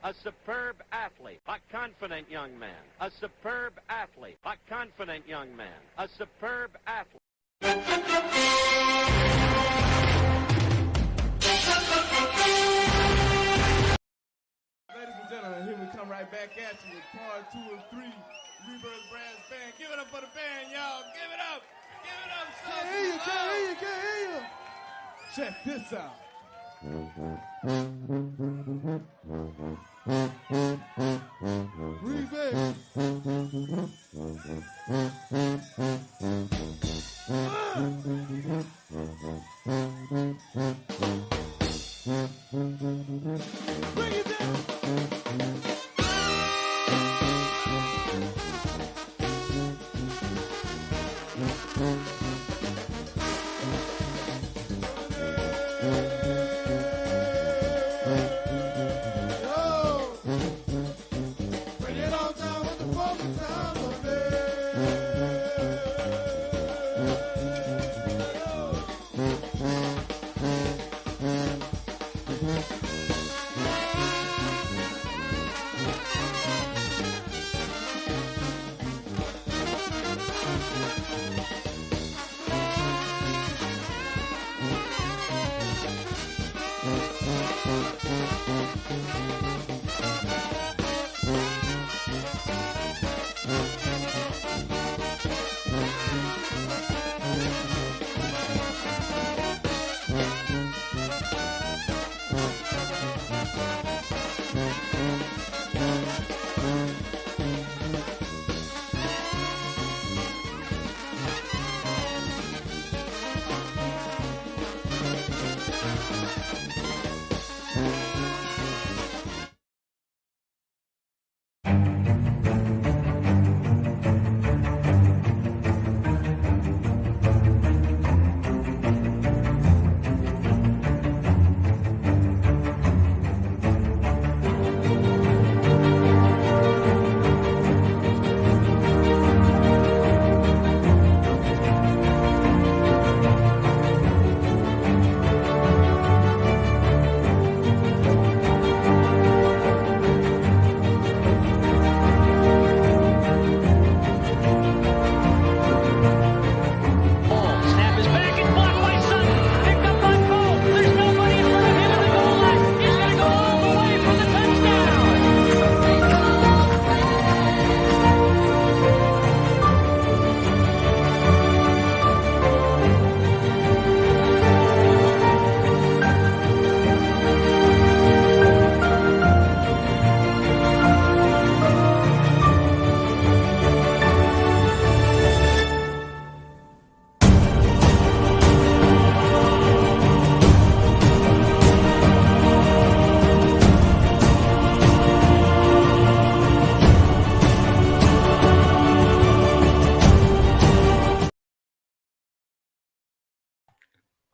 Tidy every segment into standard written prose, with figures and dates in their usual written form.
A superb athlete. A confident young man. A superb athlete. A confident young man. A superb athlete. Ladies and gentlemen, here we come right back at you with part 2 of 3. Breauxs Brass Band. Give it up for the band, y'all. Give it up. Give it up. Can't hear you. Check this out. Breauxs. Bring it down.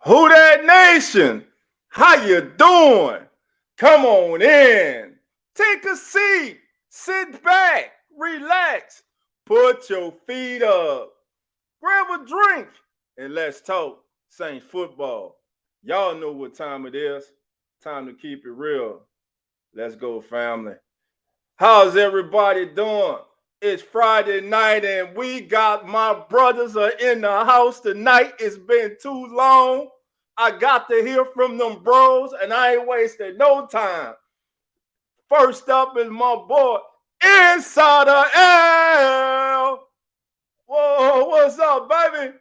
Who that nation? How you doing? Come on in. Take a seat. Sit back. Relax. Put your feet up. Grab a drink and let's talk Saints football. Y'all know what time it is. Time to keep it real. Let's go, family. How's everybody doing? It's Friday night and we got my brothers are in the house tonight. It's been too long. I got to hear from them bros and I ain't wasting no time. First up is my boy, Insider L. Whoa, what's up, baby?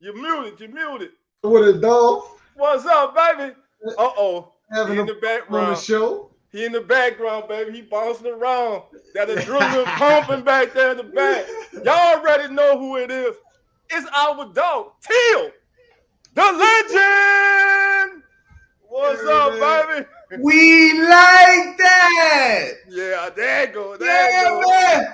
You muted. What a dog. What's up, baby? Uh-oh. Having He in the background. On the show. He in the background, baby. He bouncing around. That adrenaline pumping back there in the back. Y'all already know who it is. It's our dog, Teal, the legend. What's up, baby? We like that. Yeah, there you go. Man.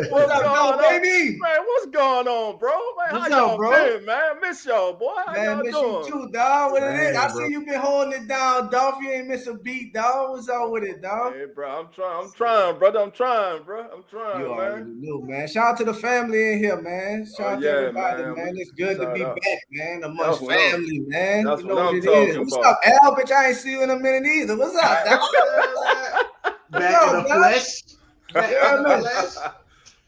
What's up, going on, baby? Man, what's going on, bro? Man, What's how y'all up, bro? been, man? Miss y'all, boy. How Man, y'all miss doing? you too, dog. What it is? I bro. see you been holding it down, Dolph. You ain't miss a beat, dog. What's up with it, dog? Hey, bro, I'm trying, brother. I'm trying, You already man. knew, man. Shout out to the family in here, man. Shout out to everybody, man. It's good to be back, man. Amongst family, man. That's You know what what I'm it talking is. What's about. up, Al? Bitch, I ain't see you in a minute either. What's up, dog? Back in the flesh. Back in the flesh.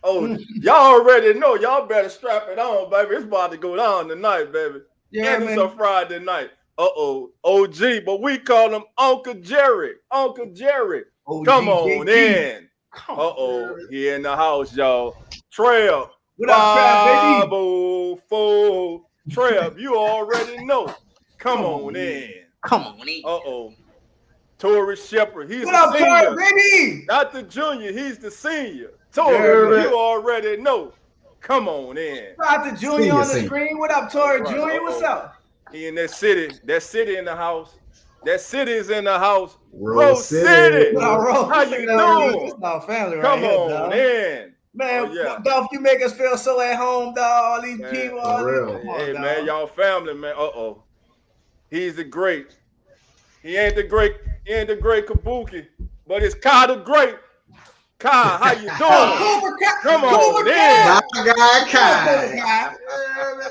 Oh, y'all already know. Y'all better strap it on, baby. It's about to go down tonight, baby. Yeah, and it's man. a Friday night. OG, but we call him Uncle Jerry. Uncle Jerry. OG, come on JG. in. He in the house, y'all. Trev. What up, Trev, baby? 504. Trev, you already know. Come on in. Come on in. Torrey Shepard, he's What the up, senior. Torrey, baby? Not the junior, he's the senior. Torrey, you already know. Come on in. Shout out to Junior on the screen. What up, Torrey Junior? What's up? He in that city. That city in the house. That city is in the house. Breauxs City. How you doing? It's our family right Come here, on dog. in. Man, Dolph, you make us feel so at home, dog. All these people, all these. Hey, man, y'all family, man. He's the great. He ain't the great Kabuki, but it's Kai the Great. Kai, how you doing? Come on in. My guy Kai.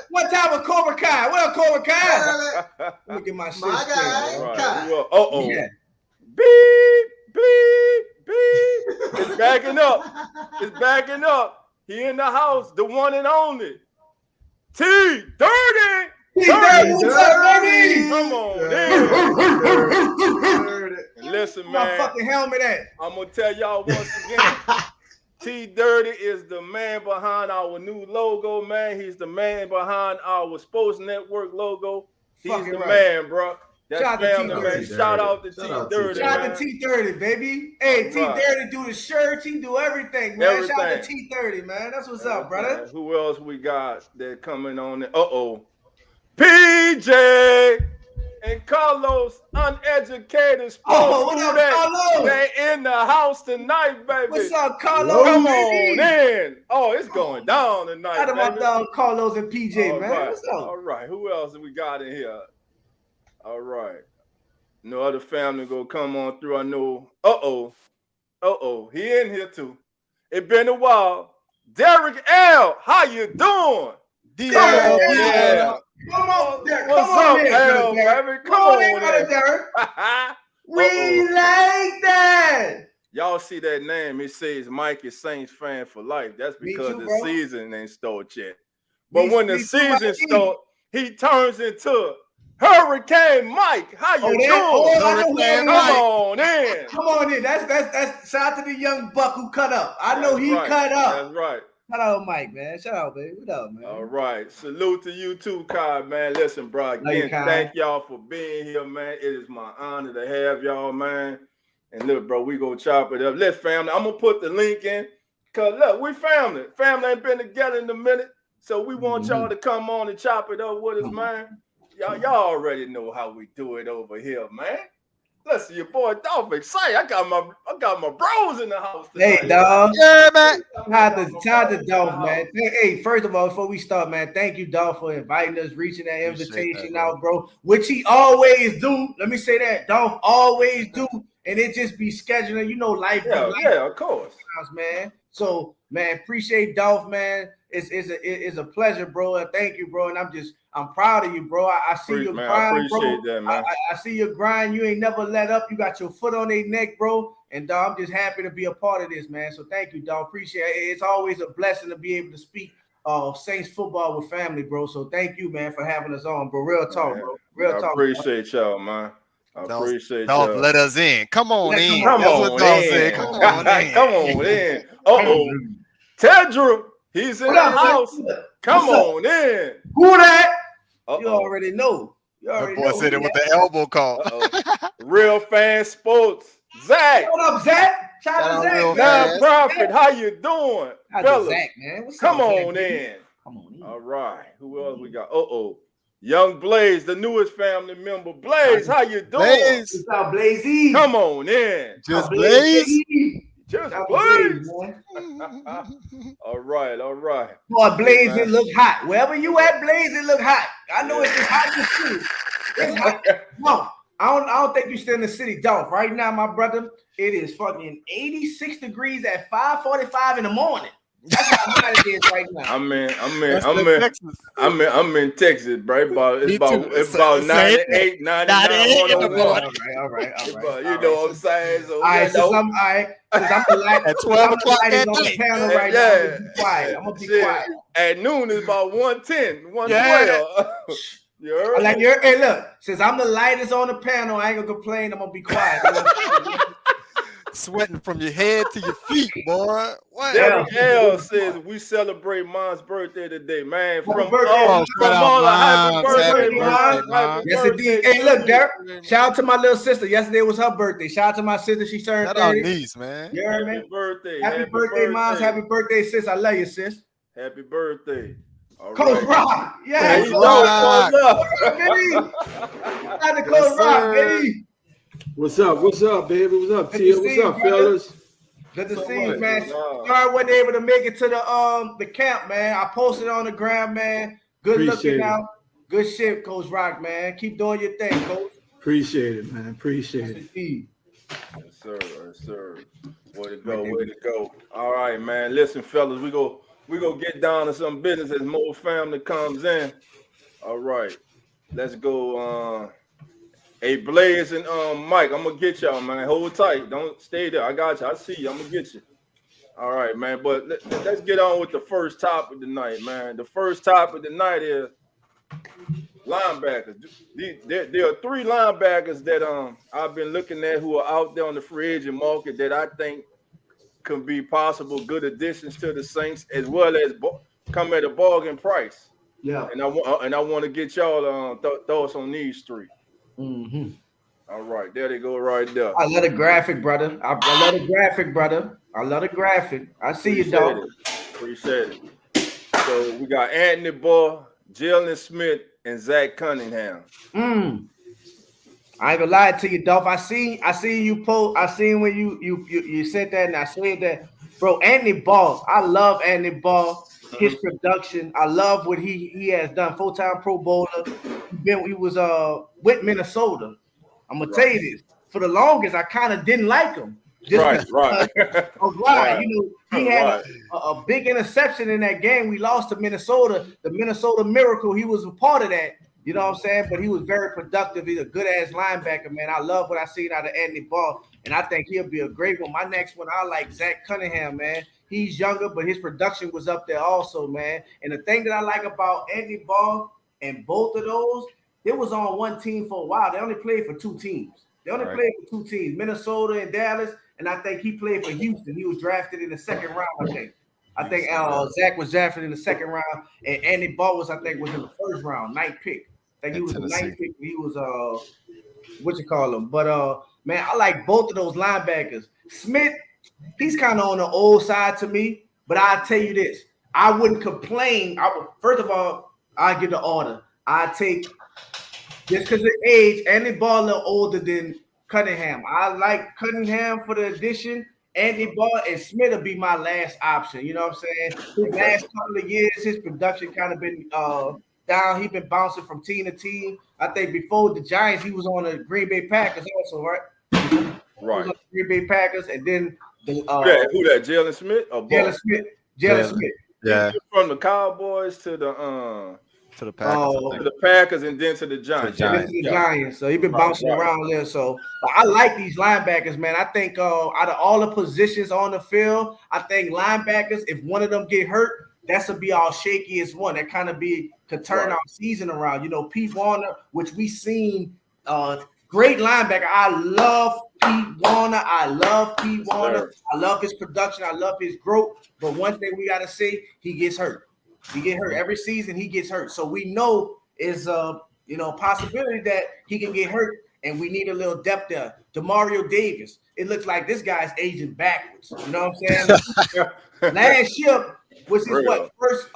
What time was Cobra Kai? What up, Cobra Kai? Let me get my shit My guy Kai. Yeah. Beep, beep, beep. It's backing up. It's backing up. He in the house, the one and only. T30. T30, what's up, baby? Come on in. Listen, man. My fucking helmet at? I'm gonna tell y'all once again. T30 is the man behind our new logo, man. He's the man behind our Sports Network logo. He's the man, bro. That's family, man. Shout out to T30. Shout out to T30, baby. Hey, T30 do the shirts. He do everything, man. Shout out to T30, man. That's what's up, brother. Who else we got that coming on there? PJ and Carlos, uneducated sports student. They in the house tonight, baby. What's up, Carlos? Come on in. It's going down tonight. Shout out my dog Carlos and PJ, man. Right. What's up? All right. Who else we got in here? All right. No other family go come on through. I know. He in here too. It been a while. Derek L, how you doing? Come on, Derek. What's up, L, baby? Come on in, Derek. We like that. Y'all see that name? It says Mike is Saints fan for life. That's because the season ain't started yet. But when the season starts, he turns into Hurricane Mike. How you doing? Come on in. Come on in. That's shout out to the young buck who cut up. I know he cut up. That's right. Shout out Mike, man. Shout out, baby. What up, man? All right. Salute to you too, Kai, man. Listen, bro. Again, thank y'all for being here, man. It is my honor to have y'all, man. And look, bro, we gonna chop it up. Let's family. I'm gonna put the link in. Cause look, we family. Family ain't been together in a minute. So we want y'all to come on and chop it up with us, man. Y'all already know how we do it over here, man. Listen, your boy Dolph excited. I got my bros in the house tonight. Hey, dog. Yeah, man. Shout out to Dolph, man. Hey, first of all, before we start, man, thank you, Dolph, for inviting us, reaching that invitation out, bro. Which he always do. Let me say that. Dolph always do. And it just be scheduling, you know, life. Yeah, of course. Man. So, man, appreciate Dolph, man. It's a pleasure, bro. And thank you, bro. And I'm proud of you, bro. I see your grind, I appreciate bro. That, man. I see your grind. You ain't never let up. You got your foot on their neck, bro. And dog, I'm just happy to be a part of this, man. So thank you, dog. Appreciate it. It's always a blessing to be able to speak Saints football with family, bro. So thank you, man, for having us on, bro. Real talk, bro. Real talk. Appreciate y'all, man. I appreciate Dolph, let us in. Come on in. Come on in. Tedra, he's in the house. Come on in. Who that? You already know. The boy said it with the elbow call. Real Fan Sports. Zach. What up, Zach? Shout out to Zach. Non-profit, how you doing? Fellas, Zach, man. Come on in. All right. Who else we got? Young Blaze, the newest family member. Blaze, how you doing? Blaze. What's up, Blazy? Come on in. Just Blaze? Just Shout out to Blaze. man. All right. Boy, Blaze, Hey, it look hot. Wherever you at, Blaze, it look hot. I know it's just hot in the city. It's hot. No, I don't think you still in the city, Dolph. Right now, my brother, it is fucking 86 degrees at 5:45 in the morning. That's how hot it is right now. I'm in Texas. bro. It's Me about too. it's about Same 98, 99, 98 in the 101. morning. All right. You know what I'm saying? So All right, since I'm At 12 o'clock at on the night. panel right now, I'm gonna be quiet. I'm gonna be quiet. At noon it's about 110, 112. You heard? Hey, look, since I'm the lightest on the panel, I ain't gonna complain. I'm gonna be quiet. Sweating from your head to your feet, boy. What? Derek L says we celebrate Mom's birthday today, man. From birthday, all happy birthday, Mom. Mom. Yes, indeed. Hey, look, Derek. Shout out to my little sister. Yesterday was her birthday. Shout out to my sister. She turned Shout out 30. niece, man. You heard me? Happy birthday. Happy birthday, Moms. Happy birthday, sis. I love you, sis. Happy birthday. All Coach right. Rock. Yeah, Coach Rock. baby. Shout out to Coach Rock, baby. What's up, baby? What's up, Tia? What's up, fellas? Good to So see you, much, man. love. Sorry I wasn't able to make it to the camp, man. I posted on the ground, man. Good Appreciate looking it. out. Good shit, Coach Rock, man. Keep doing your thing, Coach. Appreciate it, man. Appreciate it. Indeed. Yes, sir. Way to go. All right, man. Listen, fellas, we go get down to some business as more family comes in. All right. Let's go. Hey, Blaze and Mike, I'm gonna get y'all, man. Hold tight. Don't stay there. I got you. I see you. I'm gonna get you. All right, man. But let's get on with the first topic tonight, man. The first topic tonight is linebackers. There are three linebackers that I've been looking at who are out there on the free agent market that I think can be possible good additions to the Saints, as well as come at a bargain price. Yeah. And I want to get y'all thoughts on these three. Mm-hmm. All right, there they go right there. I love the graphic, brother. I love the graphic, brother. I love the graphic. I see you, dog. Appreciate it. So we got Anthony Barr, Jalen Smith, and Zach Cunningham. I ain't gonna lie to you, Dolph. I seen you post. I seen when you said that, and I said that, bro. Anthony Barr. I love Anthony Barr. His production. I love what he has done. Full-time Pro Bowler. He was with Minnesota. I'm gonna tell you this. For the longest, I kind of didn't like him. Right. You know, he had a big interception in that game. We lost to Minnesota. The Minnesota Miracle. He was a part of that. You know what I'm saying? But he was very productive. He's a good-ass linebacker, man. I love what I seen out of Anthony Barr, and I think he'll be a great one. My next one, I like Zach Cunningham, man. He's younger, but his production was up there also, man. And the thing that I like about Anthony Barr and both of those, they was on one team for a while. They only played for two teams. Minnesota and Dallas, and I think he played for Houston. He was drafted in the second round, I think Zach was drafted in the second round, and Anthony Barr was in the first round, ninth pick. I think he was the ninth pick. He was But man, I like both of those linebackers. Smith, he's kind of on the old side to me, but I'll tell you this. I wouldn't complain. First of all, I give the order. I take just because of age, Anthony Barr a little older than Cunningham. I like Cunningham for the addition. Anthony Barr and Smith will be my last option. You know what I'm saying? His last couple of years, his production kind of been down. He's been bouncing from team to team. I think before the Giants, he was on the Green Bay Packers also, right? Right. Green Bay Packers, and then who that? Jalen Smith or Jalen Smith. Yeah. From the Cowboys to the Packers, and then to the Giants. Giants. So he's been bouncing around there. So I like these linebackers, man. I think out of all the positions on the field, I think linebackers, if one of them get hurt, that's to be our shakiest one. That kind of could turn our season around. You know, Pete Warner, which we seen, great linebacker. I love Pete Warner. I love his production. I love his growth. But one thing we got to say, he gets hurt. Every season. He gets hurt. So we know is possibility that he can get hurt, and we need a little depth there. DeMario Davis. It looks like this guy's aging backwards. You know what I'm saying? Last year was his first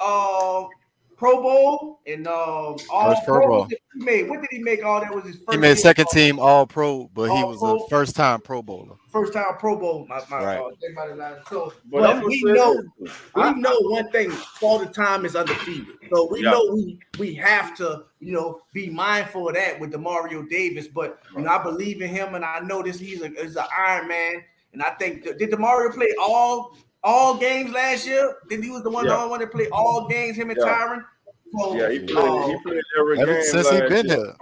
Pro Bowl and all First Pro Pro. Bowl. He made. What did he make? All that was his first. He made second team All Pro, but he was All-Pro. a first time Pro Bowler. First time Pro Bowl. Right. So, But but I'm we gonna say know one thing: Father Time is undefeated. So we know we have to, be mindful of that with DeMario Davis. But I believe in him, and I know he's an Iron Man. And I think did DeMario play all games last year? Did he was the one that played all games? Him and Tyron. So, he played every Ever game since he been year. here.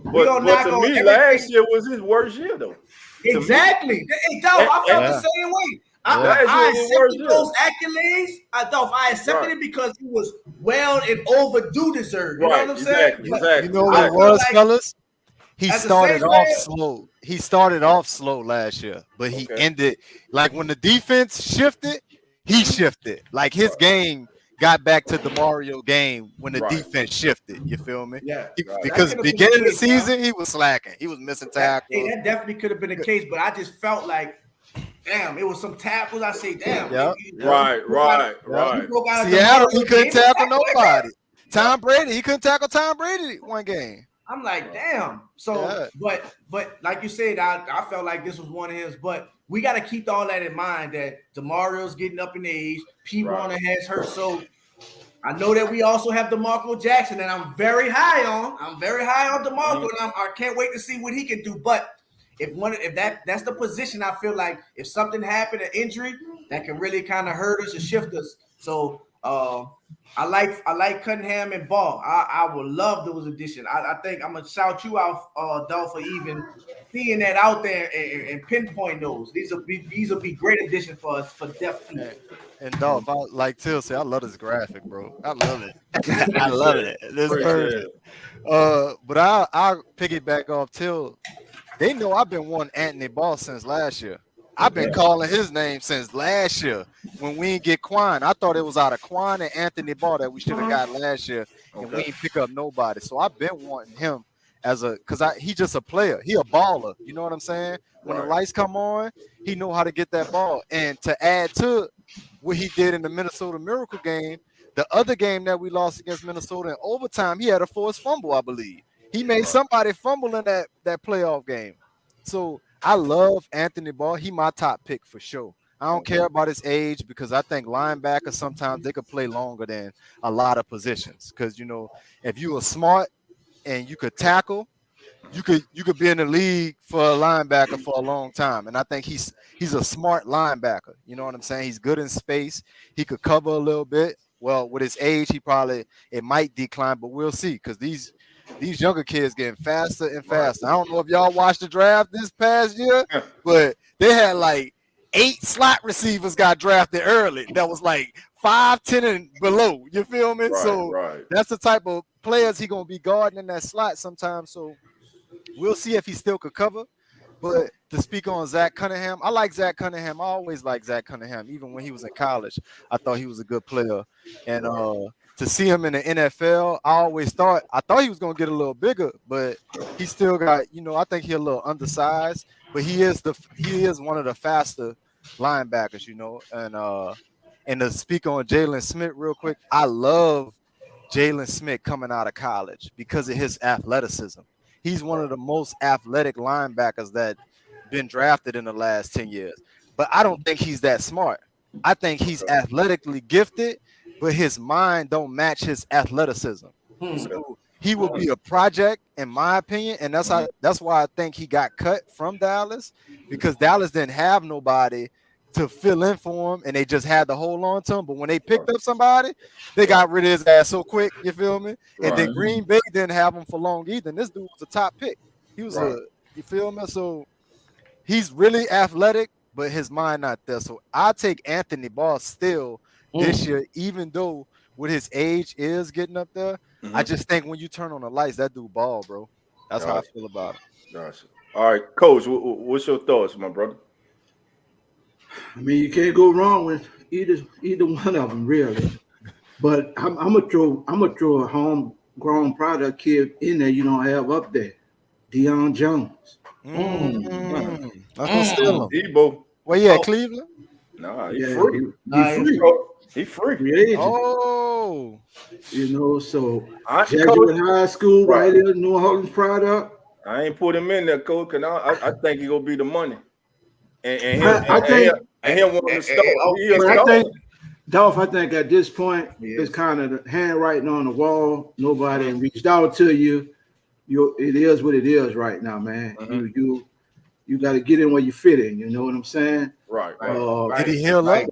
But to me, last year was his worst year, though. Exactly. Hey, Dolph, I felt the same way. I accepted those accolades. I accepted it because he was well and overdue deserved. You know what I'm saying? Exactly. You know what it was, fellas? He started off slow. He started off slow last year, but he ended like when the defense shifted, he shifted. Like his game got back to the Mario game when the defense shifted. You feel me? Yeah. Because beginning of the season, he was slacking. He was missing tackles. That definitely could have been the case, but I just felt like, damn, it was some tackles. I say, damn. Right. Seattle, he couldn't tackle nobody. Tom Brady, he couldn't tackle Tom Brady one game. I'm like, damn. So, but like you said, I felt like this was one of his. But we got to keep all that in mind that DeMario's getting up in age. P. Warner has hurt. So I know that we also have DeMarco Jackson, and I'm very high on. I'm very high on DeMarco, and I can't wait to see what he can do. But if that's the position, I feel like if something happened, an injury, that can really kind of hurt us and shift us. So I like Cunningham and Ball. I would love those additions. I think I'm gonna shout you out, Dolph, for even seeing that out there and pinpoint those. These will be great additions for us for depth. And Dolph, like Till said, I love this graphic, bro. I love it. I love it. This perfect. But I'll piggyback off Till. They know I've been wanting Anthony Ball since last year. I've been calling his name since last year when we didn't get Quan. I thought it was out of Quan and Anthony Ball that we should have got last year, and we didn't pick up nobody. So I've been wanting him because he's just a player. He a baller. You know what I'm saying? When the lights come on, he know how to get that ball. And to add to what he did in the Minnesota Miracle game, the other game that we lost against Minnesota in overtime, he had a forced fumble, I believe. He made somebody fumble in that playoff game. So I love Anthony Ball. He my top pick for sure. I don't care about his age because I think linebackers sometimes they could play longer than a lot of positions. Because if you are smart and you could tackle, you could be in the league for a linebacker for a long time. And I think he's a smart linebacker. You know what I'm saying? He's good in space. He could cover a little bit. Well, with his age, it might decline, but we'll see because these younger kids getting faster and faster. I don't know if y'all watched the draft this past year, but they had like 8 slot receivers got drafted early. That was like 5'10" and below. You feel me? That's the type of players he gonna be guarding in that slot sometimes. So we'll see if he still could cover. But to speak on Zach Cunningham, I like Zach Cunningham. I always liked Zach Cunningham. Even when he was in college, I thought he was a good player. And to see him in the NFL, I thought he was going to get a little bigger, but he still got, I think he's a little undersized, but he is one of the faster linebackers, And to speak on Jalen Smith real quick, I love Jalen Smith coming out of college because of his athleticism. He's one of the most athletic linebackers that been drafted in the last 10 years. But I don't think he's that smart. I think he's athletically gifted, but his mind don't match his athleticism. So he will be a project, in my opinion, and that's why I think he got cut from Dallas, because Dallas didn't have nobody to fill in for him, and they just had to hold on to him. But when they picked up somebody, they got rid of his ass so quick. You feel me? And then Green Bay didn't have him for long either. And this dude was a top pick. He was you feel me? So he's really athletic, but his mind not there. So I take Anthony Ball still this year, even though with his age is getting up there. I just think when you turn on the lights, that dude ball, bro. That's how I feel about it. Gotcha. All right, Coach, what's your thoughts, my brother? I mean, you can't go wrong with either one of them, really. But I'm gonna throw a homegrown product kid in there. You don't have up there, Deion Jones. I'm gonna steal him. Debo. Well, yeah, Cleveland. Nah, he's free. He's free. He free. Oh, Oh. So I, Jesuit High School right here, New Orleans product. I ain't put him in there, coach, because I think he gonna be the money. And I think him want to start. I think Dolph, I think at this point it's kind of the handwriting on the wall. Nobody reached out to you. It is what it is right now, man. Mm-hmm. You got to get in where you fit in. You know what I'm saying? Right. Did he heal up?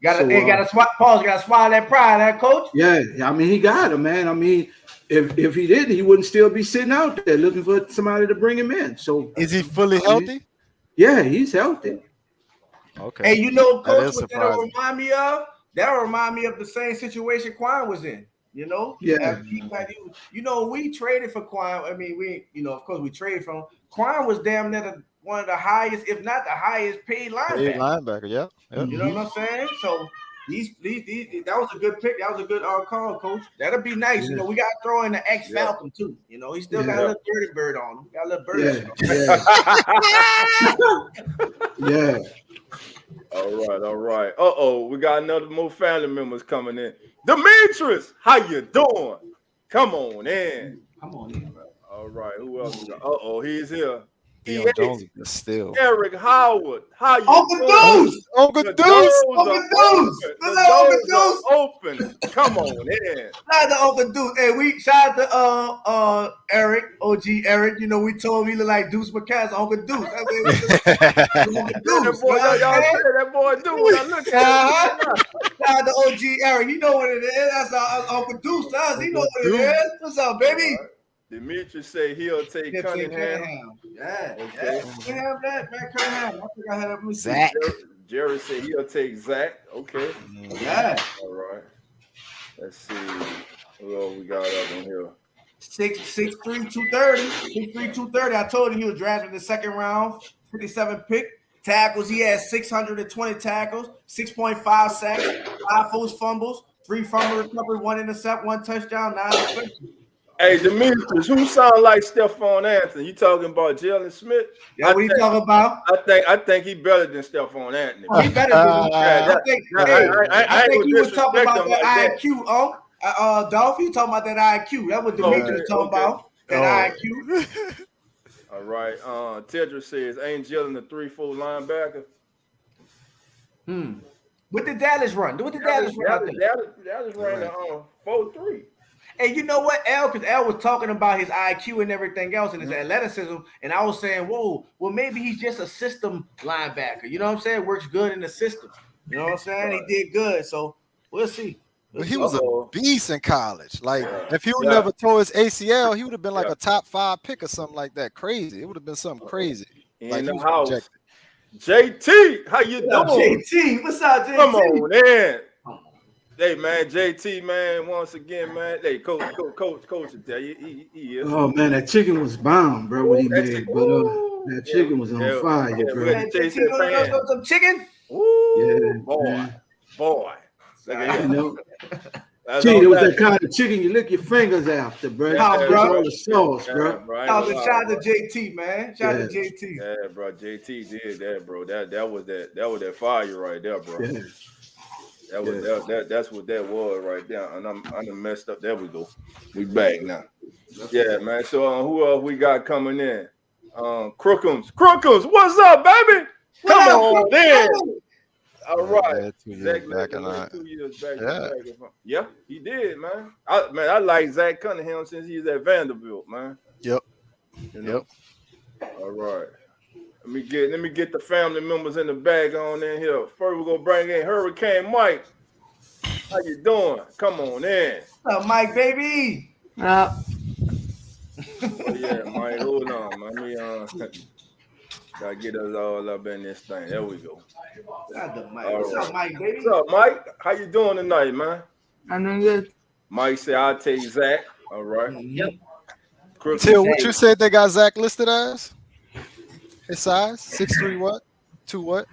Gotta swallow that pride, that coach. Yeah, I mean he got him, man. I mean, if he didn't, he wouldn't still be sitting out there looking for somebody to bring him in. So is he fully healthy? Yeah, he's healthy. Okay. And you know, coach, what that'll remind me of? That'll remind me of the same situation Quan was in. You know, we traded for Quan. I mean, of course, we traded from Quan was damn near one of the highest, if not the highest paid linebacker. Yeah. You know what I'm saying? So these that was a good pick. That was a good call, coach. That'll be nice. You know, we got to throw in the X Falcon too. You know, he still got a little dirty bird on him. Got a little bird. Yeah. All right. We got another more family members coming in. Demetrius, how you doing? Come on in. All right. Who else we got? He's here. Jones is still. Eric Howard, how you Uncle doing? Deuce. Uncle Deuce. Uncle Deuce. The doors are open. Come on in. Shout out to Uncle Deuce. Hey, we shout out to Eric, OG Eric. You know, we told him he looked like Deuce McCass, Uncle Deuce. Uncle Deuce. That boy Deuce. Shout out to OG Eric. You know what it is. That's our Uncle Deuce. He know what it is. What's up, baby? Demetrius say he'll take Cunningham. Yeah. Okay. We have that, man. Cunningham. I think I had that. Zach. Jerry said he'll take Zach. Okay. Yeah. All right. Let's see. Who else we got up on here? 6'3", 230. 6'3", 230. I told you he was drafted in the second round. 57 pick. Tackles. He had 620 tackles. 6.5 sacks. 5 forced fumbles. 3 fumble recovery. 1 intercept. 1 touchdown. 9 deflections. Hey, Demetrius, who sound like Stephon Anthony? You talking about Jalen Smith? Yeah, what you talking about? I think he better than Stephon Anthony. He better than I think you was talking about that IQ, Dolph. You talking about that IQ. That's what Demetrius talking about. That IQ. All right. Tedra says, ain't Jalen a 3-4 linebacker? What did Dallas run? Dallas ran a 4-3. And you know what, because L was talking about his IQ and everything else and his athleticism, and I was saying, whoa, well, maybe he's just a system linebacker. You know what I'm saying? Works good in the system. You know what I'm saying? Right. He did good, so we'll see. But he was a beast in college. Like, if he would never tore his ACL, he would have been like a top 5 pick or something like that. Crazy. It would have been something crazy. Like he was projected. JT, how you doing? JT, what's up, JT? Come on in. Hey man, JT man, once again, man. Hey, coach, tell you he is. Oh man, that chicken was bomb, bro. What he made, but that chicken was on fire, bro. JT, you know some chicken? Ooh, boy. You know, it was that kind of chicken you lick your fingers after, bro. Bro. All the sauce, bro. Shout out to JT, man. Shout out to JT. Yeah, bro. JT did that, bro. That was that fire right there, bro. Yeah. That's what that was right there, and I'm messed up. There we go. We back now. Yeah, man. So who else we got coming in? Crookums, what's up, baby? Come on in. All right. 2 years back. 2 years back. Yeah, he did, man. I like Zach Cunningham since he was at Vanderbilt, man. Yep. You know? All right. Let me get the family members in the bag on in here. First, we're gonna bring in Hurricane Mike. How you doing? Come on in. What's up, Mike, baby? Yeah, Mike, hold on. Let me gotta get us all up in this thing. There we go. What's up, Mike, baby? What's up, Mike? How you doing tonight, man? I'm doing good. Mike said, I'll take Zach. All right. Yep. Till, what you said they got Zach listed as? His size? 6'3" what? 2 what?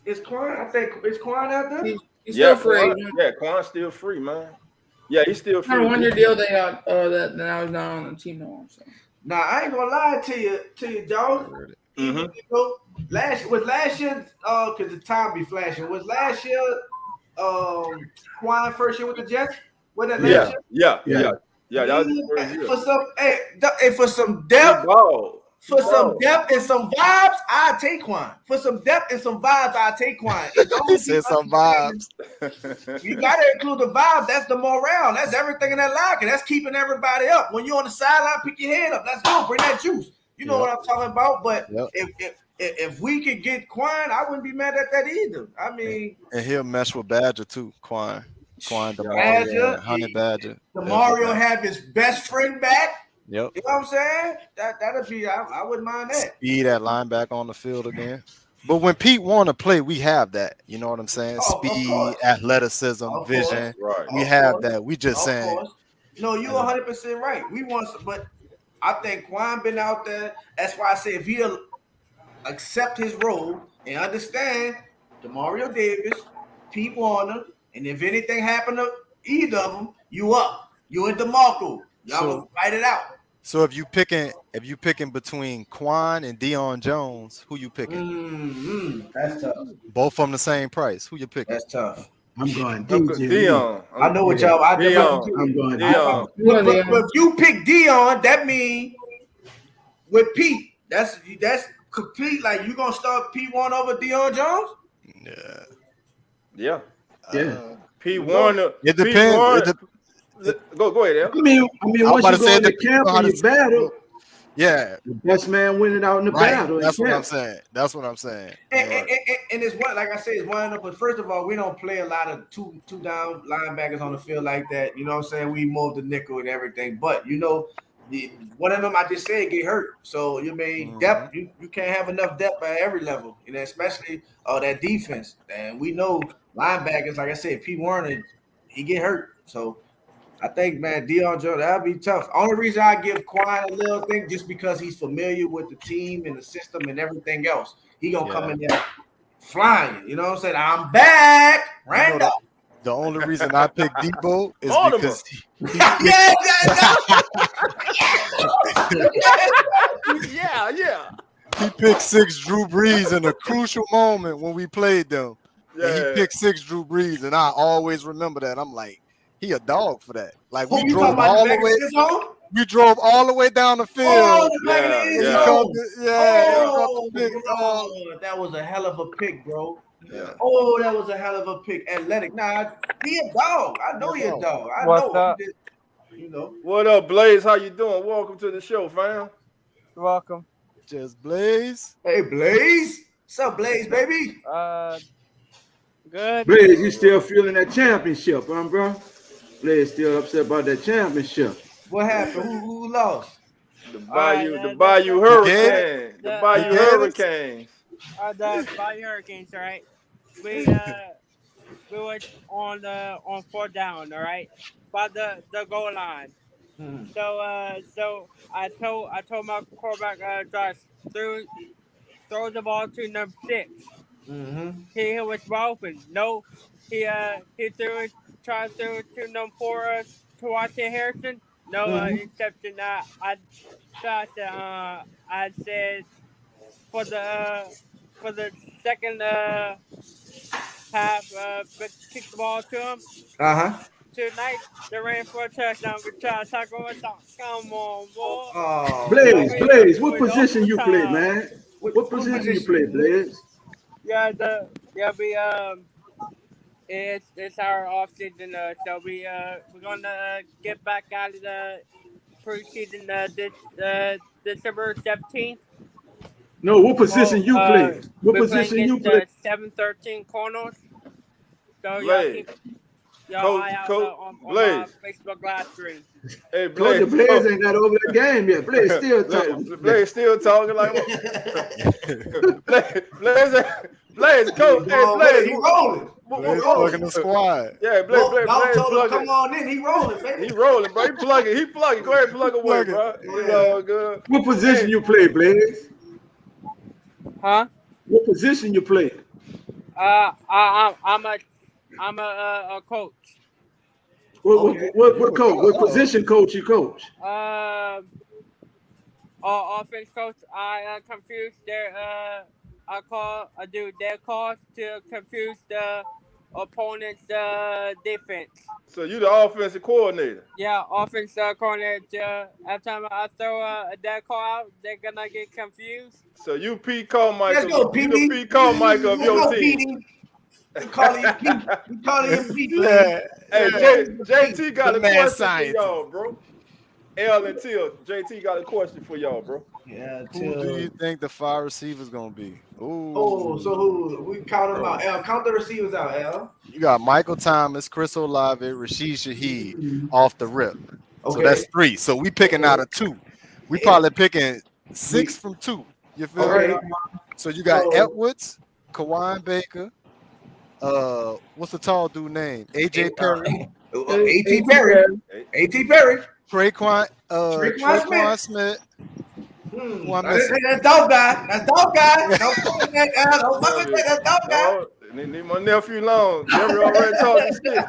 Is Quan? I think is Quan out there? He's still free. Quan's still free, man. Yeah, he's still free. On a 1-year deal, they got that I was not on the team no more. So. Nah, I ain't gonna lie to you, dog. Mm-hmm. Last year, because the time be flashing. Was last year Quan first year with the Jets? With that last Yeah. year? That was the first year. For some He depth, balled. for some depth and some vibes, I take Quan. For some depth and some vibes, I take Quan. He said some vibes. You gotta include the vibe. That's the morale. That's everything in that locker. That's keeping everybody up. When you're on the sideline, pick your head up. Let's go. Bring that juice. You know what I'm talking about. But if we could get Quan, I wouldn't be mad at that either. I mean, and he'll mesh with Badger too. Quan, Badger, Honey Badger. Mario have his best friend back. Yep. You know what I'm saying? That'd be. I wouldn't mind that. Speed at linebacker on the field again. But when Pete want to play, we have that. You know what I'm saying? Speed, athleticism, vision. Right. We have that. We just saying. No, you're 100% right. We want, but I think Quan been out there. That's why I say if he'll accept his role and understand Demario Davis, Pete Warner, and if anything happened to either of them, you up. You and DeMarco. Y'all gonna fight it out. So if you picking between Quan and Deion Jones, who you picking? That's tough. Both from the same price. Who you picking? That's tough. I'm going Deion. I know what y'all. I'm going Deion. But if you pick Deion, that means with Pete, that's complete. Like you gonna start Pete one over Deion Jones? Yeah. Pete Warner. It depends. Pete Warner, go ahead, Al. I mean, once you go in the camp and you battle, the best man winning out in the battle. That's what I'm saying. And it's one, like I said, it's one. But first of all, we don't play a lot of two down linebackers on the field like that. You know what I'm saying? We move the nickel and everything. But you know, one of them I just said get hurt. So you mean depth? You can't have enough depth at every level. You know, especially that defense. And we know linebackers, like I said, Pete Warner, he get hurt. So I think, man, Deion Jones, that'll be tough. Only reason I give Quan a little thing just because he's familiar with the team and the system and everything else. He gonna come in there flying. You know what I'm saying? I'm back, Randall. The only reason I picked Debo is because he picked 6 Drew Brees in a crucial moment when we played them. Yeah. And he picked 6 Drew Brees, and I always remember that. I'm like, he a dog for that. Like we drove all the way. We drove all the way down the field. That was a hell of a pick, bro. Yeah. Oh, that was a hell of a pick. Athletic. Nah, he a dog. I know he a dog. I What's know. Up? You know. What up, Blaze? How you doing? Welcome to the show, fam. Welcome. Just Blaze. Hey, Blaze. What's up, Blaze, baby? Good. Blaze, you still feeling that championship, huh, bro? Blaze still upset about that championship. What happened? Who lost? The Bayou Hurricanes. The Bayou Hurricanes. The Bayou Hurricanes, all right. We were on 4th down, all right, by the goal line. So I told my quarterback Josh throw the ball to number 6. He was open. No, he tried to throw it to number 4 to Washington Harrison. No interception. I said for the second half, kick the ball to him. Tonight they ran for a touchdown. We tried to talk about come on, boy. Blaze, what position you play, man? What position you play, Blaze? It's our offseason, so we're gonna get back out of the preseason this December 17th. No, what position you play? What position you play? 7-13 corners. So y'all eye out on my Facebook live stream. Hey, Blaze ain't got over the game yet. Blaze still talking. Blaze still talking like Blaze, coach. Hey, Blaze, he rolling. Blaze plugging the squad. Yeah, Blaze plugging. Come on in. He rolling, baby. He rolling, bro. He plugging. Go ahead, plug away, bro. It's all good. What position you play, Blaze? Huh? What position you play? I'm a coach. What coach? What position coach you coach? Offense coach. I confused their I do their calls to confuse the opponent's defense. So you the offensive coordinator. Yeah, offense coordinator. Every time I throw that call out, they're gonna get confused. So you Pete Carmichael. Let's go, You Petey. the Pete Carmichael of Let's your go, team. Petey. We call him Pete. We call him Pete. Yeah. Hey, JT got The a mad question scientist. for y'all, bro. L and Till, JT got a question for y'all, bro. Yeah, Who do you think the 5 receivers gonna be? Ooh. Oh, so who? We count them out. L, count the receivers out, L. You got Michael Thomas, Chris Olave, Rashid Shaheed off the rip. So Okay. that's 3. So we picking out of 2. We probably picking 6 from 2. You feel Okay. me? So you got So- Edwards, Kawan Baker. What's the tall dude name? AJ Perry, A.T. Perry. A.T. Perry. Traquan Smith. Who I'm missing? That's dog guy. That's dog guy. Don't fuck with that guy. Don't fuck with that. That's dog guy. No, need my nephew long. Jerry already talking shit.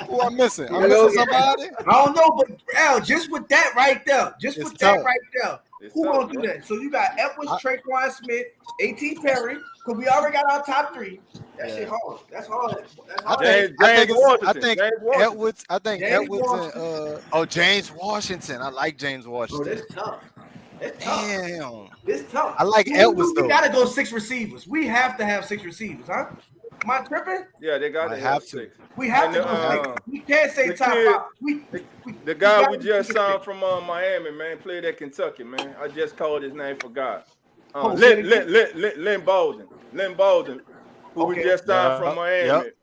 Who I'm missing? I'm missing somebody. I don't know, but Al, just with that right there, It's tough. It's who tough, gonna do bro. that? So you got Edwards, Traquan Smith, A.T. Perry, because we already got our top 3. That shit hard. That's hard. That's hard. I think Edwards. I think James Edwards and James Washington. I like James Bro, Washington. that's tough. That's tough. Damn. It's tough. I like Edwards We though. gotta go 6 receivers. We have to have 6 receivers, huh? Am I tripping? Yeah, they got I to have have to. 6. We have And to the, go 6. We can't say the top kid- 5. The guy gotta we do just 6. signed from Miami, man, played at Kentucky, man. I just called his name, forgot. say it Lynn Bolden. Lynn Bolden, who we Okay. just signed from Miami. Yep.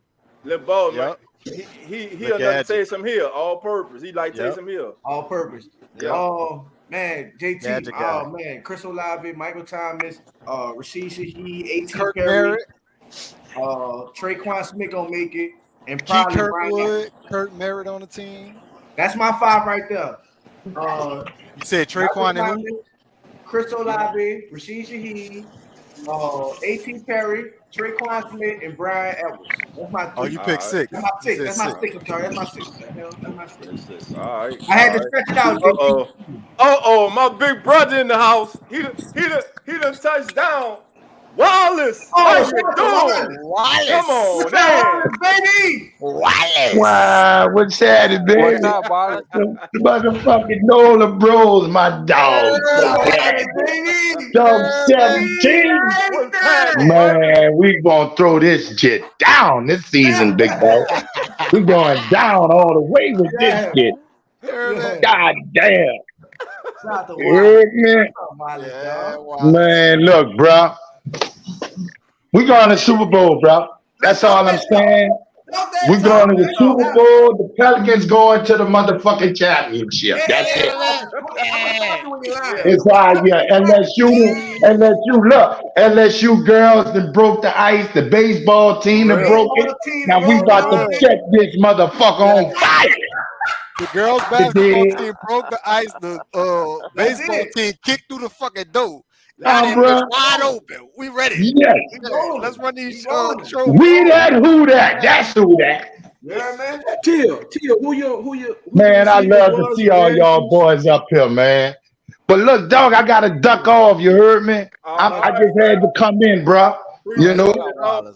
Lynn Bolden, Yep. man. He'll Look at you. Taysom Hill, all purpose. He like Yep. Taysom Hill. All purpose. Yeah. Oh man, JT. Magic guy. Oh man, Chris Olave, Michael Thomas, Rashid Shaheed, A.T. Kirk Perry, Merritt, Traquan Smith gonna make it, and Key probably Brian. Kirkwood, Kirk Merritt on the team. That's my 5 right there. You said Traquan and who? Chris Olave, Rashid Shaheed, A.T. Perry, Traquan Smith, and Brian Edwards. That's my 3. Oh, you picked 6. That's my 6. You That's said my 6. 6. I'm sorry. That's my 6. That's my 6. All right. I had to stretch it out. JT. Uh-oh, my big brother in the house. He done touched down. Wallace, how you doing? Come on, What's man. up, baby? Wow, what's happening, baby? What's up, Wallace? The motherfucking Nola Breauxs, my dog. Baby. Dog 17. What's happening? Man, we gonna throw this shit down this season, big dog. We going down all the way with this shit. God damn. Shout out to You heard me? Wallace, Yeah, dog. wow. Man, look, bro. We going to Super Bowl, bro. That's all I'm saying. We going to the Super Bowl. The Pelicans going to the motherfucking championship. That's it. It's all right, yeah. Unless you girls that broke the ice, the baseball team that broke it. Now we about to set this motherfucker on fire. The girls basketball team broke the ice. The baseball team kicked through the fucking door. Now Bro. wide open. We ready. Yes. Let's run these trophies. We that, who that? That's who that. Yeah, man. Till, who you? Man, I love to see all y'all boys up here, man. But look, dog, I gotta duck off. You heard me? I just had to come in, bro. You know,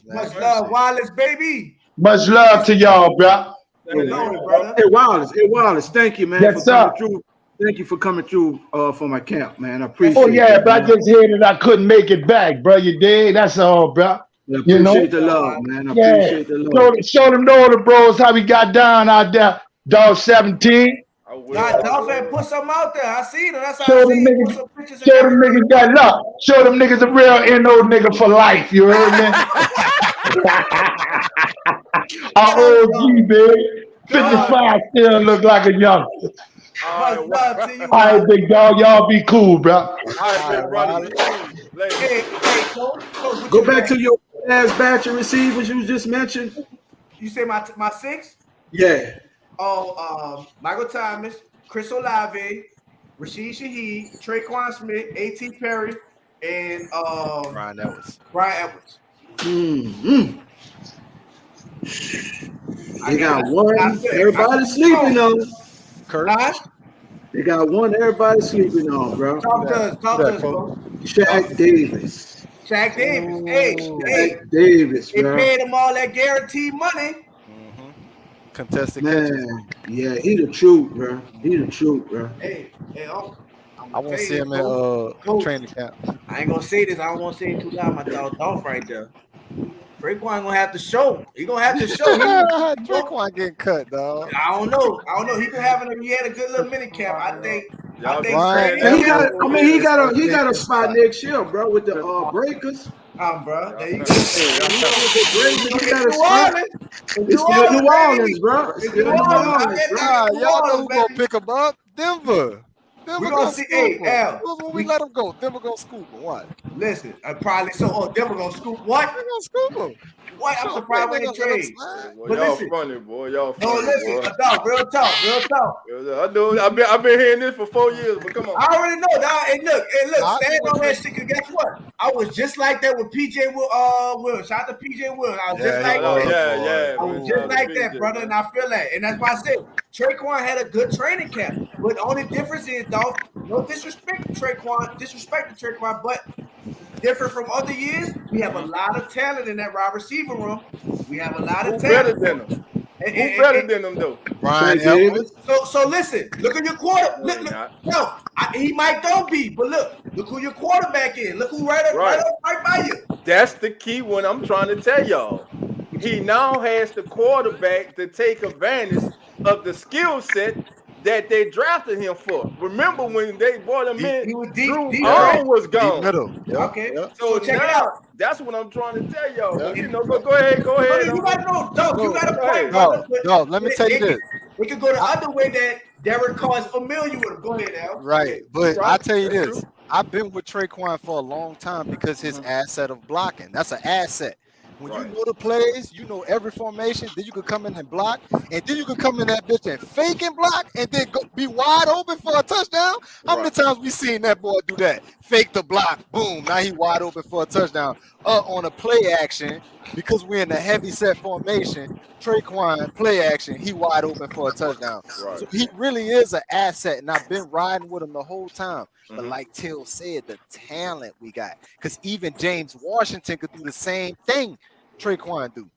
Much love, Wallace, baby. much love to y'all, bro. Hey Wallace, thank you, man, Yes, for sir. coming through. Thank you for coming through for my camp, man. I appreciate Oh yeah, it, but I man. just heard that I couldn't make it back, bro. You did. That's all, bro. I You know? appreciate the love, man. I Yeah. appreciate the love. Show them all the bros how we got down out there. Dog 17. Nah, Dolph had put something out there. I seen it. That's how Show I them seen it. Put niggas. some pictures Show and them niggas got love. Show them niggas a real NO nigga for life. You heard me? I'm OG, baby. 55 still look like a youngster. Much love to you. All right, big dog. Y'all be cool, bro. All right, big brother. Hey, Coach, what Go you back got? to your last batch of receivers you just mentioned. You say my 6? Yeah. Michael Thomas, Chris Olave, Rashid Shaheed, Traquan Smith, A.T. Perry, and Brian Edwards. Brian Edwards. Mm-hmm. They got one. Everybody sleeping on. Kirk. They got one. Everybody sleeping on, bro. Talk to us, bro. Shaq Davis. Shaq Davis. Hey, Davis, they bro. paid him all that guaranteed money. Contested Man, catches. yeah, he the truth, bro. He the truth, bro. Hey, I want to see him in training camp. I ain't gonna say this. I don't want to say it too loud. My dog Dolph right there. Draquan gonna have to show. He gonna have to show. Draquan getting cut, dog. I don't know. He had a good little mini camp. I think. He got a spot next year, bro, with the Breakers. Bro. There you go. He got a spot. It's still New Orleans, bro. It's still New Orleans, bro. Y'all know who gonna pick him up? Denver. We're gonna see. Hey, Al. When we let him go, Denver gonna scoop him. What? Listen, probably so. Oh, Denver gonna scoop what? They're gonna scoop him. What? I'm surprised when they trade. But y'all funny, boy. Y'all funny. No, listen, boy. Dog, real talk. I know. I've been hearing this for 4 years, but come on. I already know, dog. Hey, look, stand on that shit. Cause guess what? I was just like that with PJ Williams. Shout out to PJ Williams. I was just like that. I was just like that, brother, and I feel that. And that's why I said Traquan had a good training camp. But the only difference is, dog, no disrespect to Traquan, but different from other years, we have a lot of talent in that wide receiver room. We have a lot of talent. Who better than them? Who better than them, though? Brian Elway. So listen, look at your quarter. Look, he might don't be, but look who your quarterback is. Look who right by you. That's the key one I'm trying to tell y'all. He now has the quarterback to take advantage of the skill set that they drafted him for. Remember when they brought him in, Drew Arm was gone. Okay. So check it out. That's what I'm trying to tell y'all. You know, go ahead. You got a point, brother. Dog, let me tell you this. We could go the other way that Derek Carr is familiar with him. Go ahead, Al. Right, but I tell you this. I've been with Traquan for a long time because his asset of blocking. That's an asset. When you know the plays, you know every formation, then you can come in and block, and then you can come in that bitch and fake and block, and then go be wide open for a touchdown. How many times we seen that boy do that? Fake the block, boom, now he wide open for a touchdown. On a play action, because we're in a heavy set formation, Traquan play action, he wide open for a touchdown. Right. So he really is an asset, and I've been riding with him the whole time. But like Till said, the talent we got, because even James Washington could do the same thing Traquan do.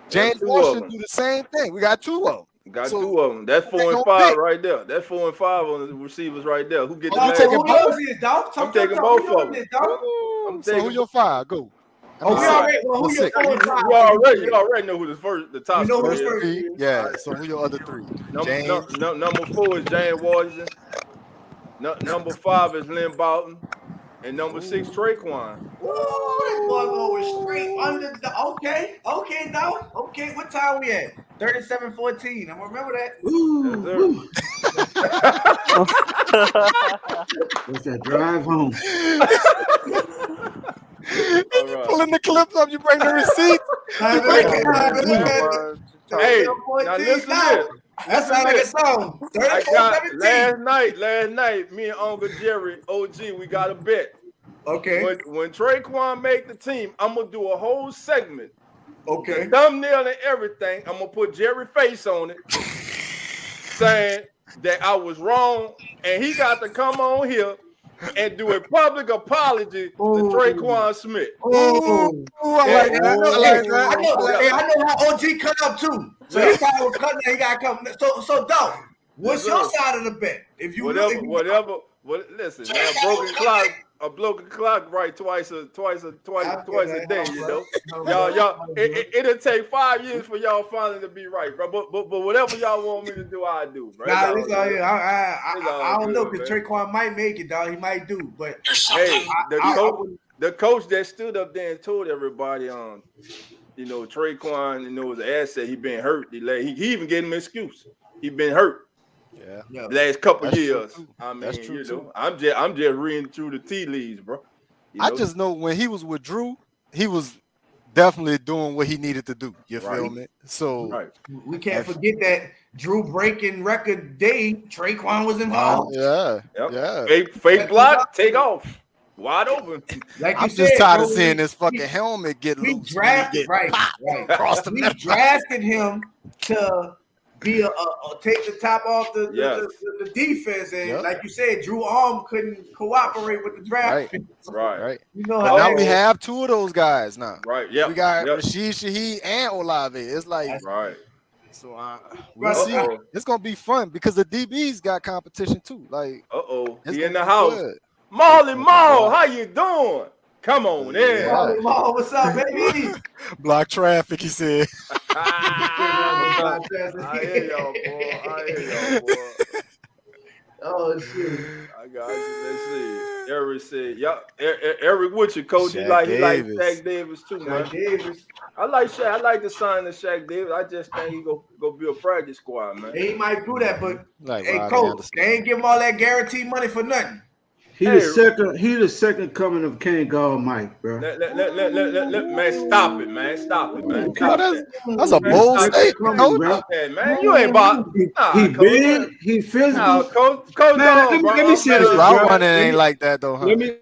James Washington do the same thing. We got two of them. Two of them. That's 4 and 5 right there. That's 4 and 5 on the receivers right there. Who get the I'm taking both. I'm taking both of them. So who's your 5? Go. Who your 4 and 5? You already know who the top first is. Yeah. So who your other 3? Number 4 is James Washington. Number 5 is Lynn Bowden. And number 6, Traquan. Ooh, that boy going straight under the okay, dog. Okay, what time we at? 37-14. I'm gonna remember that. Ooh. What's that drive home? You pulling the clips up, you bring the receipts. Hey, now listen to this. That sounds like a song. 34-17. Last night, me and Uncle Jerry, OG, we got a bet. Okay. When Traquan make the team, I'm gonna do a whole segment. Okay. The thumbnail and everything. I'm gonna put Jerry face on it, saying that I was wrong, and he got to come on here and do a public apology to Traquan Smith. I like that. I know how OG cut up too. So he was cutting. He got to come. So dog, what's your side of the bet? If you whatever. Listen, man, a broken clock, right? Twice a day. You know, y'all. It'll take 5 years for y'all finally to be right, bro. But whatever y'all want me to do, I do, bro. I don't know, because Traquan might make it, dog. He might do, but hey, the coach that stood up there and told everybody you know, Traquan, was an asset. He been hurt. He even gave him an excuse. He been hurt. Yeah. Last couple years. I mean, that's true too. I'm just reading through the tea leaves, bro. I just know when he was with Drew, he was definitely doing what he needed to do. You feel me? So we can't forget that Drew breaking record day, Traquan was involved. Yeah. Fake block, take off. Wide open. Like I'm just tired of seeing this fucking helmet get loose. We drafted him to take the top off the defense, and like you said, Drew Arm couldn't cooperate with the draft. Right. You know but now we have two of those guys now. Right. Yeah. We got Rashid Shaheed and Olave. It's like So we'll see. It's gonna be fun because the DBs got competition too. Like, he in the house. Good. Marley Mall, how you doing? Come on in. Marley Mall, what's up, baby? Block traffic, he said. I hear y'all, boy. Oh shit! I got you. Let's see. Eric said, Eric with you, coach. He like Shaq Davis too, man. I like Shaq. I like the sign of Shaq Davis. I just think he go be a practice squad, man. He might do that, but hey, coach, they ain't give him all that guaranteed money for nothing. He the second coming of King God Mike, bro. Man, stop it, man. Stop it, man. That's a bold statement, coach. Man, you ain't about. He big, he physical. Coach, let me say this. Route running ain't like that though, huh? Man,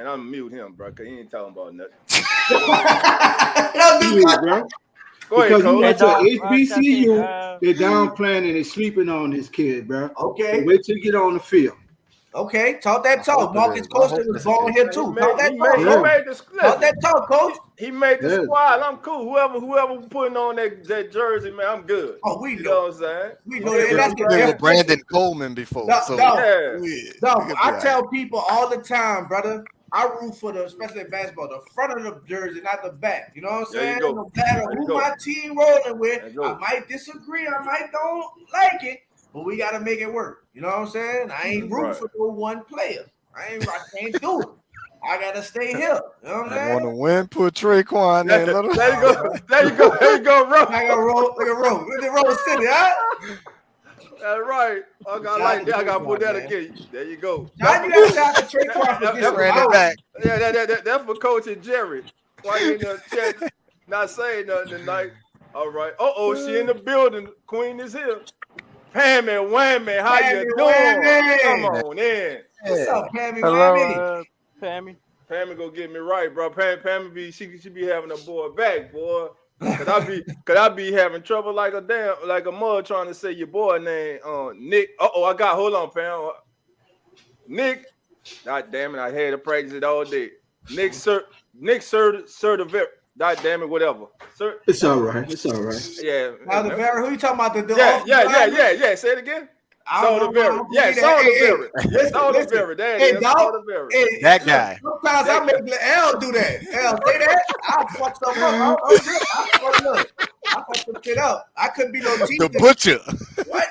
I'm mute him, bro, because he ain't talking about nothing. Bro. Because he went to HBCU, they're downplaying and they're sleeping on this kid, bro. Okay. So wait till you get on the field. Okay, talk that talk. Marcus Costa was born here too. Talk that talk. He made the split. Talk that talk, coach. He made the squad. I'm cool. Whoever putting on that jersey, man, I'm good. Oh, we know. You know what I'm saying? We know that. That's with Brandon Coleman before. I tell people all the time, brother. I root for especially basketball, the front of the jersey, not the back. You know what I'm saying? No matter who my team rolling with, I might disagree. I might don't like it. But we got to make it work. You know what I'm saying? I ain't rooting for no one player. I can't do it. I got to stay here. You know what I'm saying? Want to win? Put Traquan there. There you go, Roll. I got roll. Look at roll. Look at roll city, huh? That's right. I got to put that again. There you go. Now you got to shout to Traquan for this ran it back. Yeah, that's for Coach and Jerry. Why you in the chat not saying nothing tonight? All right. She in the building. Queen is here. Pammy Whammy, how you doing? Come on in. What's up, Pammy Whammy? Pammy go get me right, bro. Pammy she be having a boy back, boy. Cause I be having trouble like a mother trying to say your boy name, Nick. Hold on, Pam. Nick. God damn it, I had to practice it all day. Nick Certiver. God damn it, whatever. Sir, it's all right. Yeah. Now the Vera, who you talking about? Yeah. Say it again. Soderberry. Yeah, Soderberry. That guy. Sometimes I make L do that. L say that. I fuck stuff up. I fuck some shit up. I couldn't be no teacher. The butcher. What?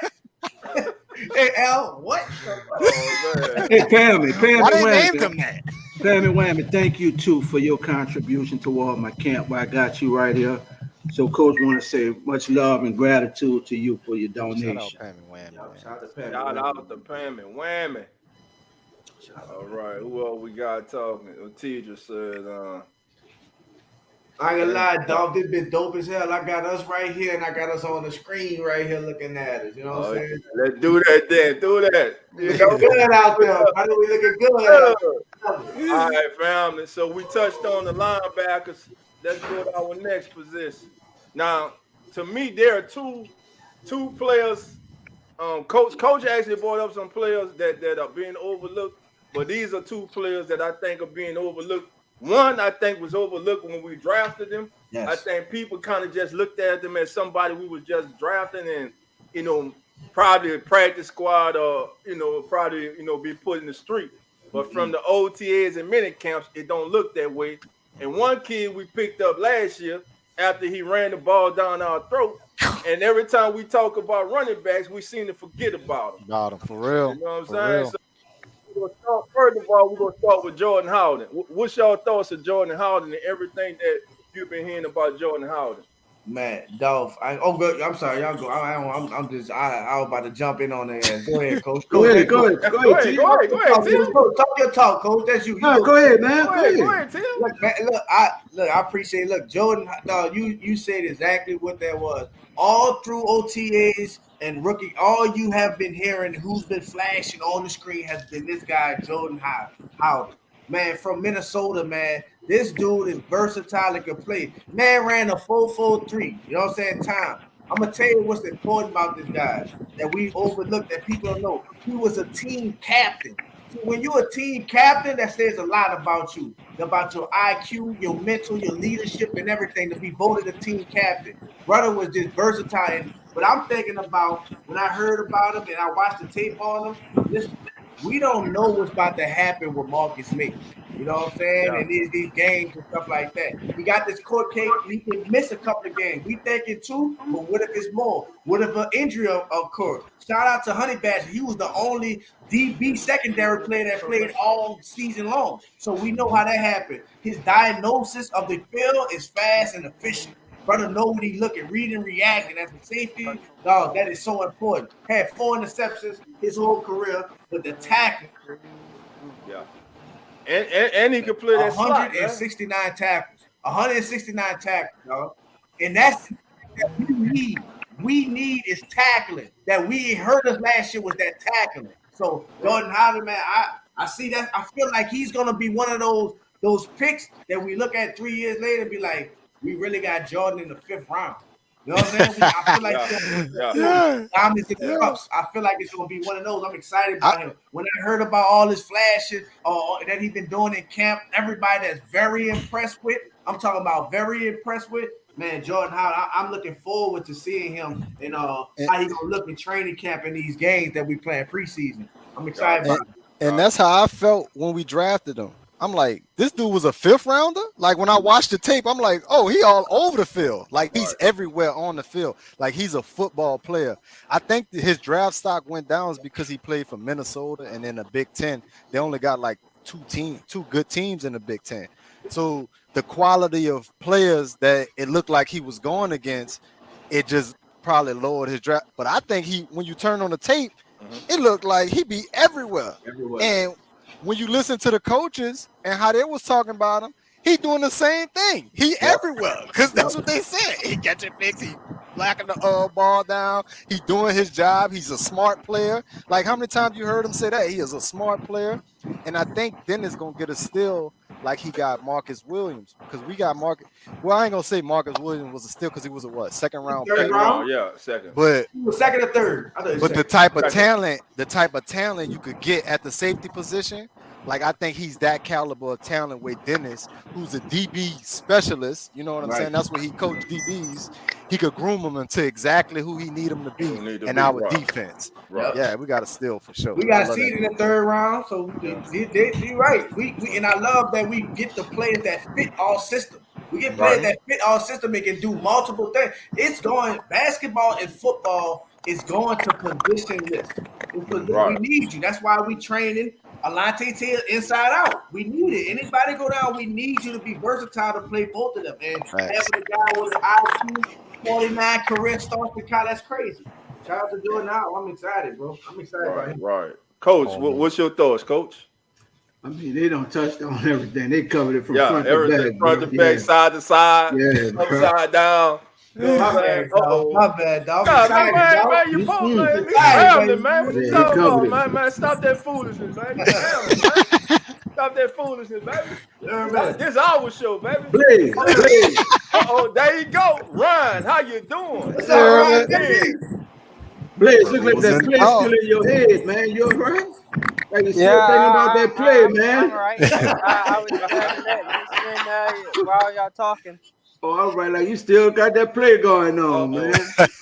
Hey L, what? Hey Pammy. Why they named him that? Pammy Whammy, thank you too for your contribution toward my camp. Where I got you right here. So, Coach, want to say much love and gratitude to you for your donation. Shout out Pammy Whammy. Shout out to Pammy Whammy. All right, who else we got talking? Teacher says, I ain't gonna lie, dog. This been dope as hell. I got us right here, and I got us on the screen right here looking at us. You know what I'm saying? Let's do that then. Do that. Looking good out there. I know we looking good. All right, family. So we touched on the linebackers. Let's go to our next position. Now, to me, there are two players. Coach actually brought up some players that are being overlooked, but these are two players that I think are being overlooked. One, I think, was overlooked when we drafted them. Yes. I think people kind of just looked at them as somebody we was just drafting and, probably a practice squad or, probably, be put in the street. But from the OTAs and mini camps, it don't look that way. And one kid we picked up last year after he ran the ball down our throat. And every time we talk about running backs, we seem to forget about him. Got him, for real. You know what I'm saying? So first of all, we're going to start with Jordan Howden. What's your thoughts of Jordan Howden and everything that you've been hearing about Jordan Howden? Man, Dolph. Good. I'm sorry, y'all go. I was about to jump in on there. Go ahead, Coach. Go ahead. Go ahead, Tim. Talk your talk, Coach. That's you. Go ahead, man. Go ahead, Tim. Look, I appreciate. Look, Jordan. Dog, you said exactly what that was. All through OTAs and rookie, all you have been hearing, who's been flashing on the screen, has been this guy, Jordan Howden. Man, from Minnesota, man. This dude is versatile and can play. Man ran a 4.43. You know what I'm saying? Time. I'm gonna tell you what's important about this guy that we overlook that people don't know. He was a team captain. So when you're a team captain, that says a lot about you, about your IQ, your mental, your leadership, and everything to be voted a team captain. Brother was just versatile. But I'm thinking about when I heard about him and I watched the tape on him. Listen, we don't know what's about to happen with Marcus May. You know what I'm saying? Yeah. And these games and stuff like that. He got this court case. He can miss a couple of games. We thinking 2, but what if it's more? What if an injury occurs? Shout out to Honey Badger. He was the only DB secondary player that played all season long. So we know how that happened. His diagnosis of the field is fast and efficient. Brother know what he looking, reading, reacting. As a safety, dog, that is so important. Had 4 interceptions his whole career, but the tackle. Yeah. And he could play that 169 slot, tackles. 169 tackles, dog. And that's that we need. We need is tackling. That we heard us last year was that tackling. So Jordan Howard, man, I see that. I feel like he's gonna be one of those picks that we look at 3 years later and be like, we really got Jordan in the 5th round. You know what I'm saying? I feel like diamonds in the cups. I feel like it's gonna be one of those. I'm excited about him. When I heard about all his flashes that he's been doing in camp, everybody that's very impressed with. I'm talking about very impressed with. Man, Jordan Howard, I'm looking forward to seeing him and how he gonna look in training camp in these games that we playing preseason. I'm excited about it. And that's how I felt when we drafted him. I'm like, this dude was a 5th rounder. Like when I watched the tape, I'm like, oh, he all over the field. Like he's everywhere on the field. Like he's a football player. I think his draft stock went down because he played for Minnesota and in the Big Ten. They only got like 2 good teams in the Big Ten. So the quality of players that it looked like he was going against, it just probably lowered his draft. But I think when you turn on the tape, it looked like he be everywhere. And when you listen to the coaches and how they was talking about him, he doing the same thing. He everywhere because that's what they said. He catching picks, he blacking the ball down. He doing his job. He's a smart player. Like how many times you heard him say that? He is a smart player. And I think then it's gonna get a steal like he got Marcus Williams because we got Marcus. Well, I ain't gonna say Marcus Williams was a steal because he was a 2nd round pick. 3rd round? Yeah, 2nd. But he was 2nd or 3rd. But the type of talent you could get at the safety position, like I think he's that caliber of talent with Dennis, who's a DB specialist. You know what I'm saying? That's what he coached DBs. He could groom them into exactly who he need them to be in our defense. Right. Yeah, we got a steal for sure. We got seed in the 3rd round, so you're right. We and I love that we get the players that fit our system. We get players that fit our system and can do multiple things. It's going basketball and football is going to positionless. We need you. That's why we training Alante Taylor inside out. We need it. Anybody go down, we need you to be versatile to play both of them. And having a guy with an IQ 49 career starts to count, that's crazy. Shout out to Jordan Howard. I'm excited, bro. I'm excited about him. Right. Coach, what's your thoughts, Coach? I mean, they don't touch on everything. They covered it from front everything, to back. Front to back, side to side, upside down. My bad, dog. My bad, dog. Man, you both family, man. What you talking about, man? Stop that foolishness, man. Stop that foolishness, baby. This is our show, baby. Blaze. There you go. Ryan, how you doing? What's up, Ryan? Blaze, look like that play still in your head, man. You all right? Like you still thinking about that play, man. All right. I was listening while y'all talking. Oh, all right. Like you still got that play going on, man.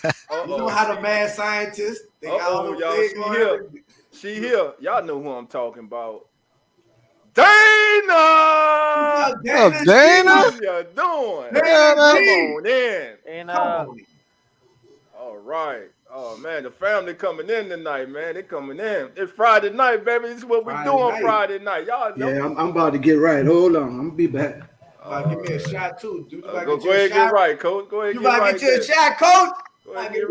You know how the mad scientists, they got all the plays going on. She here. Y'all know who I'm talking about. Dana! Dana? How you doing? Come on in. And all right. Oh man, the family coming in tonight, man. They coming in. It's Friday night, baby. This is what we doing Friday night. Y'all know. Yeah, I'm about to get right. Hold on. I'm gonna be back. Give me a shot too, dude. Go ahead and get right, Coach. Go ahead and get right. You about to get you a shot, Coach? Go ahead and get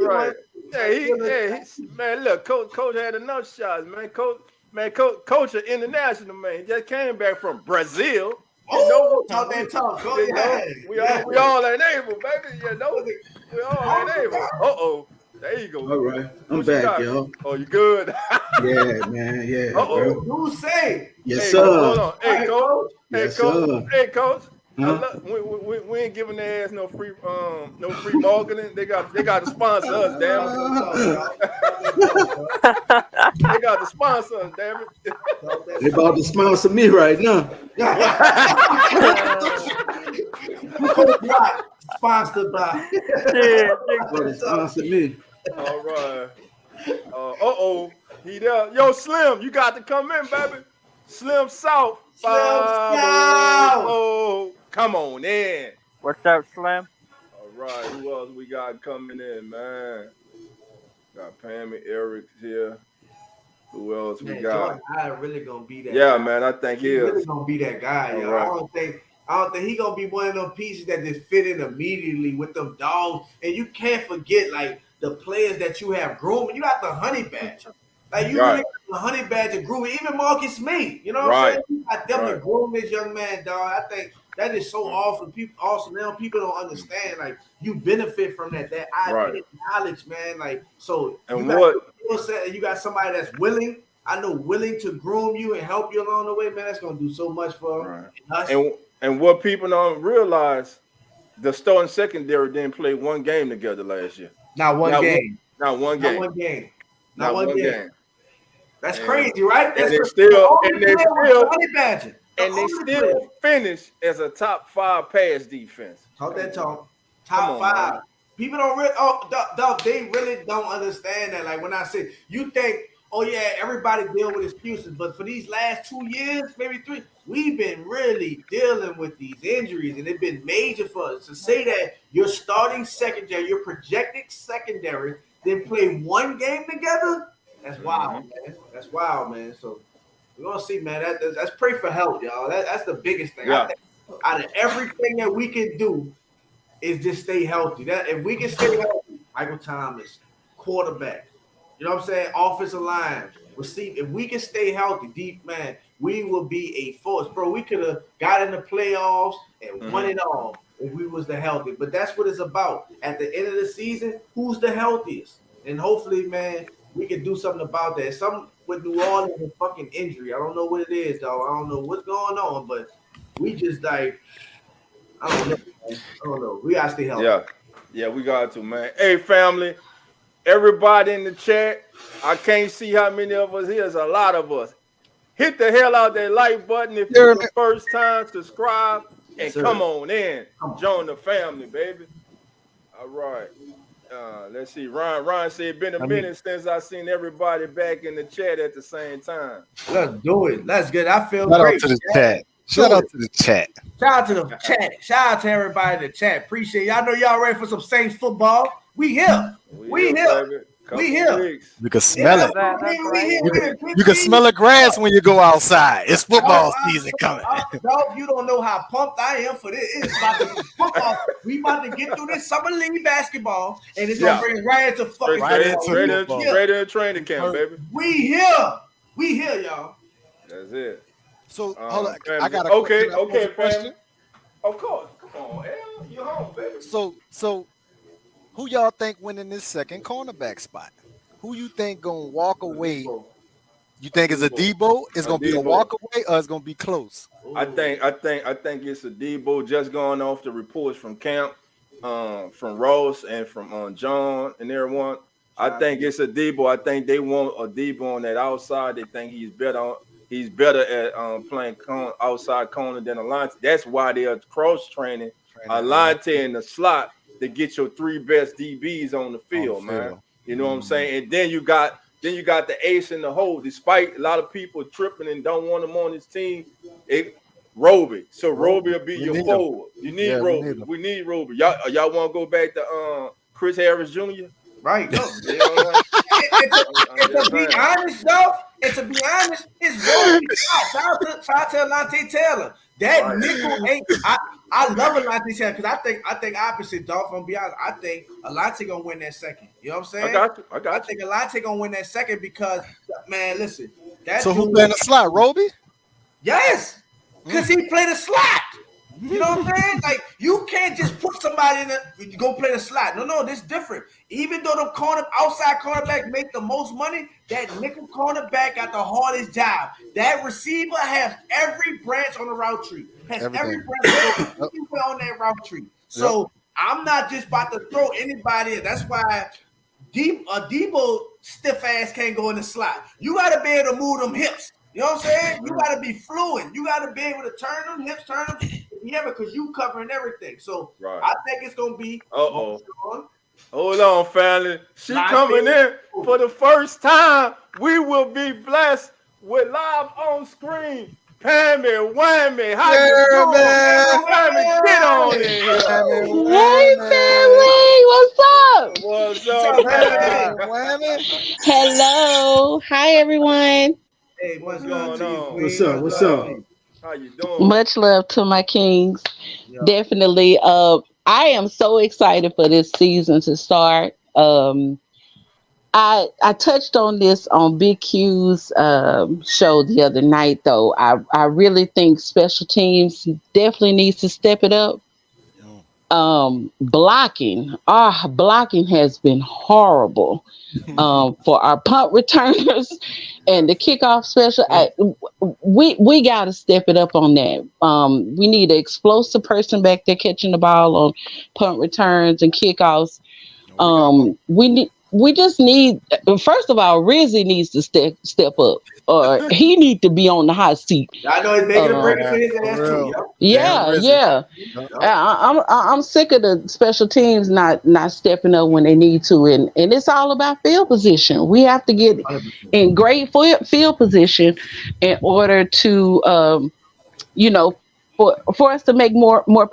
right. Man, look, Coach had enough shots, man. Coach an international man. He just came back from Brazil. Oh, talk that talk. Go ahead. We all ain't able, baby. You know, we all ain't able. There you go. All right. I'm back, y'all. Oh, you good? Yeah, man. Yeah. Who say? Yes, hey, sir. Hold on. Hey, Coach. Yes, Coach. sir. Hey, Coach. We ain't giving their ass no free marketing. They got to sponsor us, damn it. They got to sponsor us, damn it. They about to sponsor me right now. Sponsored by. Sponsor me. All right. He there. Yo, Slim, you got to come in, baby. Slim South. Oh, come on in. What's up, Slim? All right. Who else we got coming in, man? Got Pammy Eric here. Who else we got? Jordan Howard really gonna be that. Yeah, guy. man. I think he He is. really gonna be that guy, yo. Right. I don't think he gonna be one of them pieces that just fit in immediately with them dogs. And you can't forget like the players that you have groomed. You got the honey badger. Like you really got the honey badger grooming. Even Marcus Smith. You know what I'm saying? You got them to groom this young man, dog. I think that is so awesome. Awesome. Now people don't understand. Like you benefit from that IP knowledge, man. Like so. And you got somebody that's willing. I know willing to groom you and help you along the way, man. That's gonna do so much for us. And what people don't realize, the starting secondary didn't play one game together last year. Not one game. Not one game. That's crazy, right? And they still finish as a top 5 pass defense. Talk that talk. Top 5. Man. People don't really. They really don't understand that. Like when I say, you think, oh yeah, everybody deal with excuses, but for these last 2 years, maybe 3, we've been really dealing with these injuries, and it's been major for us. To say that your starting secondary, your projected secondary, then play one game together, that's wild, man. That's wild, man. So we're gonna see, man. That's pray for help, y'all. That's the biggest thing. Yeah. I think out of everything that we can do is just stay healthy. That if we can stay healthy, Michael Thomas, quarterback, you know what I'm saying? Offensive line, receive. If we can stay healthy, deep man, we will be a force, bro. We could have got in the playoffs and won it all if we was the healthy. But that's what it's about. At the end of the season, who's the healthiest? And hopefully, man, we can do something about that. Something with New Orleans and fucking injury. I don't know what it is, though. I don't know what's going on, but we just like, I don't know. Man. I don't know. We gotta stay healthy. Yeah, we got to, man. Hey, family. Everybody in the chat, I can't see how many of us here. There's a lot of us. Hit the hell out that like button if it's the first time. Subscribe and come on in. Join the family, baby. All right. Let's see. Ryan said, been a minute since I seen everybody back in the chat at the same time. Let's do it. Let's get. I feel Shout great. out to the chat. Shout out to the chat. Shout out to the chat. Shout out to everybody in the chat. Appreciate y'all. Know y'all ready for some Saints football. We here. We here. You can smell it. You can smell the grass when you go outside. It's football season coming. Dog, you don't know how pumped I am for this. It's about to be football. We about to get through this summer league basketball, and it's gonna bring right into fucking straight into training camp, baby. We here, y'all. That's it. So hold on. I got a question. Of course. Come on, Al. You're home, baby. So who y'all think winning this second cornerback spot? Who you think gonna walk away? You think it's a Debo? It's gonna be a walk away, or it's gonna be close? I think it's a Debo. Just going off the reports from camp, from Ross and from John and everyone. I think it's a Debo. I think they want a Debo on that outside. They think he's better at playing outside corner than Alante. That's why they're cross training Alante in the slot to get your 3 best DBs on the field, man. You know what I'm saying? And then you got the ace in the hole. Despite a lot of people tripping and don't want him on his team, Roby. So Roby will be your forward. You need Roby. We need Roby. Y'all want to go back to Chris Harris Jr.? Right. No. To be honest, though, it's Roby. Shout out to Alante Taylor. That nickel ain't. I love Alante Taylor because I think opposite, Dolph. I'm gonna be honest. I think Alante gonna win that second. You know what I'm saying? I got you. I think Alante gonna win that second because, man, listen. So who playing the slot? Roby? Yes, because he played a slot. You know what I'm saying? Like you can't just put somebody in you go play the slot. No, this is different. Even though the outside cornerback make the most money, that nickel cornerback got the hardest job. That receiver has every branch on the route tree. has Everything. every breath to go anywhere on that route tree. So I'm not just about to throw anybody in. That's why Debo stiff ass can't go in the slot. You got to be able to move them hips. You know what I'm saying? You got to be fluid. You got to be able to turn them hips, yeah, because you covering everything. So I think it's gonna be. Hold on, family. She coming in for the first time. We will be blessed with live on screen. Pammy Whammy, how you doing? Whammy, get on in here. Hey, family, what's up? What's up, Pammy? Hello, hi everyone. Hey, what's going on? What's up? How you doing? Much love to my kings. Definitely. I am so excited for this season to start. I touched on this on Big Q's show the other night, though. I really think special teams definitely needs to step it up. Blocking has been horrible for our punt returners and the kickoff special. We got to step it up on that. We need an explosive person back there catching the ball on punt returns and kickoffs. We just need, first of all, Rizzy needs to step up, or he need to be on the hot seat. I know he's making a break for his ass too. Yeah. I'm sick of the special teams not stepping up when they need to, and it's all about field position. We have to get in great field position in order to, for us to make more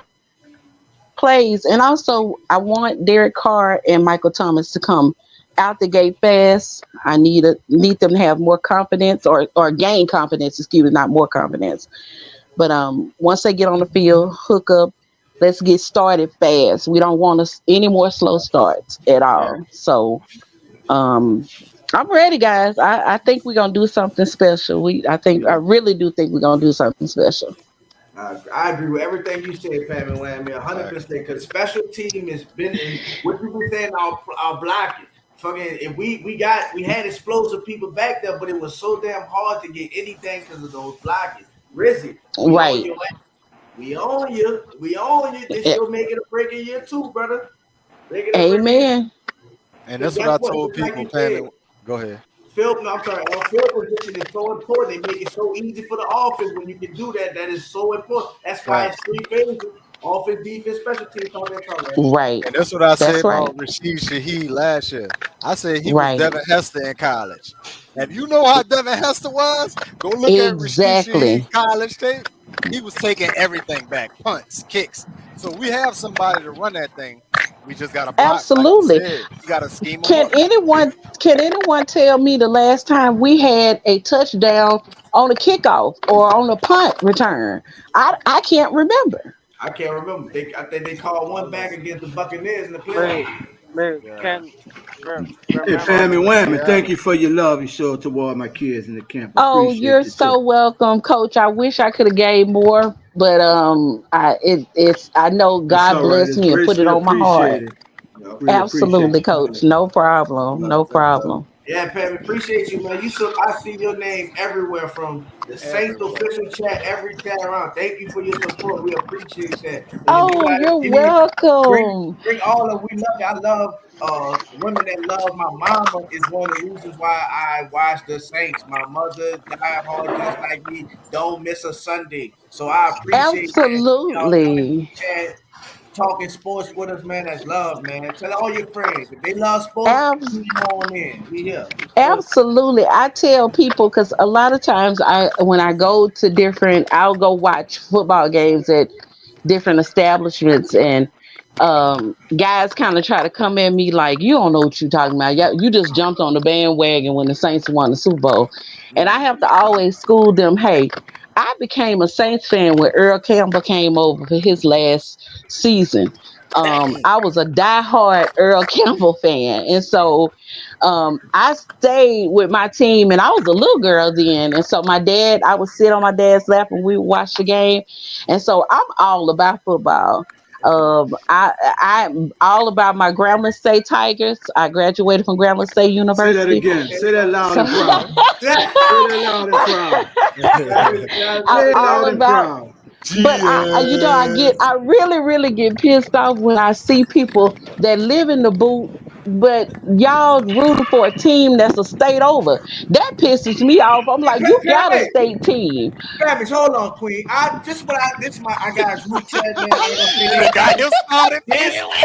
plays. And also, I want Derek Carr and Michael Thomas to come out the gate fast. I need them to have more confidence or gain confidence, not more confidence. But once they get on the field, hook up, let's get started fast. We don't want any more slow starts at all. So I'm ready, guys. I think we're gonna do something special. I really do think we're gonna do something special. I agree with everything you said, Pammy Whammy, 100%. Because special team has been in what you been saying, our blocking. Fucking, if we had explosive people back there, but it was so damn hard to get anything because of those blocking. Rizzy, we own you. This year make it a breaking year too, brother. Amen. And that's what I told people, Pammy. Go ahead. Field position is so important. They make it so easy for the offense when you can do that. That is so important. That's why it's 3 phases. Offense, defense, special teams. Right. And that's what I said about Rashid Shaheed last year. I said he was Devin Hester in college. And you know how Devin Hester was? Go look at Rashid Shaheed college tape. He was taking everything back. Punts, kicks. So we have somebody to run that thing. We just got to block. Absolutely. Like you got to scheme. Can anyone tell me the last time we had a touchdown on a kickoff or on a punt return? I can't remember. I think they called one back against the Buccaneers in the playoffs. Hey, Pammy Whammy, thank you for your love you showed toward my kids in the camp. You're so welcome, Coach. I wish I could have gave more, but I know God blessed me and put it on my heart. Absolutely, Coach. No problem. Yeah, Pammy, appreciate you, man. I see your name everywhere from the Saints official chat, every chat around. Thank you for your support. We appreciate that. You're welcome. Bring all of we love you. I love women that love my mama is one of the reasons why I watch the Saints. My mother died hard just like me. Don't miss a Sunday. So I appreciate absolutely that. Talking sports with us, man. That's love, man. Tell all your friends if they love sports. On in. We here. Absolutely. I tell people because a lot of times when I go to I'll go watch football games at different establishments, and guys kind of try to come at me like, you don't know what you're talking about. You just jumped on the bandwagon when the Saints won the Super Bowl. And I have to always school them, hey, I became a Saints fan when Earl Campbell came over for his last season. I was a diehard Earl Campbell fan. And so I stayed with my team, and I was a little girl then. And so I would sit on my dad's lap and we would watch the game. And so I'm all about football. I'm all about my Grambling State Tigers. I graduated from Grambling State University. Say that again. Say that loud and proud. Say that loud and proud. I'm all about But I really, really get pissed off when I see people that live in the boot, but y'all rooting for a team that's a state over. That pisses me off. I'm like, you got a state team. Travis, hold on, Queen. I got a group chat, man. I ain't gonna say You this. got him started.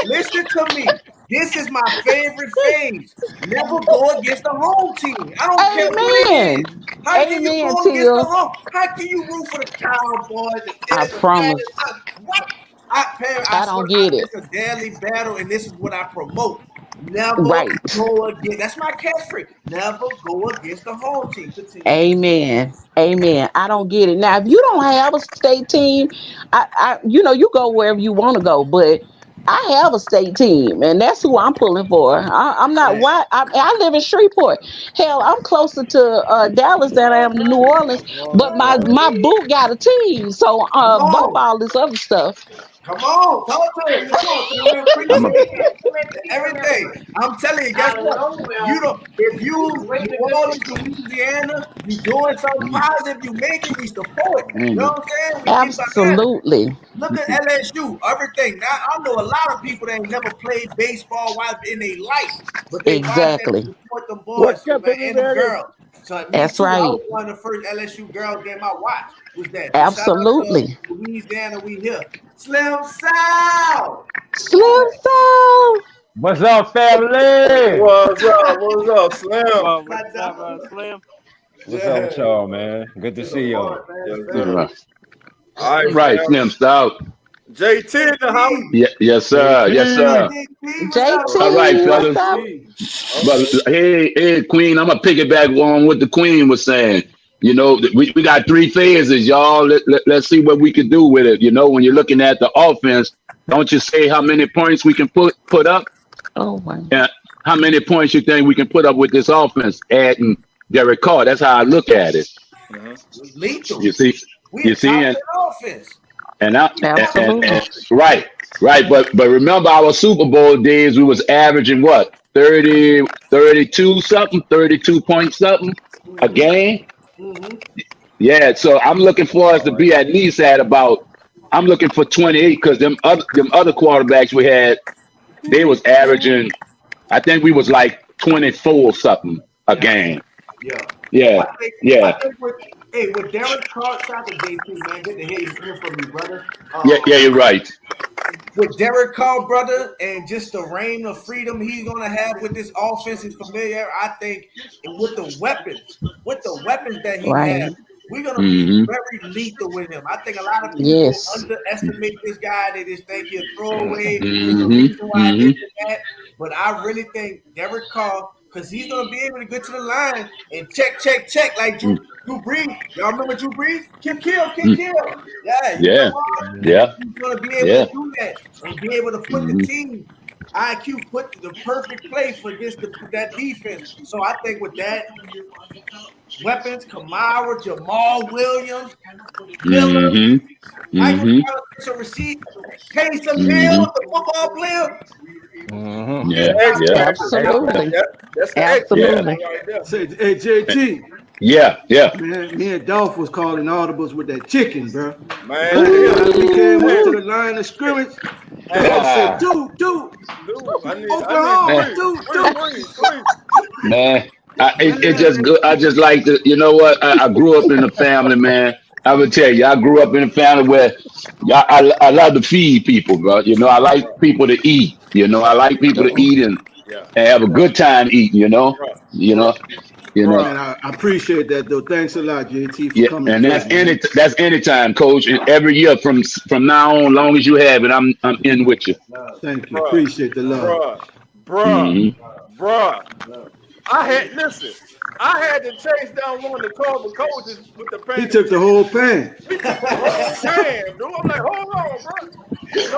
Listen to me. This is my favorite phase. Never go against the home team. I don't care who it is. How can you go against the home? How can you root for the Cowboys? I promise. What? I don't get it. It's a daily battle, and this is what I promote. Never Right. go against. That's my catchphrase. Never go against the home team. Continue. Amen. Amen. I don't get it. Now, if you don't have a state team, you go wherever you want to go, but I have a state team, and that's who I'm pulling for. I'm not why I live in Shreveport. Hell, I'm closer to Dallas than I am to New Orleans, but my boot got a team, so bump all this other stuff. Come on, talk to him. Come on, everything. I'm telling you, guess what? You don't. If you New Orleans to Louisiana, you doing something positive. You make it. We support. You know what I'm saying? Absolutely. Look at LSU. Everything. Now I know a lot of people that ain't never played baseball while in their life, but they exactly support them boys and them girls. So that's right. I was one of the first LSU girls game I watched. Was that absolutely Louisiana? We here. Slim South. What's up, family? What's up, Slim? What's up, Slim? What's up with y'all, man? Good to see y'all. All right, Slim South. JT in the house. Yes, sir. Yes, sir. JT. All right, fellas. But hey, Queen, I'm gonna piggyback on what the Queen was saying. You know, we got three phases, y'all. Let's see what we can do with it. You know, when you're looking at the offense, don't you say how many points we can put up? Oh my. Yeah. How many points you think we can put up with this offense? Adding Derek Carr. That's how I look at it. Lethal. You see, and offense. And right. But remember our Super Bowl days, we was averaging what? 32 something, 32 point something a game. Mm-hmm. Yeah, so I'm looking for us to be at least at about. I'm looking for 28 because them other quarterbacks we had, they was averaging. I think we was like 24 something a game. Yeah. I think with Derek Carr, Saturday too, man. Good to hear from you, brother. Yeah, you're right. With Derek Carr, brother, and just the reign of freedom he's gonna have with this offense is familiar. I think with the weapons that he has, we're gonna be very lethal with him. I think a lot of people underestimate this guy. They just think he'll throw away. But I really think Derek Carr, because he's gonna be able to get to the line and check like Drew Brees. Y'all remember Drew Brees? Kick kill. Yeah. He's gonna be able to do that and be able to put the team IQ, put the perfect play for that defense. So I think with that weapons, Kamara, Jamal Williams, Miller, Michael receive, Taysom Hill, the football player. Absolutely. Absolutely. Hey, JT. Yeah. Man, me and Dolph was calling audibles with that chicken, bro. Man, we came up to the line of scrimmage. I said, dude, Oklahoma, dude. Man, it just good. I just like to, you know what? I grew up in a family, man. I would tell you, I grew up in a family where I love to feed people, bro. You know, I like people to eat. You know, I like people to eat and have a good time eating. You know. Man, I appreciate that though. Thanks a lot, JT, for coming. And that's anytime, Coach. And every year from now on, long as you have it, I'm in with you. Thank you. Appreciate the love, bruh. I had to chase down one of the Cobra coaches with the pan. He took the whole pan. Dude. I'm like, hold on, bro. You know,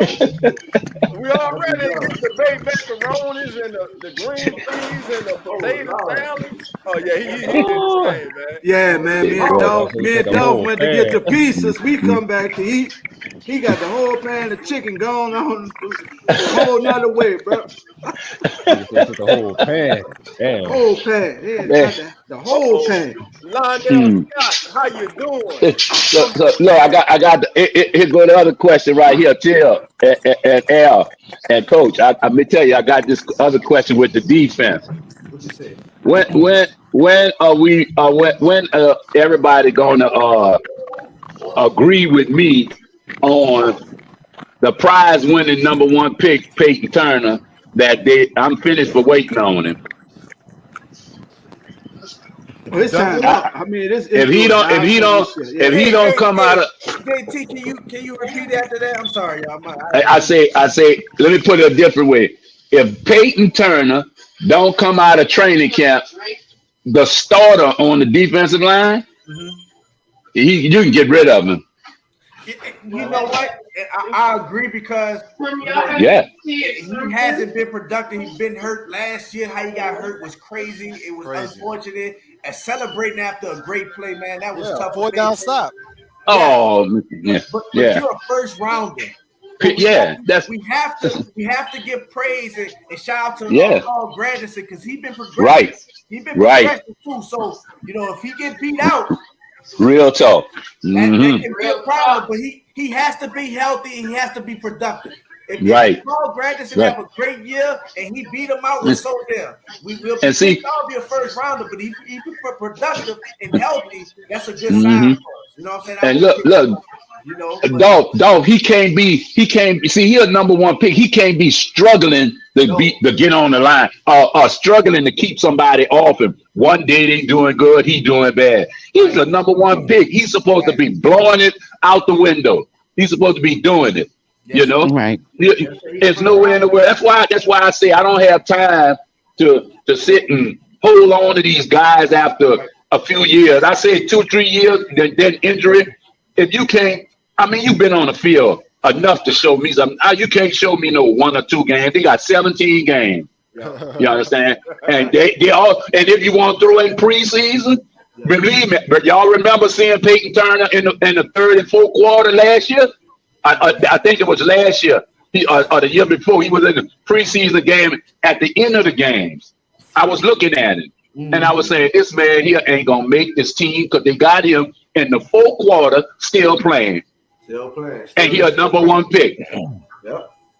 we already get the baked macaronis and the green peas and the potato salad. Oh yeah, he did the same, man. Yeah, man. Me and Dolph went to get the pieces. We come back to eat. He got the whole pan of chicken going on a whole nother way, bro. The whole pan. Damn. whole pad. Yeah, the whole pad. Lionel Scott, how you doing? No, I got. Here go the other question right here, Jill and Al and Coach. Let me tell you, I got this other question with the defense. What you say? When are we? When everybody gonna agree with me on the prize-winning number one pick, Peyton Turner? I'm finished for waiting on him. Well, it's time out. I mean, if he don't come out of JT, can you repeat after that? I'm sorry, y'all. I say, let me put it a different way. If Peyton Turner don't come out of training camp, the starter on the defensive line, you can get rid of him. You know what? I agree because he hasn't been productive. He's been hurt last year. How he got hurt was crazy. It was unfortunate. And celebrating after a great play, man, that was tough. 4 down stop. Oh, yeah. But you're a first rounder. We have to give praise and shout out to Paul Granderson because he's been progressing. Right. He's been progressing too. So if he get beat out, real talk. That can be a problem, but he has to be healthy and he has to be productive. If Paul Granderson have a great year and he beat him out, we're so there. We'll be a first rounder, but if he's productive and healthy, that's a good sign for us. You know what I'm saying? And look, dog, he can't be. See, he's a number one pick. He can't be struggling to get on the line, struggling to keep somebody off him. One day they doing good, he doing bad. He's a number one pick. He's supposed to be blowing it out the window. He's supposed to be doing it. Right? There's nowhere in the world. That's why I say I don't have time to sit and hold on to these guys after a few years. I say 2-3 years, then injury. If you can't, you've been on the field enough to show me something. You can't show me no 1 or 2 games. They got 17 games. You understand? And they all. And if you want to throw in preseason, believe me. But y'all remember seeing Peyton Turner in the third and fourth quarter last year? I think it was last year or the year before. He was in the preseason game at the end of the games. I was looking at it, and I was saying, this man here ain't going to make this team because they got him in the fourth quarter still playing. And he a number one pick.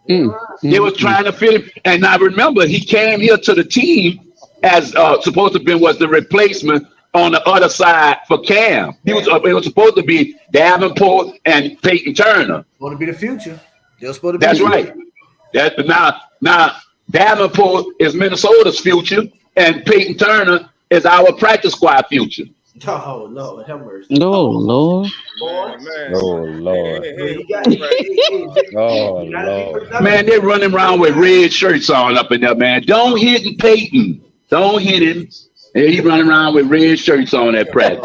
They was trying to fit him. And I remember he came here to the team as supposed to be was the replacement on the other side for Cam. It was supposed to be Davenport and Peyton Turner. Supposed to be the future. That's right. Now Davenport is Minnesota's future, and Peyton Turner is our practice squad future. Oh Lord, have mercy. Oh Lord. Oh Lord. Oh Lord. Man, they're running around with red shirts on up in there, man. Don't hit Peyton. Don't hit him. And he running around with red shirts on at practice.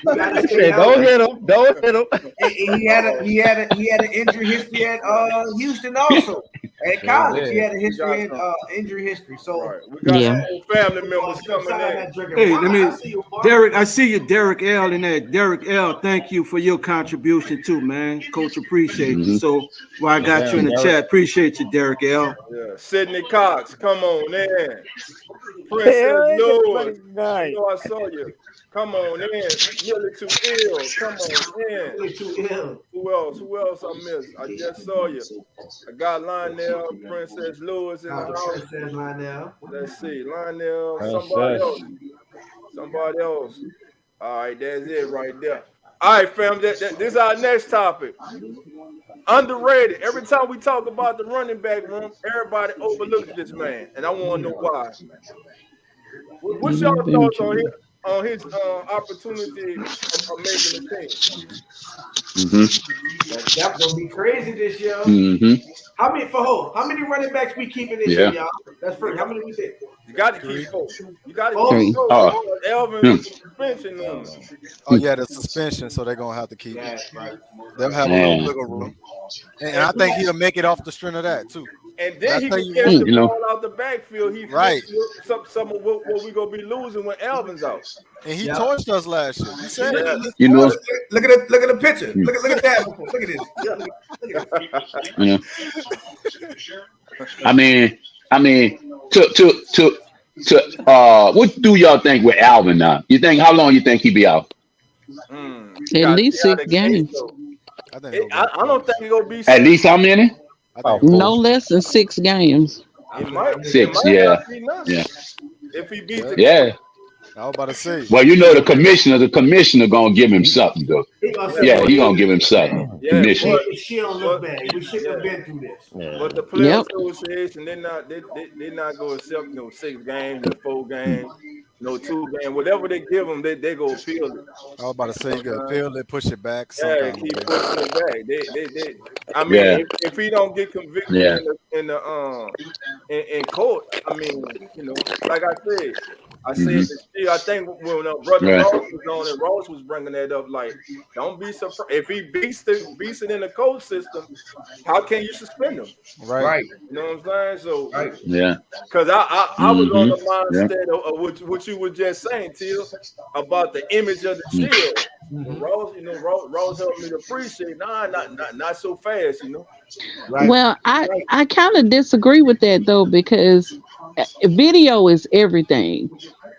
Don't hit him. Don't hit him. He had an injury history at Houston also. At college, he had a history in injury history. So we got some family members coming in. Hey, Derek, I see you, Derek L. in there. Derek L., thank you for your contribution too, man. Coach, appreciate you. So I got you in the chat. Appreciate you, Derek L. Yeah, Sydney Cox, come on in. Princess Nola, I saw you. Come on in. Nearly too ill. Come on in. Who else I missed? I just saw you. I got Lionel, Princess Lewis in the house. Let's see. Lionel, somebody else. All right, that's it right there. All right, fam, this is our next topic. Underrated. Every time we talk about the running back room, everybody overlooks this man, and I want to know why. What's your thoughts on his opportunity of making the team? That's gonna be crazy this year. How many running backs we keeping this year, y'all? That's first. How many we did? You got to keep four. You got to keep four. Elvin suspension on. Oh yeah, the suspension, so they're gonna have to keep it. They'll have a little wiggle room, and I think he'll make it off the strength of that too. And then he can catch the ball out the backfield. He some of what we gonna be losing when Elvin's out. And he torched us last year. He said, look at the picture. Look at that. Look at this. I mean, what do y'all think with Alvin now? You think how long you think he be out? At least 6 games. I don't think he's gonna be At least how many? No less than 6 games. It might, Six, it might yeah. not be none. Yeah. If he beats the Yeah. I was about to say. Well, you know the commissioner gonna give him something though. Yeah, he gonna give him something. Commissioner. It shouldn't look bad. We shouldn't have been through this. But the Players Association, they not gonna accept 6 games, 4 games, 2 games, whatever they give them, they go appeal it. I was about to say you can appeal it, push it back. Yeah, keep pushing it back. I mean, if he don't get convicted in court, I mean, like I said. I think when Brother Ross was on and Ross was bringing that up, like, don't be surprised if he beats it in the court system. How can you suspend him? Right. You know what I'm saying? So, because I was on the mindset of what you were just saying, Till, about the image of the shield. Ross, Ross helped me to appreciate. Not so fast, Right. Well, I kind of disagree with that though, because video is everything,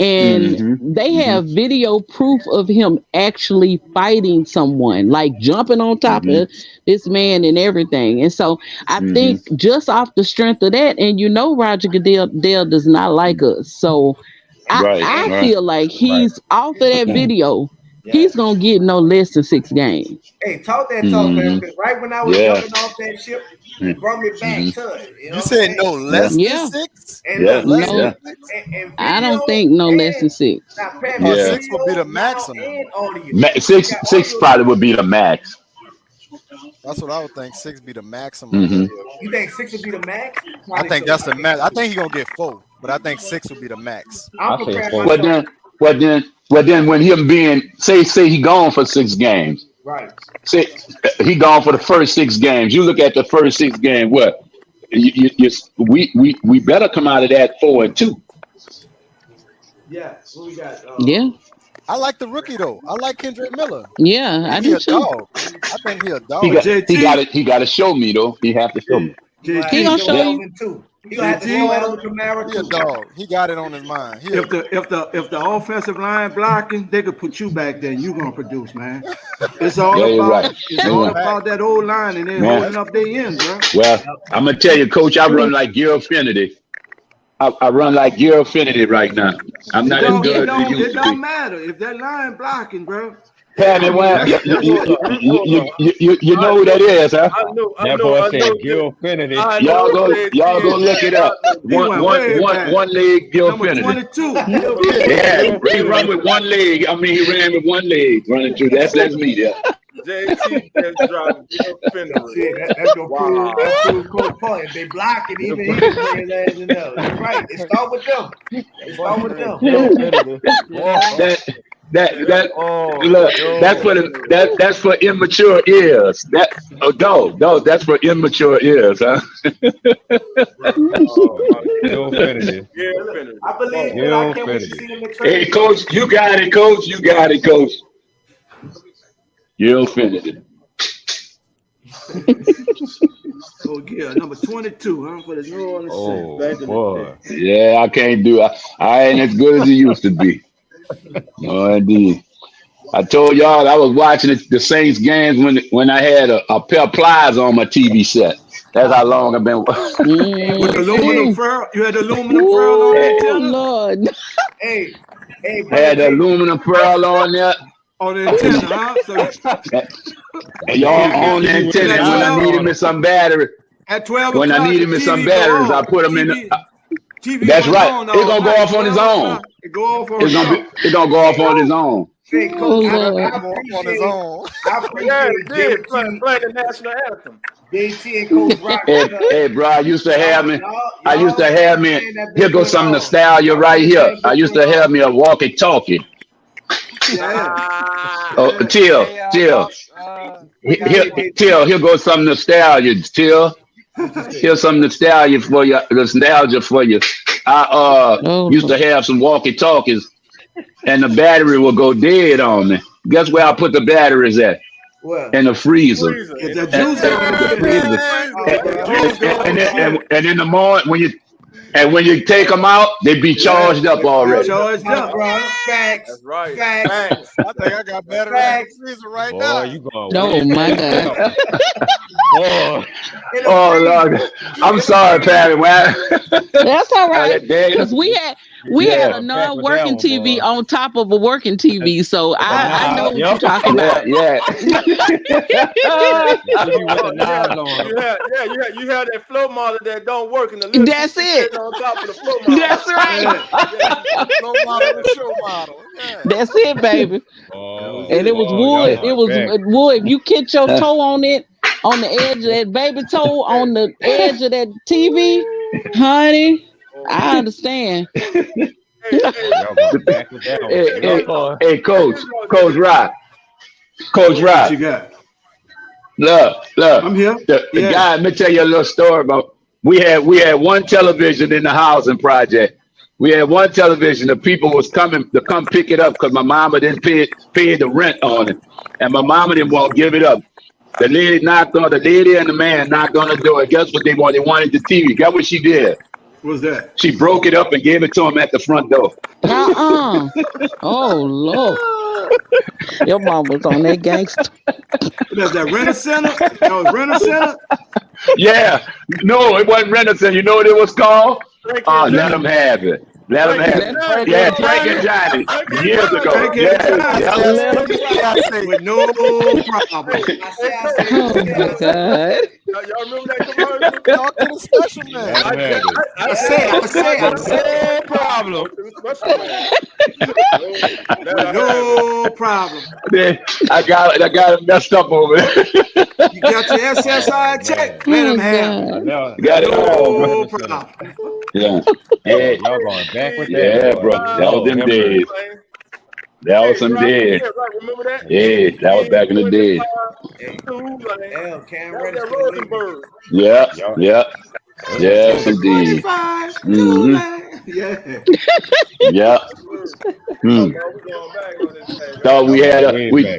and they have video proof of him actually fighting someone, like jumping on top of this man and everything. And so I think just off the strength of that, and Roger Goodell does not like us, so I feel like he's off of that video. He's gonna get no less than 6 games. Hey, talk that talk, man. Because right when I was jumping off that ship, you brought me back to it. You said no less than 6? And I don't think no less than 6. 6 would be the maximum. 6 probably would be the max. That's what I would think. 6 be the maximum. You think 6 would be the max? I think that's the max. I think he's gonna get 4, but I think 6 would be the max. But then when him being say he gone for 6 games. Right. Say he gone for the first 6 games. You look at the first 6 games. What? We better come out of that 4-2. Yeah. What we got? Yeah. I like the rookie though. I like Kendrick Miller. Yeah, I do too. Dog. I think he a dog. He got to show me though. He have to show me. He gonna show you too. He gonna have to go out on the Camaro too. Dog. He got it on his mind. If the offensive line blocking, they could put you back there. You gonna produce, man. It's all about that old line and then holding up their ends, bro. Well, I'm gonna tell you, Coach. I run like Gil Finity. I run like Gil Finity right now. I'm not as good as you used to be. It don't matter if that line blocking, bro. Patty, you know who that is, huh? That boy said Gil Finity. Y'all go look it up. One leg, Gil Finity. 22. Yeah, he run with one leg. I mean, he ran with one leg running through. That's me there. JT just dropped Gil Finity. That's your cool point. If they block it, even he can play his ass in there. You're right. It start with them. That's for immature ears. That's for immature ears, huh? I believe I can't wait to see him in training. Hey, Coach, you got it, Coach. You'll finish it. Oh yeah, number 22, huh? For the New Orleans Saints. Boy. Yeah, I can't do it. I ain't as good as it used to be. No, indeed. I told y'all I was watching the Saints games when I had a pair of pliers on my TV set. That's how long I've been watching. With aluminum foil? You had aluminum foil on that? Oh Lord. Hey, I had the aluminum foil on there. On the antenna, huh? Y'all on the antenna when I needed me some battery. At 12 when I needed me some batteries, I put them in the TV. That's right. It's gonna go off on is own. It's gonna go off on its own. Hey, Coach, on his own. Yeah, it did. Play the national anthem. JT and Coach Rock. Hey, bro, I used to have me. Here goes some nostalgia right here. I used to have me a walkie-talkie. Chill. Here goes some nostalgia. Chill. Here's some nostalgia for you. I used to have some walkie-talkies, and the battery would go dead on me. Guess where I put the batteries at? What? In the freezer. And in the morning And when you take them out, they be charged up already. Charged up, bro. Facts. That's right. Facts. I think I got better at season right Boy, now. you going Oh my God. Boy. Oh Lord, I'm sorry, Patty. That's all right. Because Because we had a non-working TV on top of a working TV, so I know what you're talking about. Yeah. You had that flow model that don't work in the That's it. on top of the flow model. That's right. Flow model and show model. Yeah. That's it, baby. Oh, And it was wood. It was wood. If you catch your toe on it, on the edge of that baby toe, on the edge of that TV, honey, I understand. Hey, Coach Rock. What you got? Look. I'm here. The guy, let me tell you a little story about. We had one television in the housing project. We had one television. The people was coming to come pick it up because my mama didn't pay the rent on it, and my mama didn't want to give it up. The lady and the man knocked on the door. Guess what they wanted? They wanted the TV. Guess what she did? What was that? She broke it up and gave it to him at the front door. Oh Lord. Your mom was on that gangster. That's that Renter Center? That was Renter Center? Yeah. No, it wasn't Renter Center. You know what it was called? Let them have it. Let them have it. Yeah, Frank and Johnny. Years ago. With no problem. Oh my God. Y'all remember that commercial? Talk to the special man. I said. problem. No problem. I got it messed up over there. You got your SSI check? Let him have it. Got it. No problem. Yeah. Hey, y'all going back with that? Yeah, bro. That was them days. That was some days. Remember that? Yeah, that was back in the day. Yeah, indeed. Yeah.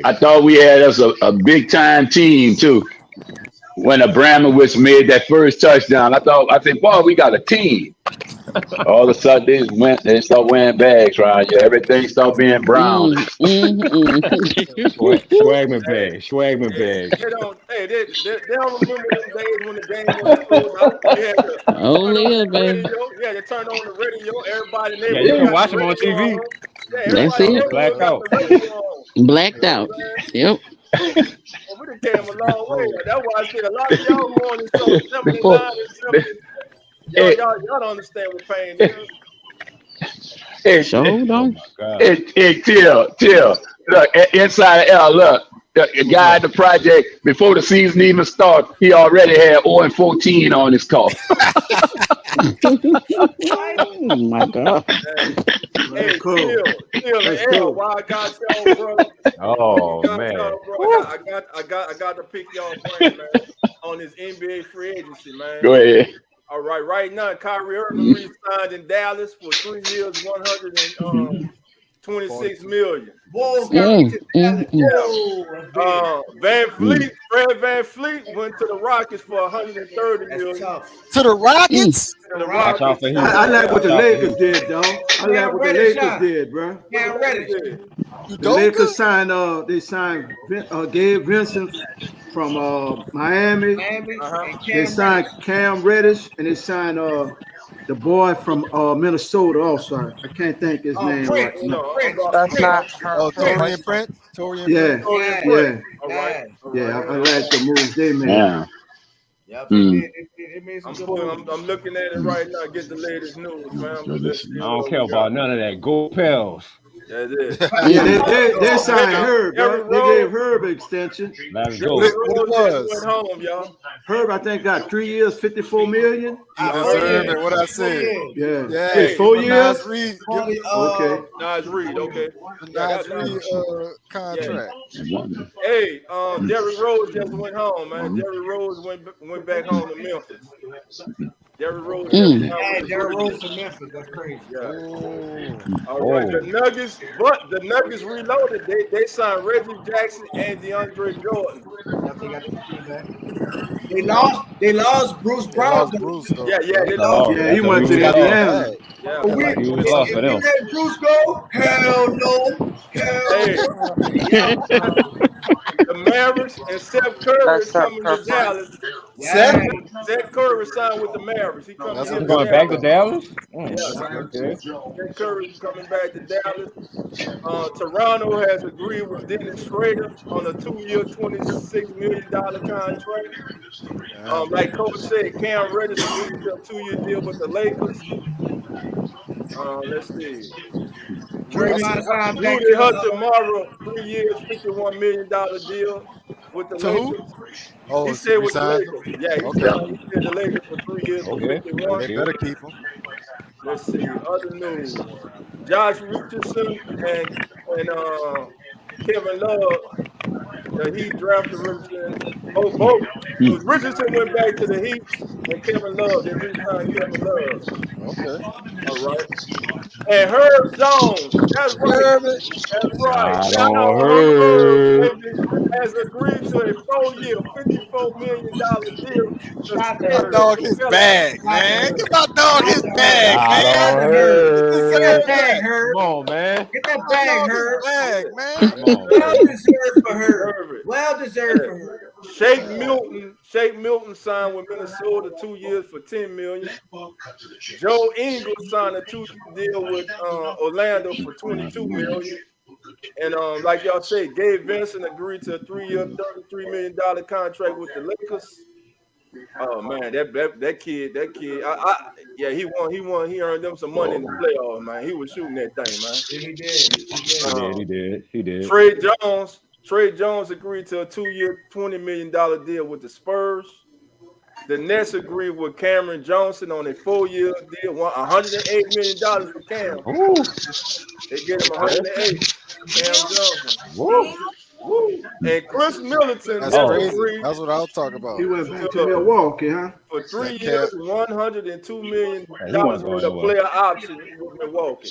I thought we had us a big time team too. When Abramovich made that first touchdown, I said, boy, we got a team. All of a sudden, they start wearing bags around here. Everything start being brown. Swagman bag. They don't remember them days when the game was sold out. Baby. Yeah, they turned on the radio. Everybody. Yeah, you can watch them on TV. That's it. Blacked out. Blacked out. Yep. We done came a long way. That's why I said a lot of y'all were on this show 79 and 70. Y'all don't understand what pain is. Till. Look, inside L, look. The guy in the project, before the season even started, he already had 0-14 on his car. Oh my God. Hey, cool. Why I got y'all, bro? Oh man. I got to pick y'all brain, man, on this NBA free agency, man. Go ahead. All right, right now, Kyrie Irving re-signed in Dallas for 3 years, $126 million. Fred Van Fleet went to the Rockets for $130 million. To the Rockets? To the Rockets. I like what the Lakers did, dog. I like what the Lakers did, bro. The Lakers signed. They signed Gabe Vincent from Miami. They signed Cam Reddish, and they signed the boy from Minnesota also. I can't think his name right now. That's not Torian Prince? Yeah. I like the moves they made. Yeah. I'm looking at it right now. Get the latest news, man. I don't care about none of that. Go Pels. Yeah, it is. They signed Herb. They gave Herb an extension. Let's go. Went home, y'all. Herb, I think, got 3 years, $54 million. What I said. Yeah. Hey, 4 years. Okay. Nas Reed. Okay. Nas Reed contract. Hey, Derrick Rose just went home, man. Derrick Rose went back home to Memphis. Derrick Rose. Mm. Hey, Derrick Rose to Memphis. That's crazy. Yeah. Oh. All right. The Oh. Nuggets, but the Nuggets reloaded. They signed Reggie Jackson and DeAndre Jordan. Yep, they got the feedback. They lost Bruce They Brown. lost Bruce though. Yeah, Yep. they I lost. lost. Yeah, I he thought went he to was Got that Indiana. bag. Yeah. But He was if lost for we them. let Bruce go, hell no. Hell Hey, no. the Mavericks and Seth Curry is That's up, coming to Curry. Dallas. Seth? Seth Curry signed with the Mavericks. He coming That's here a He to good going back to Dallas. Dallas? Yeah, That's a good Okay. pick. Seth Curry coming back to Dallas. Toronto has agreed with Dennis Schrader on a 2-year, $26 million contract. Damn. Like Coach said, Cam Reddish agreed to a 2-year deal with the Lakers. Let's see. That's Draymond a, signed back Rudy to Hudson-Morrow, 3 years, $51 million deal with the to who? Lakers. Oh, He it's said with the resigned him. Lakers. Yeah, he Okay. said the Lakers for 3 years for Okay. 51. They better keep him. Let's see. Other news. Josh Richardson and Kevin Love. He drafted Richardson. Both. Richardson went back to the Heat, and Kevin Love. They re-signed Kevin Love. Okay. All right. And Herb Jones. That's right. Herbert. That's right. I Shout don't out Herb, heard. baby. Has agreed to a 4-year, $54 million deal to Shout Give to my Spurs Herb. dog the his Pelicans. bag, Shout to man. Herb. Give my dog Shout his to Herb. bag, I man. don't Shout to Herb. He Get that deserves heard. bag, that. Herb. Come on, man. Get that Give my bag, dog his Herb. bag, man. Come on, Well man. deserved for Herb. Herbert. Well deserved Yeah. for Herb. Shake Milton signed with Minnesota 2 years for $10 million. Joe Ingles signed a 2-year deal with Orlando for $22 million. And like y'all say, Gabe Vincent agreed to a 3-year, $33 million contract with the Lakers. Oh man, that kid, yeah, he earned them some money in the playoffs, man. He was shooting that thing, man. He did. He did. Trey Jones agreed to a 2-year, $20 million deal with the Spurs. The Nets agreed with Cameron Johnson on a 4-year deal, $108 million for Cam. Ooh. They get him 108. Cam Johnson. Woo. Woo. And Chris Middleton That's has crazy. agreed That's what I was talking about. He went back to Milwaukee, huh? for 3 That years, cat. $102 million He wasn't going with a nowhere. player option with Milwaukee.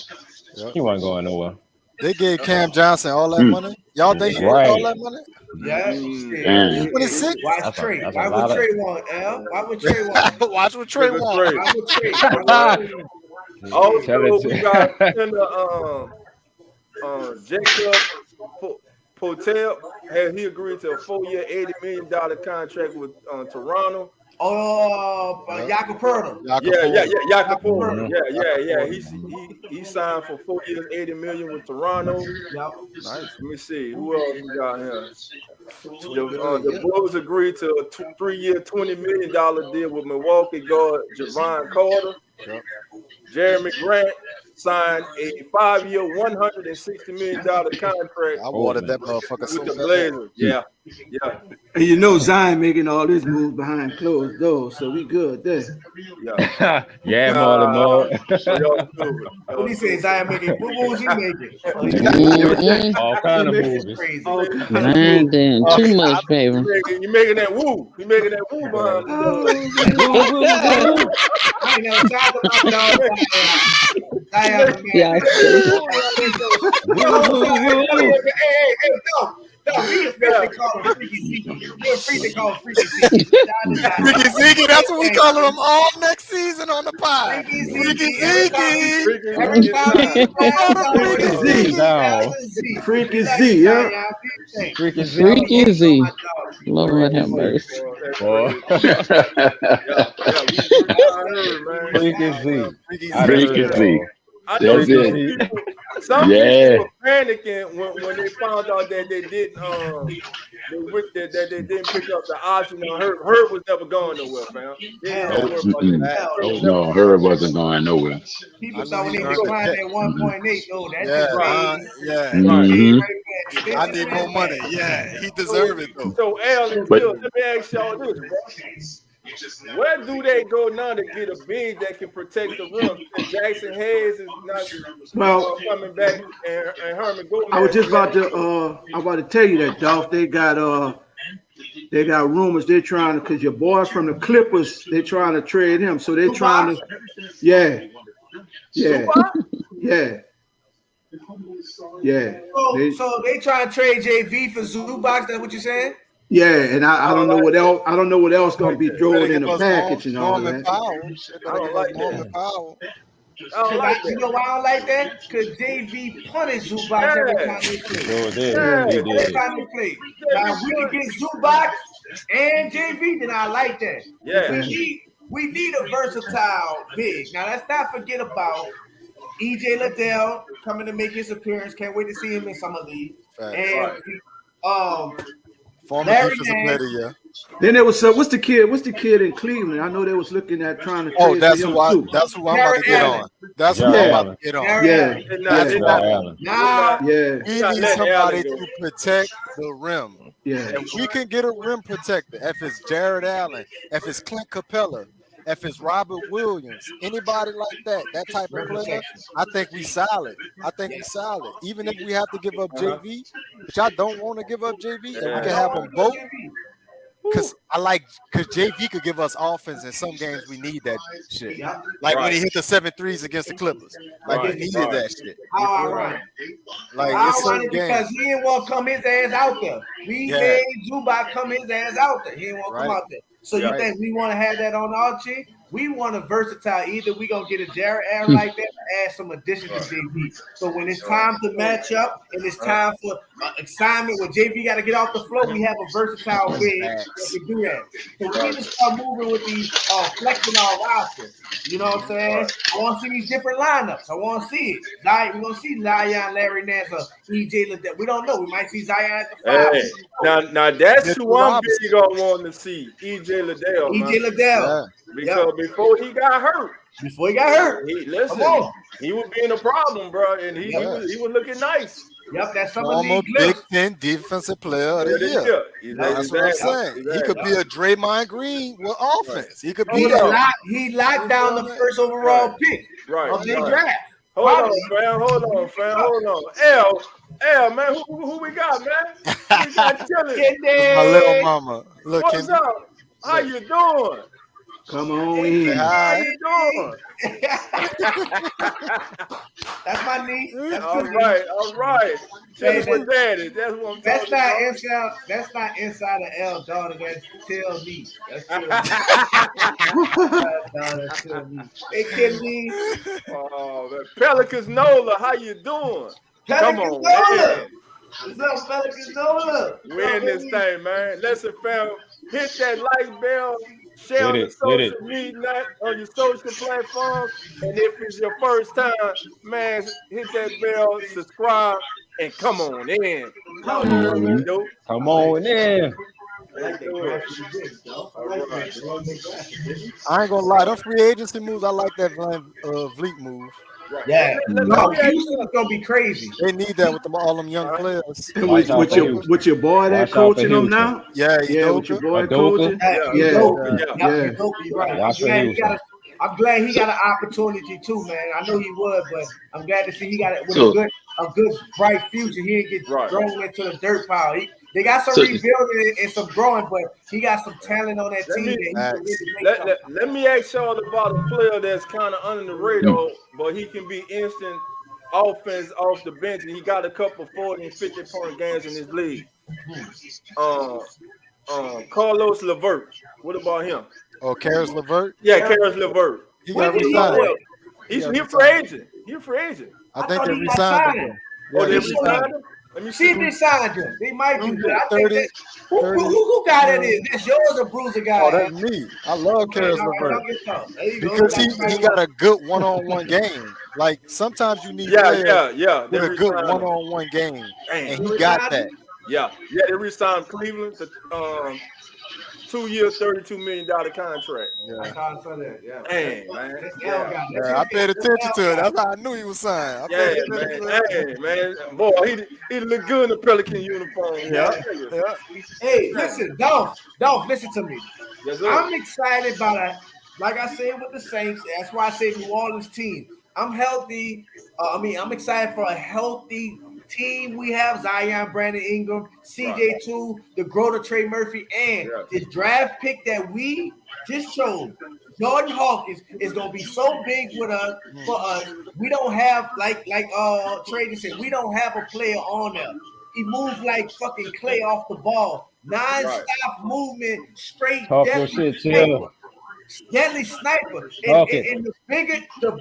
He wasn't going nowhere. They gave Cam Johnson all that money. Y'all think he Right. got all that money? Yeah. Damn. 26? Watch That's a- Trey. that's a Why lot would of- Trey want, Al? Why would Trey want? Watch what Trey Look at wants. Trey. Why would Trey? Also, Tell it we to- got Jacob Potel. He agreed to a 4-year, $80 million contract with Toronto. Jakob Pertl. Jakob Pertl. Yeah. He signed for 4 years, $80 million with Toronto. Yep. Nice. Let me see who else we got here. The Bulls agreed to a 3-year, $20 million deal with Milwaukee guard Javon Carter. Yep. Jeremy Grant signed a 5-year, $160 million contract I wanted that motherfucker so with the bad. Blazers. Yeah. And you know Zion making all this moves behind closed doors, so we good there. Yeah, more. What he say? Zion making boo-boos? He making. All kind of movies. Crazy. Man, then too much, baby. You making that woo. You making that woo behind the door. I ain't never talked about dog. Zion, man. Yeah. No, we officially call him Freaky Zeke. We officially call him Freaky Zeke. Freaky Zeke, that's what we calling him all next season on the pod. Freaky Zeke. Freaky Z, yeah. Freaky Z. Freaky Z. Lord have mercy. Freaky Z. Freaky Z. I know That's it. some Yeah. people were panicking when they found out that they didn't that they didn't pick up the option on Herb. Herb was never going nowhere, fam. No, Herb wasn't going nowhere. People thought when they declined that 1.8, oh, that's Yeah. Mhm. I need more money. Yeah, he deserved it though. So Al and But- Bill, let me ask y'all this, bro. Where do they go now to get a big that can protect the rim? Jackson Hayes is not coming back, and Herman Gomez. I was just about to tell you that, Dolph. They got They got rumors they're trying to, because your boys from the Clippers, they're trying to trade him. So they're trying to, yeah. Yeah. So they trying to trade JV for Zubac. That's what you're saying? Yeah, and I don't know what else. I don't know what else gonna be thrown in the package and all that. I don't like that. I don't like that. You know why I don't like that? Because JV punished Zubac every time they play. Every time they play. Now, if we can get Zubac and JV, then I like that. Yeah. We need a versatile big. Now, let's not forget about EJ Liddell coming to make his appearance. Can't wait to see him in Summer League. And former Larry defensive player of the year. Then there was what's the kid in Cleveland? I know they was looking at trying to. Oh, that's who I'm about to get on. That's who I'm about to get on. We need somebody to protect the rim. Yeah. If we can get a rim protector, if it's Jared Allen, if it's Clint Capella, if it's Robert Williams, anybody like that type of player, I think we solid. Even if we have to give up JV, which I don't want to give up JV, and we can have them both. Because JV could give us offense in some games. We need that shit. Like when he hit the 7 threes against the Clippers. Like we needed that shit. How ironic. Like How it's some ironic games. because he didn't want to come his ass out there. We made Zubac come his ass out there. He didn't want to come out there. So you think we want to have that on our team? We want a versatile. Either we gonna get a Jared Allen like that, or add some addition to JV. So when it's time to match up and it's time for assignment where JV got to get off the floor, we have a versatile big that can do that. So we need to start moving with these flexing our roster. You know what I'm saying? I want to see these different lineups. I want to see it. We're gonna see Zion, Larry Nance, or EJ Liddell. We don't know. We might see Zion at the 5. Hey, now that's who I'm big on wanting to see. EJ Liddell. Liddell. Because before he got hurt, he was being a problem, bro, and he was looking nice. Yep, that's former Big Ten defensive player of the year. That's what I'm saying. He could be a Draymond Green with offense. He could be he locked down the first overall pick of their draft. Hold on, fam. L, man, who we got, man? We got chilling. My little mama. Look, what's up? How you doing? Come on in. How you doing? That's my niece. All right. Chilling with daddy. That's what I'm talking about. That's not inside of L, daughter. That's tell me. That's tell me. Hey, kid me. Oh, man. Pelicans Nola, how you doing? Come on, man. What's up, Pelicans Nola? We in this thing, man. Listen, fam, hit that like bell. Share on your social media, on your social platforms, and if it's your first time, man, hit that bell, subscribe, and come on in. Come on in. I ain't gonna lie, them free agency moves, I like that Vliet move. Yeah, Houston's gonna be crazy. They need that with all them young players. And with your boy that coaching them now? Yeah, with your boy coaching. I'm glad he got an opportunity too, man. I know he would, but I'm glad to see he got it with a good bright future. He didn't get thrown into the dirt pile. They got some rebuilding and some growing, but he got some talent on that team. Let me ask y'all about a player that's kind of under the radar, but he can be instant offense off the bench, and he got a couple 40 and 50-point games in his league. Carlos LeVert. What about him? Oh, Karis LeVert? Yeah, Karis LeVert. He got resigned. He's free agent. He's free agent. I think they resigned him. Oh, they resigned him? Let me see if they signed him. They might do that. I think who got it is? That's yours or Bruiser guy? Oh, that's me. I love Karis LeVert because he got a good one-on-one game. Like sometimes you need players with a good one-on-one game, and he got that. Yeah. They re-signed Cleveland to 2-year, $32 million contract. Hey, man. I paid attention to it. That's how I knew he was signed. Man. Boy, he look good in the Pelican uniform. Hey, listen, Dolph, listen to me. Yes, I'm excited about like I said with the Saints. That's why I say New Orleans team. I'm healthy. I'm excited for a healthy team we have, Zion, Brandon Ingram, CJ2, the growth of Trey Murphy, and the draft pick that we just chose, Jordan Hawkins, is gonna be so big with us for us. We don't have like Trey just said, we don't have a player on there. He moves like fucking clay off the ball. Non-stop movement, straight Talk your deadly shit, sniper. Till. Deadly sniper. Okay. And the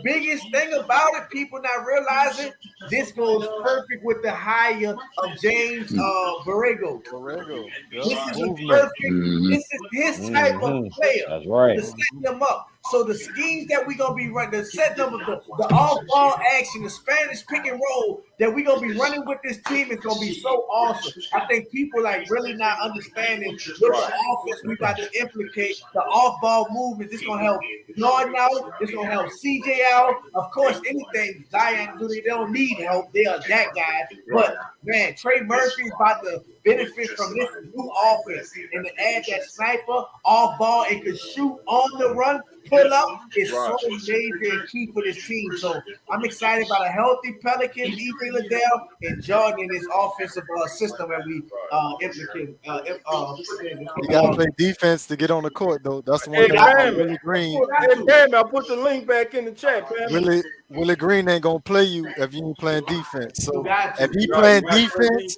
biggest thing about it, people not realizing, this goes perfect with the hire of James Borrego. This is a perfect, this is his type of player. That's right. To set them up. So the schemes that we're gonna be running, the set them up, the off-ball action, the Spanish pick and roll that we're gonna be running with this team is gonna be so awesome. I think people like really not understanding what the offense we got to implicate, the off-ball movement. This gonna help Jordan out. This gonna help CJ out. Of course, anything Zion do, they don't need help. They are that guy. But man, Trey Murphy is about to benefit from this new offense, and to add that sniper off ball and can shoot on the run, pull up is so major and key for this team. So I'm excited about a healthy Pelicans, E.J. Liddell, and Jordan in this offensive system that we implement. You gotta play defense to get on the court, though. That's the one thing. Willie Green. I put the link back in the chat, man. Willie Green ain't gonna play you if you ain't playing defense. So if he playing defense,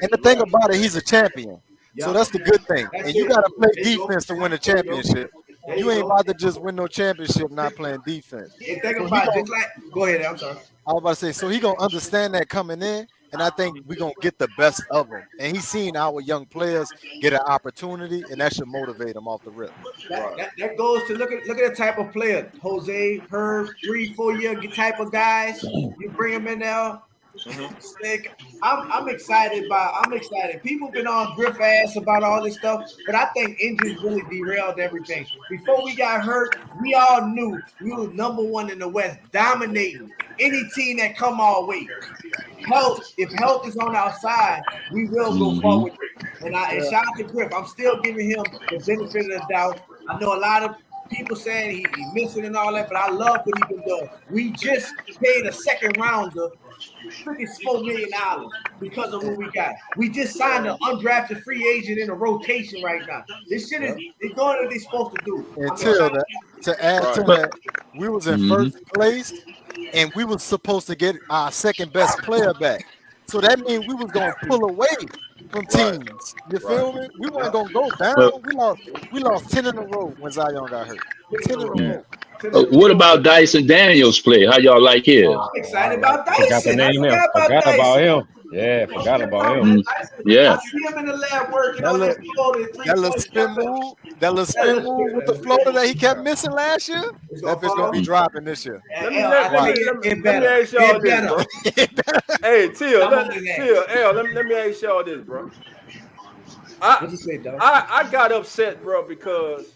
and the thing about it, he's a champion. So that's the good thing. And you gotta play defense to win a championship. You ain't about to just win no championship not playing defense. And think about just like, go ahead, I'm sorry. I was about to say, so he gonna understand that coming in, and I think we're gonna get the best of him. And he's seen our young players get an opportunity, and that should motivate him off the rip. That goes to look at the type of player. Jose, Herb, 3-4 year type of guys. You bring him in there. I'm excited. People been on Griff ass about all this stuff, but I think injuries really derailed everything. Before we got hurt, we all knew we were number one in the West, dominating any team that come our way. If health is on our side, we will go forward. And shout out to Griff. I'm still giving him the benefit of the doubt. I know a lot of people saying he's missing and all that, but I love what he been doing. We just paid a second rounder $54 million because of what we got. We just signed an undrafted free agent in a rotation right now. This shit is going what they're supposed to do. Until that, to add to that, we was in first place, and we was supposed to get our second best player back. So that means we was gonna pull away from teams. You feel me? We weren't gonna go down. We lost 10 in a row when Zion got hurt. 10 in a row. What about Dyson Daniels' play? How y'all like his? I'm excited about Dyson. Forgot the name him. Forgot about him. Yeah, forgot about him. Yeah. I see him in the lab working That on little, that little spin move with the floater that he kept missing last year, that bitch gonna be dropping this year. Let me ask y'all this, bro. Hey, Till, let me ask y'all this, bro. I got upset, bro, because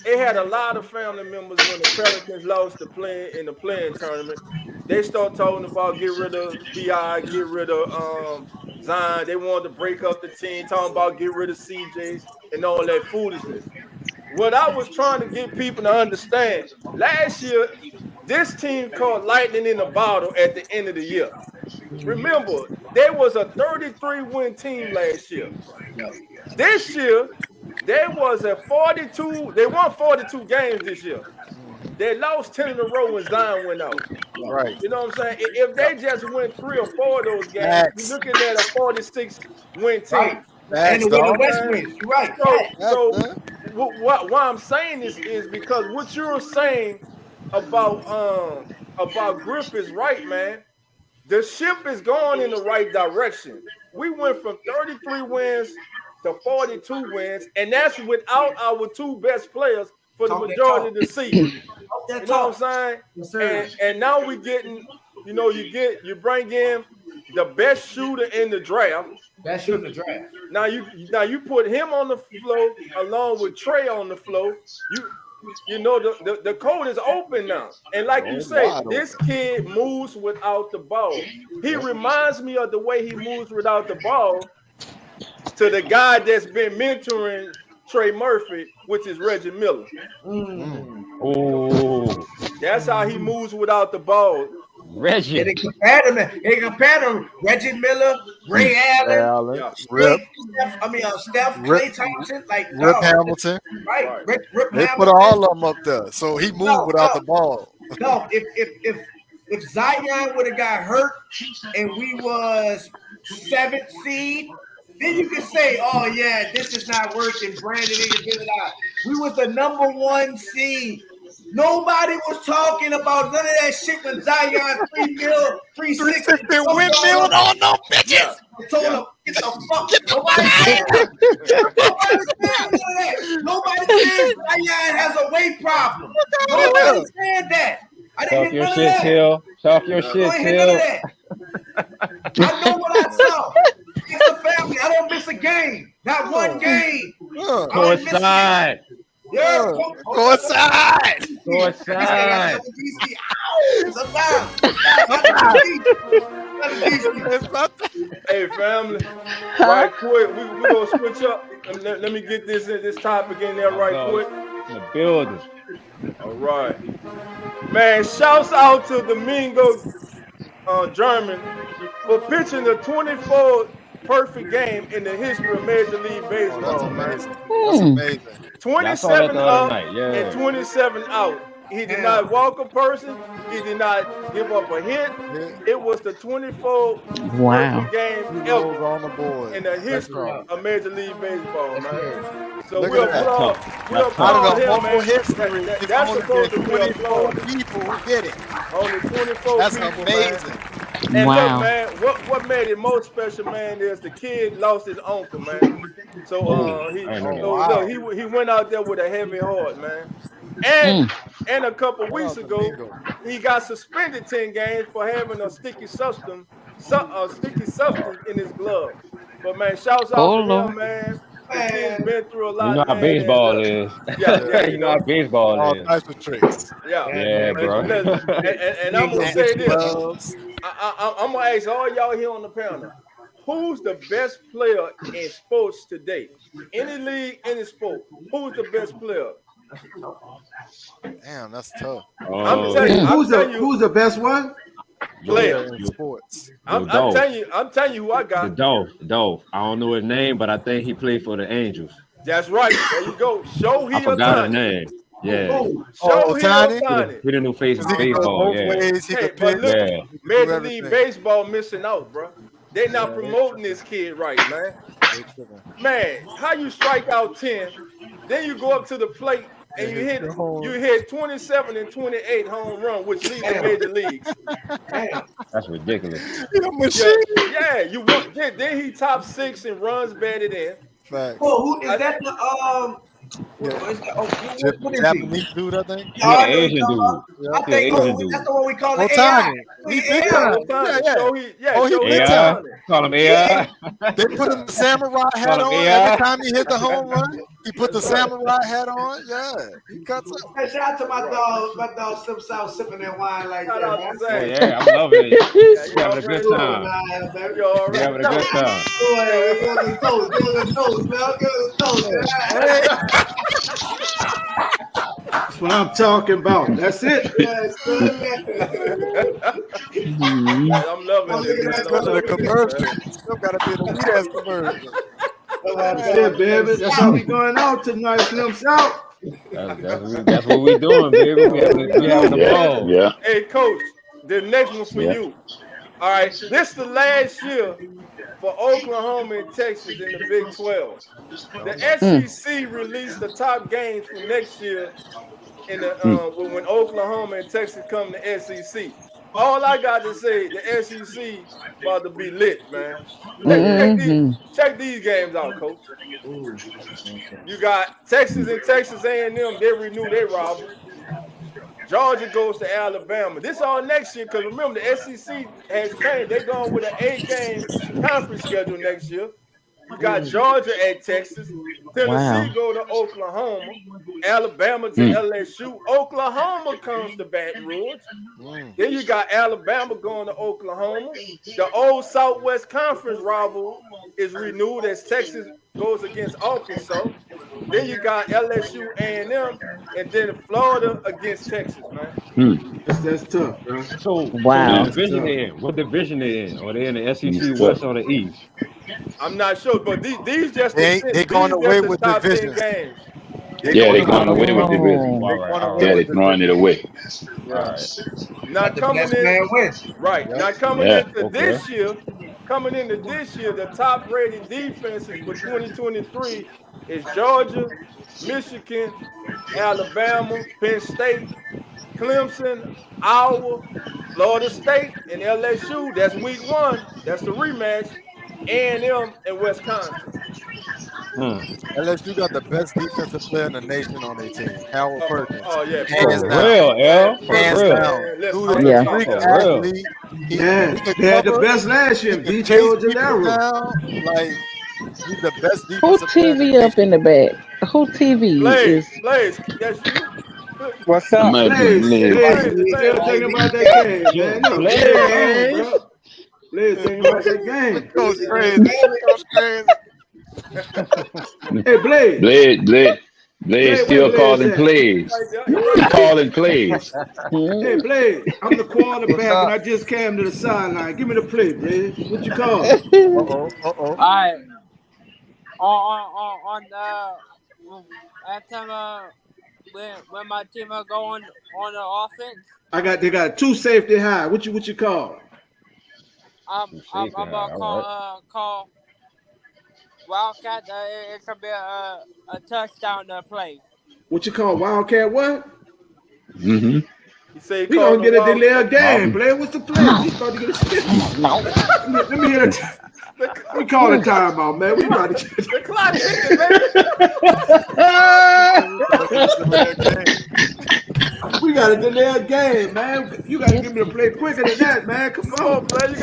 it had a lot of family members when the Pelicans lost the playing tournament. They start talking about get rid of BI, get rid of Zion. They wanted to break up the team, talking about get rid of CJ and all that foolishness. What I was trying to get people to understand, last year, this team caught lightning in a bottle at the end of the year. Remember, there was a 33-win team last year. This year, there was a 42. They won 42 games this year. They lost 10 in a row when Zion went out. Right. You know what I'm saying? If they just win 3 or 4 of those games, you're looking at a 46-win team. Right. And the winner West wins. You're right. So what I'm saying is because what you're saying about Griff is right, man. The ship is going in the right direction. We went from 33 wins to 42 wins, and that's without our 2 best players for the majority of the season. You know what I'm saying? And now we're getting, you bring in the best shooter in the draft. Best shooter in the draft. Now you put him on the floor along with Trey on the floor. The code is open now. And like you say, this kid moves without the ball. He reminds me of the way he moves without the ball to the guy that's been mentoring Trey Murphy, which is Reggie Miller. Oh, that's how he moves without the ball. Reggie. And they compared him. Reggie Miller, Ray Allen, Rip. Steph, Klay Thompson, like Rip dog, Hamilton. right? Rip They Hamilton. put all of them up there, so he moved without the ball. No, if Zion would have got hurt and we was 7th seed, then you could say, "Oh yeah, this is not working." Brandon didn't give it out. We was the number 1 seed. Nobody was talking about none of that shit when Zion 360 windmill on no bitches. I told him, get the fuck. Nobody said that. Nobody said Zion has a weight problem. Nobody said that. I didn't Talk hear your none of shit, that. Till. Talk your shit, I didn't hear none of Till. that. I know what I saw. It's a family. I don't miss a game. Not one game. Coincide. Yeah, go inside. Go inside. Hey, family. Right quick, we gonna switch up. Let me get this topic in there right quick. The building. All right, man. Shouts out to Domingo German for pitching the 24th perfect game in the history of Major League Baseball. That's amazing. Man. That's amazing. 27 up and 27 out. He did not walk a person. He did not give up a hit. It was the 24th perfect game ever on the board in the history of Major League Baseball, man. So Look we'll at applaud him, man. That's supposed to be 24 people who did it. Only 24 That's people, amazing. man. And look, man, what made it most special, man, is the kid lost his uncle, man. So he went out there with a heavy heart, man. And a couple weeks ago, he got suspended 10 games for having a sticky substance in his glove. But man, shouts out to him, man. The kid's been through a lot. You know how baseball is. Yeah, you know how baseball All is. types of tricks. Yeah, bro. And I'm gonna say this. I'm gonna ask all y'all here on the panel: who's the best player in sports today? Any league, any sport. Who's the best player? Damn, that's tough. I'm telling you, who's the best one? Player in sports. I'm telling you who I got. The Dolph. I don't know his name, but I think he played for the Angels. That's right. There you go. I forgot his name. Yeah. Shohei. We the new face of baseball. Yeah. Hey, but look, Major League Baseball missing out, bro. They're not promoting this kid right, man. Man, how you strike out 10, then you go up to the plate and you hit 27 and 28 home run, which leads the major leagues. That's ridiculous. Yeah, you want. Then he top 6 in runs batted in. Facts. Who is that? What is Japanese dude, I think. Yeah, Asian dude. I think that's the one we call it. Otani. AI. Call him AI. They put him the samurai hat on every time he hit the home run. He put the samurai hat on. Yeah, he cuts up. Hey, shout out to my dog Slim South sipping that wine like that. Yeah, I'm loving it. You having a good time. You having a good time. That's what I'm talking about. That's it. I'm loving it. The commercial. Still gotta be the weed ass commercial. That's it, baby. That's how we going out tonight, Slim South. That's what we doing, baby. We having the ball. Yeah. Hey, Coach, the next one for you. All right, this is the last year for Oklahoma and Texas in the Big 12. The SEC released the top games for next year in the when Oklahoma and Texas come to SEC. All I got to say, the SEC about to be lit, man. Check these games out, Coach. You got Texas and Texas A&M. They renew their rivalry. Georgia goes to Alabama. This all next year, because remember, the SEC has changed. They're going with an 8-game conference schedule next year. You got Georgia at Texas. Tennessee go to Oklahoma. Alabama to LSU. Oklahoma comes to Baton Rouge. Then you got Alabama going to Oklahoma. The old Southwest Conference rival is renewed as Texas goes against Arkansas. Then you got LSU, A&M, and then Florida against Texas, man. That's tough, bro. So Wow. what division they in? What division they in? Are they in the SEC That's West tough. or the East? I'm not sure, but these just They going away with top 10 divisions. games. Yeah, they're going away with division. All right, all Yeah, right, they're throwing it away. all right. Not The coming best in, man wins. right? Yep. Not coming Yeah. into this year. Coming into this year, the top rated defenses for 2023 is Georgia, Michigan, Alabama, Penn State, Clemson, Iowa, Florida State, and LSU. That's week 1. That's the rematch. A&M and Wisconsin. LSU got the best defensive player in the nation on their team, Howard Perkins. Oh yeah, Hands For down. real, L. For Hands real. down. Dude is Yeah. a freak For real. athlete. He Yeah, can they had the cover. best last year. He can VJ chase people Ojolaro. down. Like, he's the best Who defensive player in the TV up nation. in the back? Who TV Blaze, is? Blaze, that's you. What's That up? might be Blaze, Blaze. Blaze, you still thinking about that game, man? No, Blaze, bro. Blaze thinking about that game. Coach crazy. Coach crazy. Hey, Blaze. Blaze Blaze, still where Blaze calling at? plays. He calling plays. Hey, Blaze, I'm the quarterback and I just came to the sideline. Give me the play, Blaze. What you call it? Uh-oh. All right. On after when my team go on the offense. They got 2 safety high. What you call it? I'm gonna call Wildcat. It's gonna be a touchdown play. What you call Wildcat? What? Mm-hmm. He say We gonna get a delay of game, Blaze. What's the play? We about to get a Let me hear it. We call it timeout, man. We about to get the clock ticking, man. We got a delay of game, man. You gotta give me the play quicker than that, man. Come on, man. You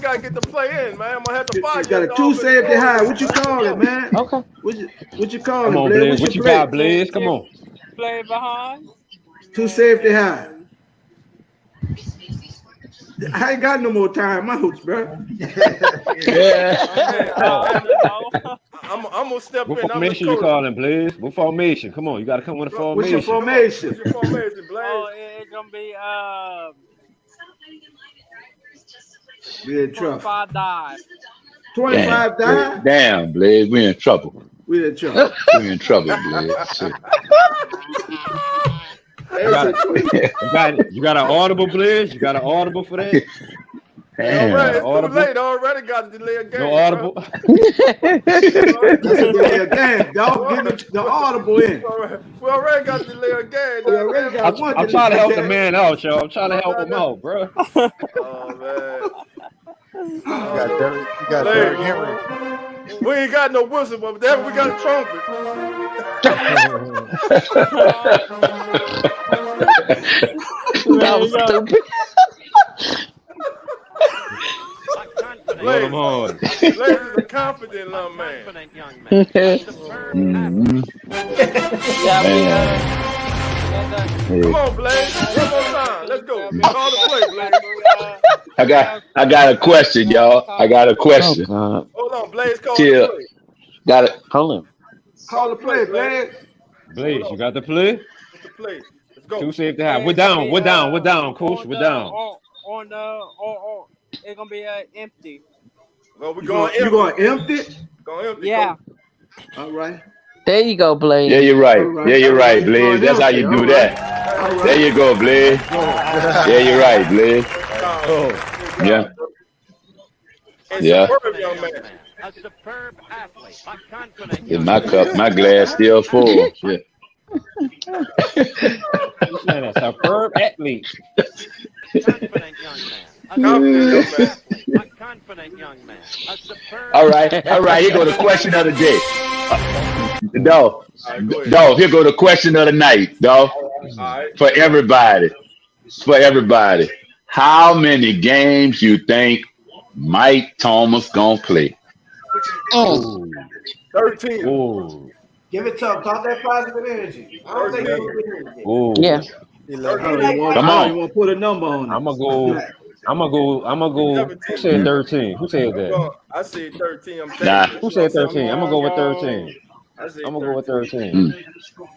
gotta get the play in, man. I'm gonna have to fire you. Got a 2 safety high. What you call it, man? Okay. What you call Come it, on, Blaze? Blaze. What you got, Blaze? Come on. Play behind. 2 safety high. I ain't got no more timeouts, bro. I'm gonna step What in. formation you calling, Blaze? What formation? Come on, you gotta come with a formation. What's your formation? What's your formation, Blaze? Oh, it's gonna be We in trouble. 25 dive. 25 dive? Damn, Blaze, we in trouble. We in trouble. We in trouble, Blaze. Shit. You got an audible, Blaze? You got an audible for that? Already, it's too late. Already got to delay a game. No audible. That's a delay of game, dog. Give me the audible in. We already got to delay a game. We already got one. I'm trying to help the man out, y'all. I'm trying to help him out, bro. Oh man. You got Derrick Henry. We ain't got no whistle, but then we got a trumpet. That was stupid. Blaze is a confident young man. Come on, Blaze. One more time. Let's go. Call the play, Blaze. I got a question, y'all. I got a question. Oh, Hold on, Blaze. Call the play. Got it. hold on. Call the play, Blaze. Blaze, you got the play? What's the play? Let's go. 2 safety high. We're down, coach. We're down. It's gonna be empty. Well, we're going empty. You going empty? Going empty. Yeah. All right. There you go, Blaze. Yeah, you're right. Yeah, you're right, Blaze. That's how you do that. There you go, Blaze. Yeah, you're right, Blaze. Yeah. Yeah. Young man. A superb athlete, a confident In my cup, my glass still full. Yeah. A superb athlete. confident young man. A confident young man. A superb All right. Here go the question of the day. Here go the question of the night, dog. For everybody. How many games you think Mike Thomas gonna play? 13. Ooh. Give it to him. Talk that positive energy. I don't think he'll get Ooh. Yeah. I don't even want to put a number on it. I'm gonna go I'm gonna go. Who 17. said 13? Who said that? I said 13. I'm Nah. taking. Who said 13? I'm gonna go with 13. I said I'm gonna go with 13. 13.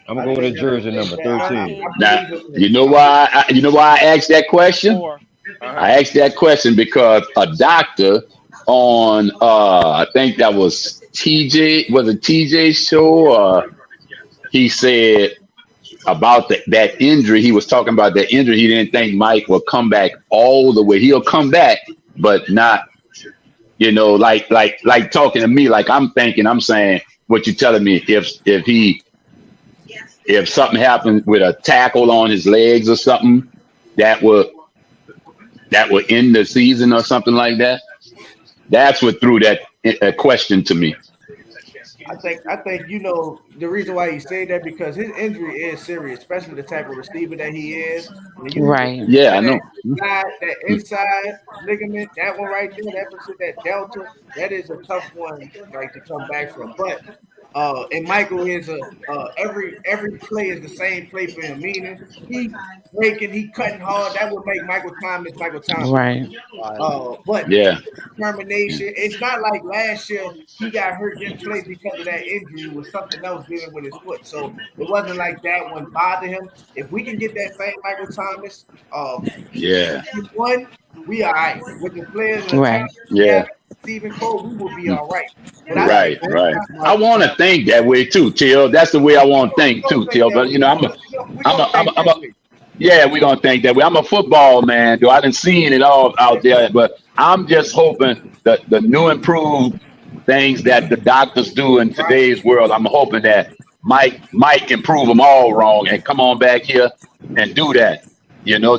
I'm gonna go with a jersey number 13. Now, you know why? You know why I asked that question? I asked that question because a doctor on I think that was TJ show. He said about that injury. He was talking about that injury. He didn't think Mike would come back all the way. He'll come back, but not. Like talking to me, like I'm saying what you're telling me. If something happened with a tackle on his legs or something, that would end the season or something like that. That's what threw that question to me. I think the reason why he said that because his injury is serious, especially the type of receiver that he is. Right. Yeah, I know. That inside ligament, that one right there, that delta, that is a tough one, like to come back from. But and Michael is every play is the same play for him. Meaning he breaking, he cutting hard. That would make Michael Thomas. Right. But yeah, determination. It's not like last year he got hurt in place because of that injury. It was something else dealing with his foot. So it wasn't like that one bothered him. If we can get that same Michael Thomas, yeah, one, we all right with the players and the Right. talent. yeah. Stephen Cole, we will be all right. But Right. I want to think that way too, Till. That's the way I want to think too, Till. But yeah, we're gonna think that way. I'm a football man, though. I done seen it all out there, but I'm just hoping that the new improved things that the doctors do in today's world, I'm hoping that Mike can prove them all wrong and come on back here and do that.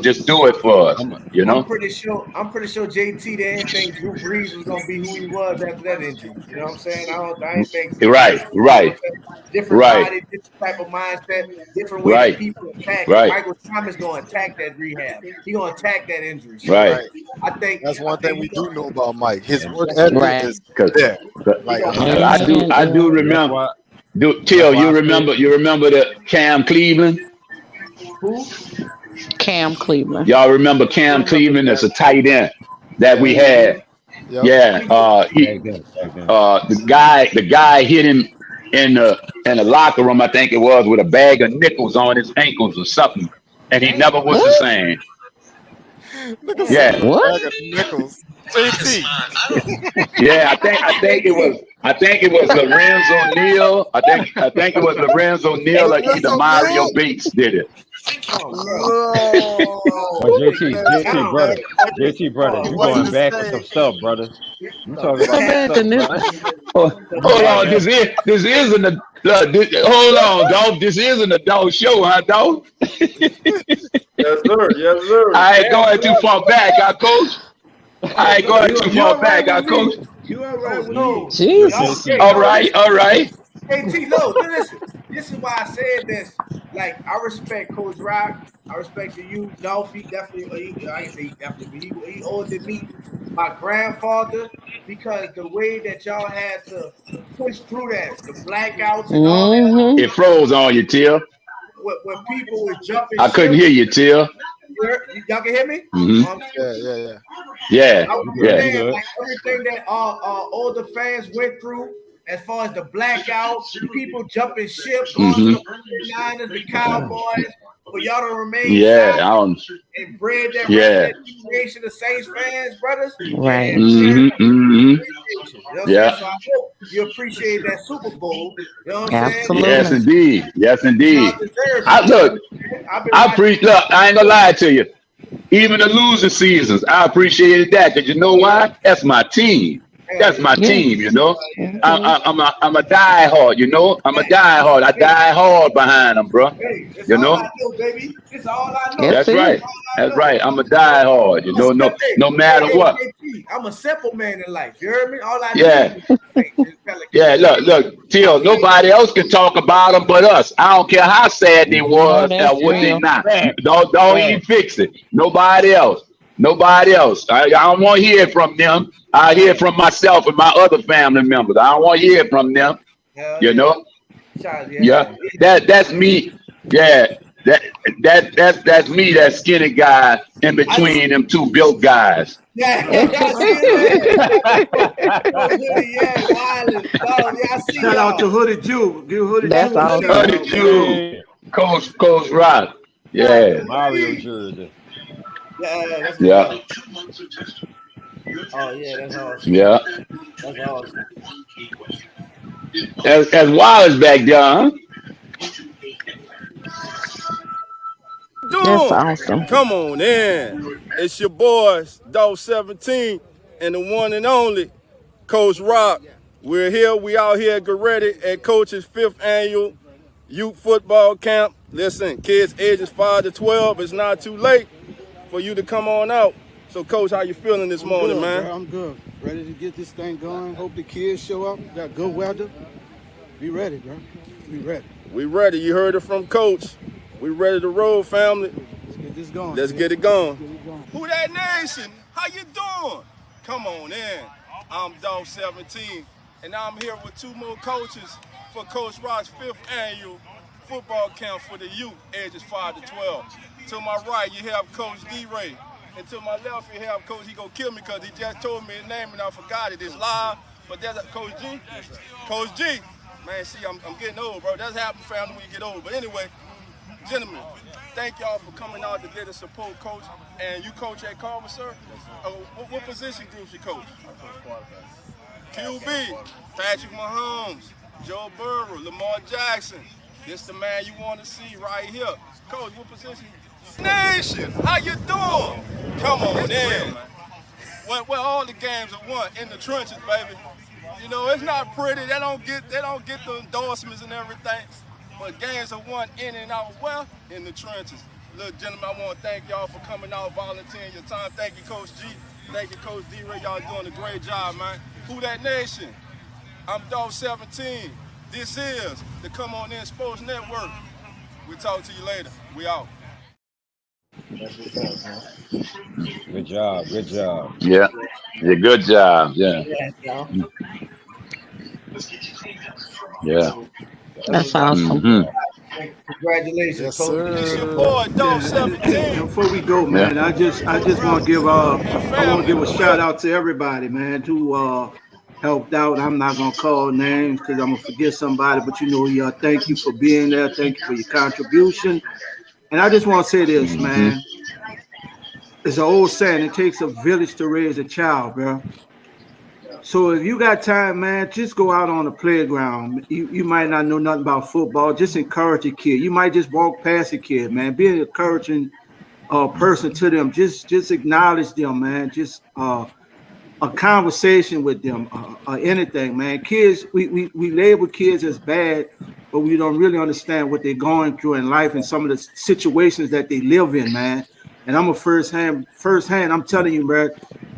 Just do it for us. I'm pretty sure JT didn't think Drew Brees was gonna be who he was after that injury. You know what I'm saying? I ain't think Right. different body, different type of mindset, different way that people attack. Michael Thomas gonna attack that rehab. He gonna attack that injury. So I think that's one thing we do know about Mike. His work ethic is there. I do remember. Till, you remember the Cam Cleveland? Who? Cam Cleveland. Y'all remember Cam Cleveland as a tight end that we had? Yep. Yeah. The guy hit him in the locker room, I think it was, with a bag of nickels on his ankles or something, and he never was the same. Yeah. What? Nickels. JT. Yeah, I think it was Lorenzo Neal. I think it was Lorenzo Neal or either Mario Bates did it. JT, brother, you going back to some stuff, brother. You talking about stuff, hold on, this isn't a hold on, dog. This isn't a dog show, huh, dog? Yes, sir. I ain't going too far back, coach. I ain't going too far back, coach. You all right with me? Jesus. All right. Hey, T, no, listen. This is why I said this. Like, I respect Coach Rock. I respect you, Dolph. He definitely, I ain't say he definitely, but he older than me. My grandfather, because the way that y'all had to push through that, the blackouts and all that. It froze on you, Till. When people were jumping. I couldn't hear you, Till. Y'all can hear me? Yeah. I was saying, like, everything that older fans went through, as far as the blackout, people jumping ship, going to the Niners, the Cowboys, for y'all to remain and bred that reputation of Saints fans, brothers. Right. Yeah. So I hope you appreciate that Super Bowl. You know what I'm Absolutely. saying? Yes, indeed. Look, I ain't gonna lie to you. Even the losing seasons, I appreciated that. Because you know why? That's my team. That's my team, I'm a diehard, I'm a diehard. I die hard behind them, bro. Hey, all I know, baby. It's all I know. That's right. That's right. I'm a diehard, no matter what. I'm a simple man in life. You heard me? All I know. Look, Till, nobody else can talk about them but us. I don't care how sad they was or what they not. Don't even fix it. Nobody else. I don't want to hear it from them. I hear it from myself and my other family members. I don't want to hear it from them. Yeah. That's me. Yeah. That's me, that skinny guy in between them two built guys. Yeah, I see that. Yeah, Wiley. Oh, yeah, I see Shout out to Hoodie Jew. Give Hoodie That's Jew a awesome. shout Hoodie out. Jew, Coach Rock. Yeah. Mario jersey. Yeah, that's Yeah. Oh, yeah, that's awesome. Yeah. That's awesome. As wild as back there, huh? That's awesome. Come on in. It's your boys, Dog 17, and the one and only Coach Rock. We're here. We out here at Goretti at Coach's 5th annual youth football camp. Listen, kids ages 5 to 12, it's not too late for you to come on out. So, Coach, how you feeling this morning, good, man? Bro, I'm good. Ready to get this thing going. Hope the kids show up. Got good weather. Be ready, bro. Be ready. We ready. You heard it from Coach. We ready to roll, family. Let's get this going. Let's get it going. Who that nation? How you doing? Come on in. I'm Dog 17, and I'm here with 2 more coaches for Coach Rock's 5th annual football camp for the youth, ages 5 to 12. To my right, you have Coach D-Ray. And to my left, you have Coach, he gonna kill me because he just told me his name and I forgot it. It's live, but that's Coach G. Coach G. Man, see, I'm getting old, bro. That's happening, family, when you get old. But anyway, gentlemen, thank y'all for coming out to get a support, Coach. And you coach at Carver, sir? What position groups you coach? QB, Patrick Mahomes, Joe Burrow, Lamar Jackson. This the man you want to see right here. Coach, what position? Nation, how you doing? Come on in. Well, all the games are won in the trenches, baby. You know, it's not pretty. They don't get the endorsements and everything. But games are won in and out well in the trenches. Look, gentlemen, I want to thank y'all for coming out, volunteering your time. Thank you, Coach G. Thank you, Coach D-Ray. Y'all doing a great job, man. Who that nation? I'm Dog 17. This is the Come On In Sports Network. We'll talk to you later. We out. Good job. Good job. Yeah. Yeah. Good job. Yeah. Yeah. That's awesome. Mm-hmm. Congratulations, Yes, Coach. sir. It's your boy, Dog 17. Before we go, man, I just want to give a shout out to everybody, man, who helped out. I'm not gonna call names because I'm gonna forget somebody, but you know, thank you for being there. Thank you for your contribution. And I just want to say this, man. It's an old saying: it takes a village to raise a child, bro. So if you got time, man, just go out on the playground. You might not know nothing about football. Just encourage a kid. You might just walk past a kid, man. Be an encouraging person to them. Just acknowledge them, man. Just a conversation with them, anything, man. Kids, we label kids as bad, but we don't really understand what they're going through in life and some of the situations that they live in, man. And I'm a firsthand, I'm telling you, bro,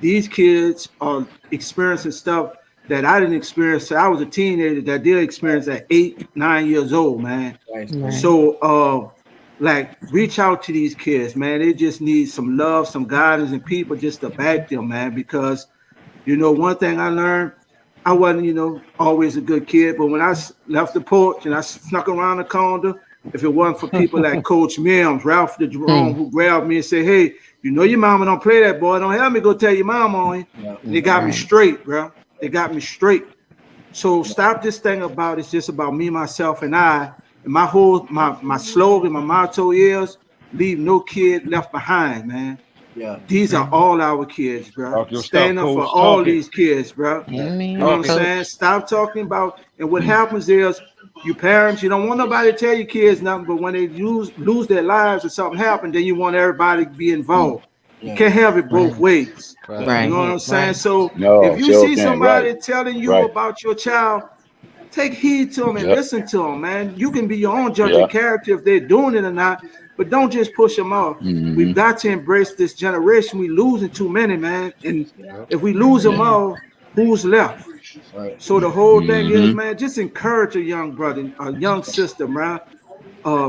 these kids are experiencing stuff that I didn't experience. I was a teenager that did experience at 8, 9 years old, man. Right. So, like, reach out to these kids, man. They just need some love, some guidance, and people just to back them, man. Because, you know, one thing I learned, I wasn't, you know, always a good kid, but when I left the porch and I snuck around the corner, if it wasn't for people like Coach Mims, Ralph the Jerome, who grabbed me and said, hey, you know your mama don't play that, boy. Don't help me go tell your mama on you. Yeah. And they got me straight, bro. They got me straight. So stop this thing about it's just about me, myself, and I. And my slogan, my motto is leave no kid left behind, man. Yeah. These are all our kids, bro. Stand up for all these kids, bro. You know what I'm saying? Stop talking about, and what happens is you parents, you don't want nobody to tell your kids nothing, but when they lose their lives or something happens, then you want everybody to be involved. You can't have it both ways. Right. You know what I'm saying? So if you see somebody telling you about your child, take heed to them and listen to them, man. You can be your own judge of character if they're doing it or not, but don't just push them off. We've got to embrace this generation. We losing too many, man. And if we lose them all, who's left? So the whole thing is, man, just encourage a young brother, a young sister, man.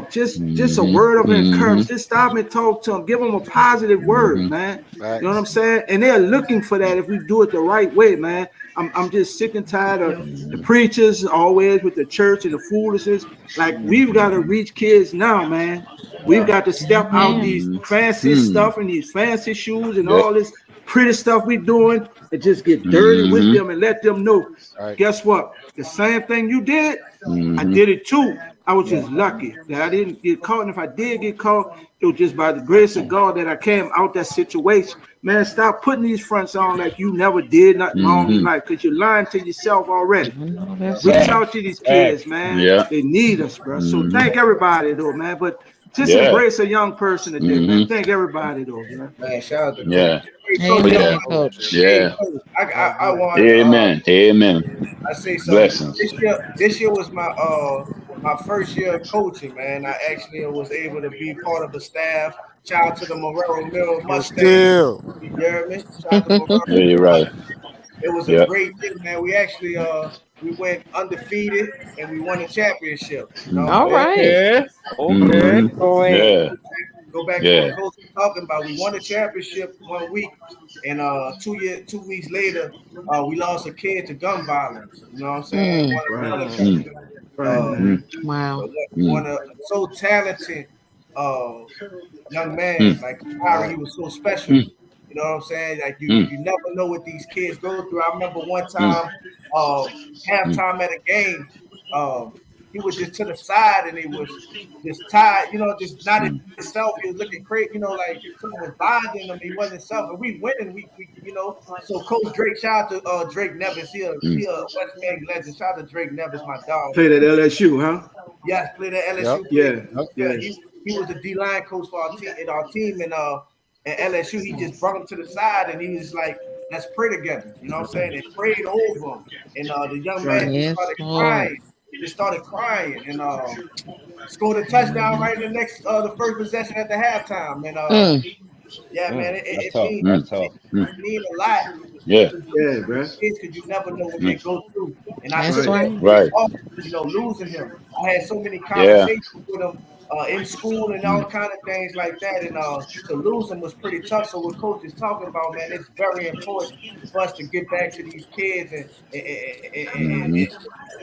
just a word of encouragement. Just stop and talk to them. Give them a positive word, man. Right. You know what I'm saying? And they're looking for that if we do it the right way, man. I'm just sick and tired of the preachers always with the church and the foolishness. Like, we've got to reach kids now, man. We've got to step out these fancy stuff and these fancy shoes and all this pretty stuff we doing and just get dirty with them and let them know. Right. Guess what? The same thing you did, I did it too. I was just lucky that I didn't get caught. And if I did get caught, it was just by the grace of God that I came out that situation. Man, stop putting these fronts on like you never did nothing wrong in life, because you're lying to yourself already. Reach out to these kids, man. Yeah. They need us, bro. So thank everybody, though, man. But just embrace a young person today, man. Thank everybody, though, man. Man, shout out to Coach. I want Amen. Amen. I say something. Blessings. This year was my first year of coaching, man. I actually was able to be part of the staff. Shout out to the Morero Mill Mustangs. You hear me? Shout out to Morero. Yeah, you're right. It was a great thing, man. We actually we went undefeated and we won the championship. You know? All right. Yeah. Go back to what Coach was talking about. We won the championship 1 week, and 2 weeks later, we lost a kid to gun violence. You know what I'm saying? Wow. One so talented young man, like Kyrie, he was so special. You know what I'm saying? Like you never know what these kids go through. I remember one time, halftime at a game, he was just to the side and he was just tired, you know, just not himself. He was looking crazy, you know, like someone was bothering him. He wasn't himself. And we winning, we you know. So Coach Drake, shout out to Drake Nevis. He a West Bank legend. Shout out to Drake Nevis, my dog. Played at LSU, huh? Yes, played at LSU. Yeah. He was the D-line coach for our team, and at LSU, he just brought him to the side and he was like, let's pray together. You know what I'm saying? They prayed over him. And the young man just started crying. He started crying and scored a touchdown right in the first possession at the halftime. And yeah, man, it means a lot. Yeah, bro. Kids, because you never know what they go through. And I you know, losing him. I had so many conversations with him in school and all kind of things like that. And to lose him was pretty tough. So what Coach is talking about, man, it's very important for us to get back to these kids and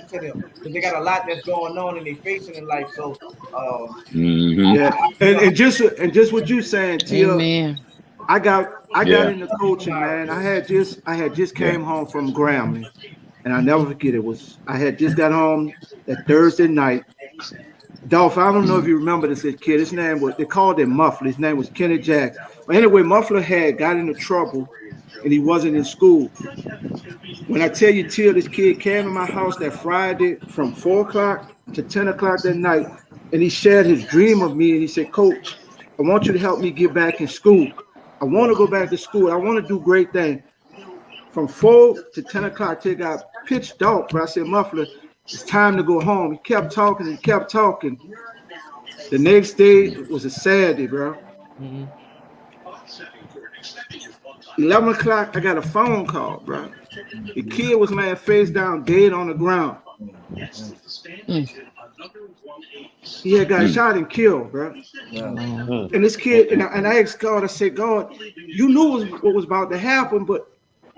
to them, because they got a lot that's going on and they facing in life. So and just what you saying, Tia. I got into coaching, man. I had just came home from Grambling, and I never forget I had just got home that Thursday night. Dolph, I don't know if you remember this kid. His name was, they called him Muffler. His name was Kenny Jackson. But anyway, Muffler had got into trouble and he wasn't in school. When I tell you, Till, this kid came to my house that Friday from 4 o'clock to 10 o'clock that night, and he shared his dream of me, and he said, Coach, I want you to help me get back in school. I want to go back to school. I want to do great things. From 4 to 10 o'clock, till it got pitch dark, but I said, Muffler, it's time to go home. He kept talking and kept talking. The next day was a Saturday, bro. 11 o'clock, I got a phone call, bro. The kid was laying face down, dead on the ground. He had got shot and killed, bro. And this kid, and I asked God, I said, God, you knew what was about to happen, but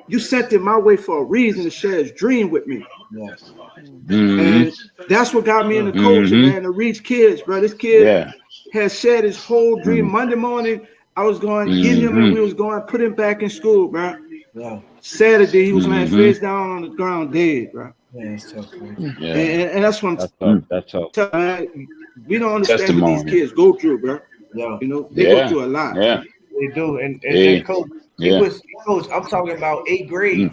you sent him my way for a reason to share his dream with me. And that's what got me into coaching, man, to reach kids, bro. This kid has shared his whole dream. Monday morning, I was going to get him and we was going to put him back in school, bro. Saturday, he was laying face down on the ground dead, bro. It's tough, and that's what that's tough. We don't understand what these kids go through, bro. You know, they go through a lot. They do. And Coach, Coach, I'm talking about 8th grade.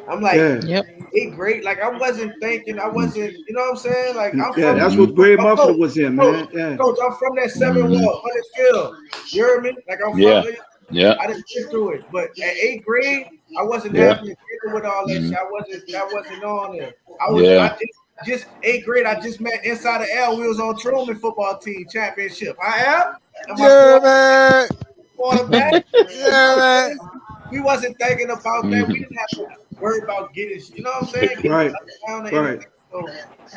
I'm like, 8th grade. Like, I wasn't thinking, I wasn't, you know what I'm saying? Like, I'm from, that's what Greg Muffler was in, man. Coach, I'm from that 7 wall, Huddersfield. You hear me? Like, I'm from it. I didn't get through it. But at 8th grade, I wasn't having to deal with all that shit. I wasn't on there. I just 8th grade, I just met Inside the L. We was on Truman football team championship. I am. Man. Quarterback. Man. We wasn't thinking about that. We didn't have to worry about getting, you know what I'm saying? Right. So,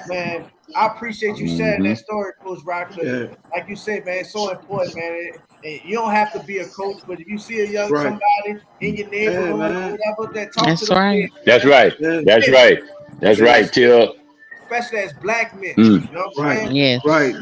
man, I appreciate you sharing that story, Coach Rock. Like you said, man, it's so important, man. You don't have to be a coach, but if you see a young somebody in your neighborhood or whatever, that talk to them kids. That's right. That's right. That's right, Till. Especially as black men. You know what I'm saying? Yes. Right,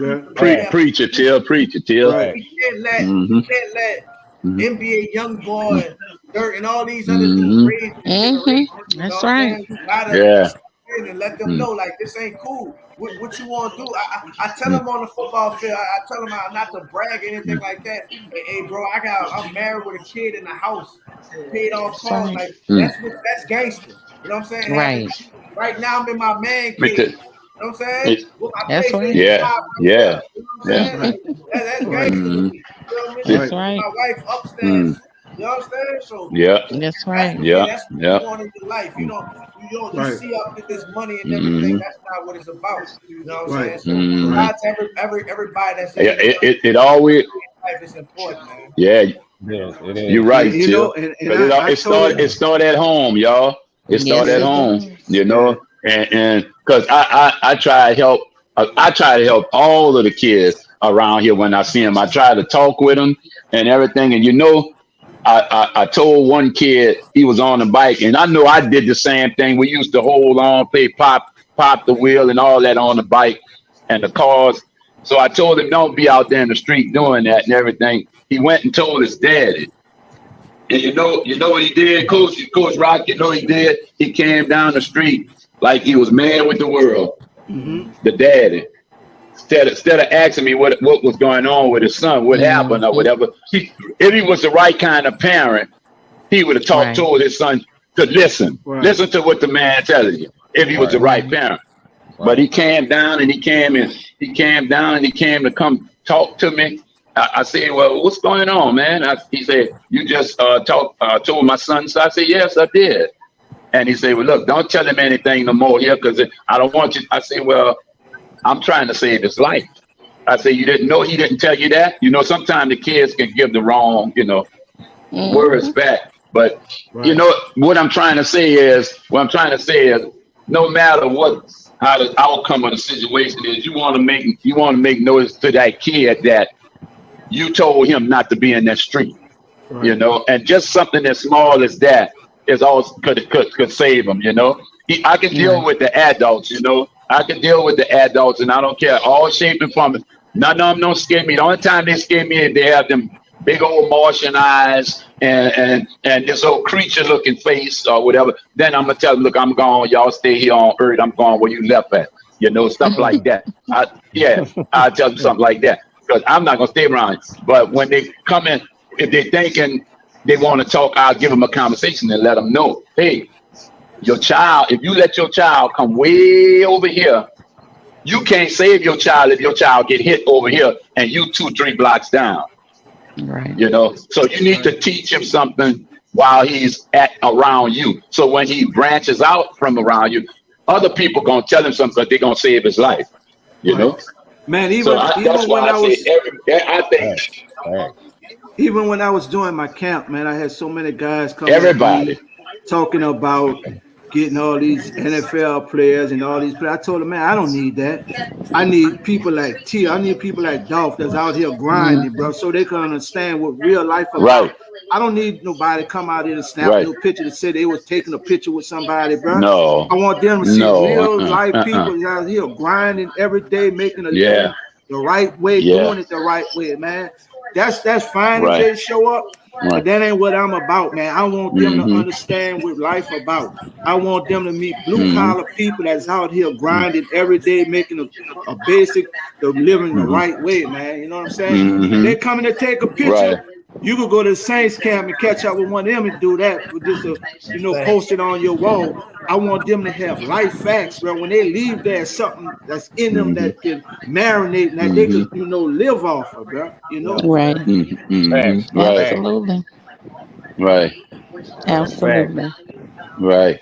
Preach it, Till. Preach it, Till. Right. You can't let NBA young boy, Dirt, and all these other dudes raise That's right. Yeah. And let them know, like, this ain't cool. What you want to do? I tell them on the football field. I tell them not to brag or anything like that. Hey, bro, I'm married with a kid in the house, paid off cars. Like that's gangster. You know what I'm saying? Right now, I'm in my man cave. You know what I'm saying? That's right. Yeah. Yeah. That's gangster. You know what I mean? That's right. My wife upstairs. You understand? So that's right. That's what you want in your life. You see up with this money and everything. That's not what it's about. You know what I'm saying? So God to everybody that's it always life is important, man. Yeah. It is. You're right, you know, and it started at home, y'all. It started at home, you know, and because I try to help all of the kids around here when I see them. I try to talk with them and everything, and you know, I told one kid, he was on the bike, and I know I did the same thing. We used to hold on, play pop the wheel and all that on the bike and the cars. So I told him, don't be out there in the street doing that and everything. He went and told his daddy. And you know what he did, Coach Rock, you know he did? He came down the street like he was mad with the world. The daddy. Instead of asking me what was going on with his son, what happened or whatever, if he was the right kind of parent, he would have talked to his son to listen to what the man telling you, if he was the right parent. But he came down and he came to come talk to me. I said, well, what's going on, man? He said, you just told my son. So I said, yes, I did. And he said, well, look, don't tell him anything no more here because I don't want you. I said, well, I'm trying to save his life. I said, you didn't know he didn't tell you that? You know, sometimes the kids can give the wrong, words back. But, you know, what I'm trying to say is, no matter how the outcome of the situation is, you want to make notice to that kid that you told him not to be in that street, you know, and just something as small as that is all could save him, you know. I can deal with the adults, you know. I can deal with the adults, and I don't care. All shape and form. None of them don't scare me. The only time they scare me is they have them big old Martian eyes and this old creature-looking face or whatever. Then I'm gonna tell them, look, I'm gone. Y'all stay here on Earth. I'm going where you left at. You know, stuff like that. I'll tell them something like that because I'm not gonna stay around. But when they come in, if they're thinking they want to talk, I'll give them a conversation and let them know, hey. Your child, if you let your child come way over here, you can't save your child if your child get hit over here and you 2-3 blocks down. Right. You know, so you need to teach him something while he's around you. So when he branches out from around you, other people gonna tell him something because they're gonna save his life. You know, man. Even when I was doing my camp, man, I had so many guys coming. Everybody talking about getting all these NFL players and all these players. I told them, man, I don't need that. I need people like T. I need people like Dolph that's out here grinding, bro, so they can understand what real life is about. I don't need nobody to come out here and snap no picture to say they was taking a picture with somebody, bro. No. I want them to see real life people out here grinding every day, making a living the right way, doing it the right way, man. That's fine if they show up. But that ain't what I'm about, man. I want them to understand what life about. I want them to meet blue collar people that's out here grinding every day, making a basic, living the right way, man. You know what I'm saying? They coming to take a picture. You could go to the Saints camp and catch up with one of them and do that, with just post it on your wall. I want them to have life facts, bro. When they leave, there's something that's in them that can marinate and that they can, live off of, bro. You know? Right. Absolutely. Right. Absolutely. Right.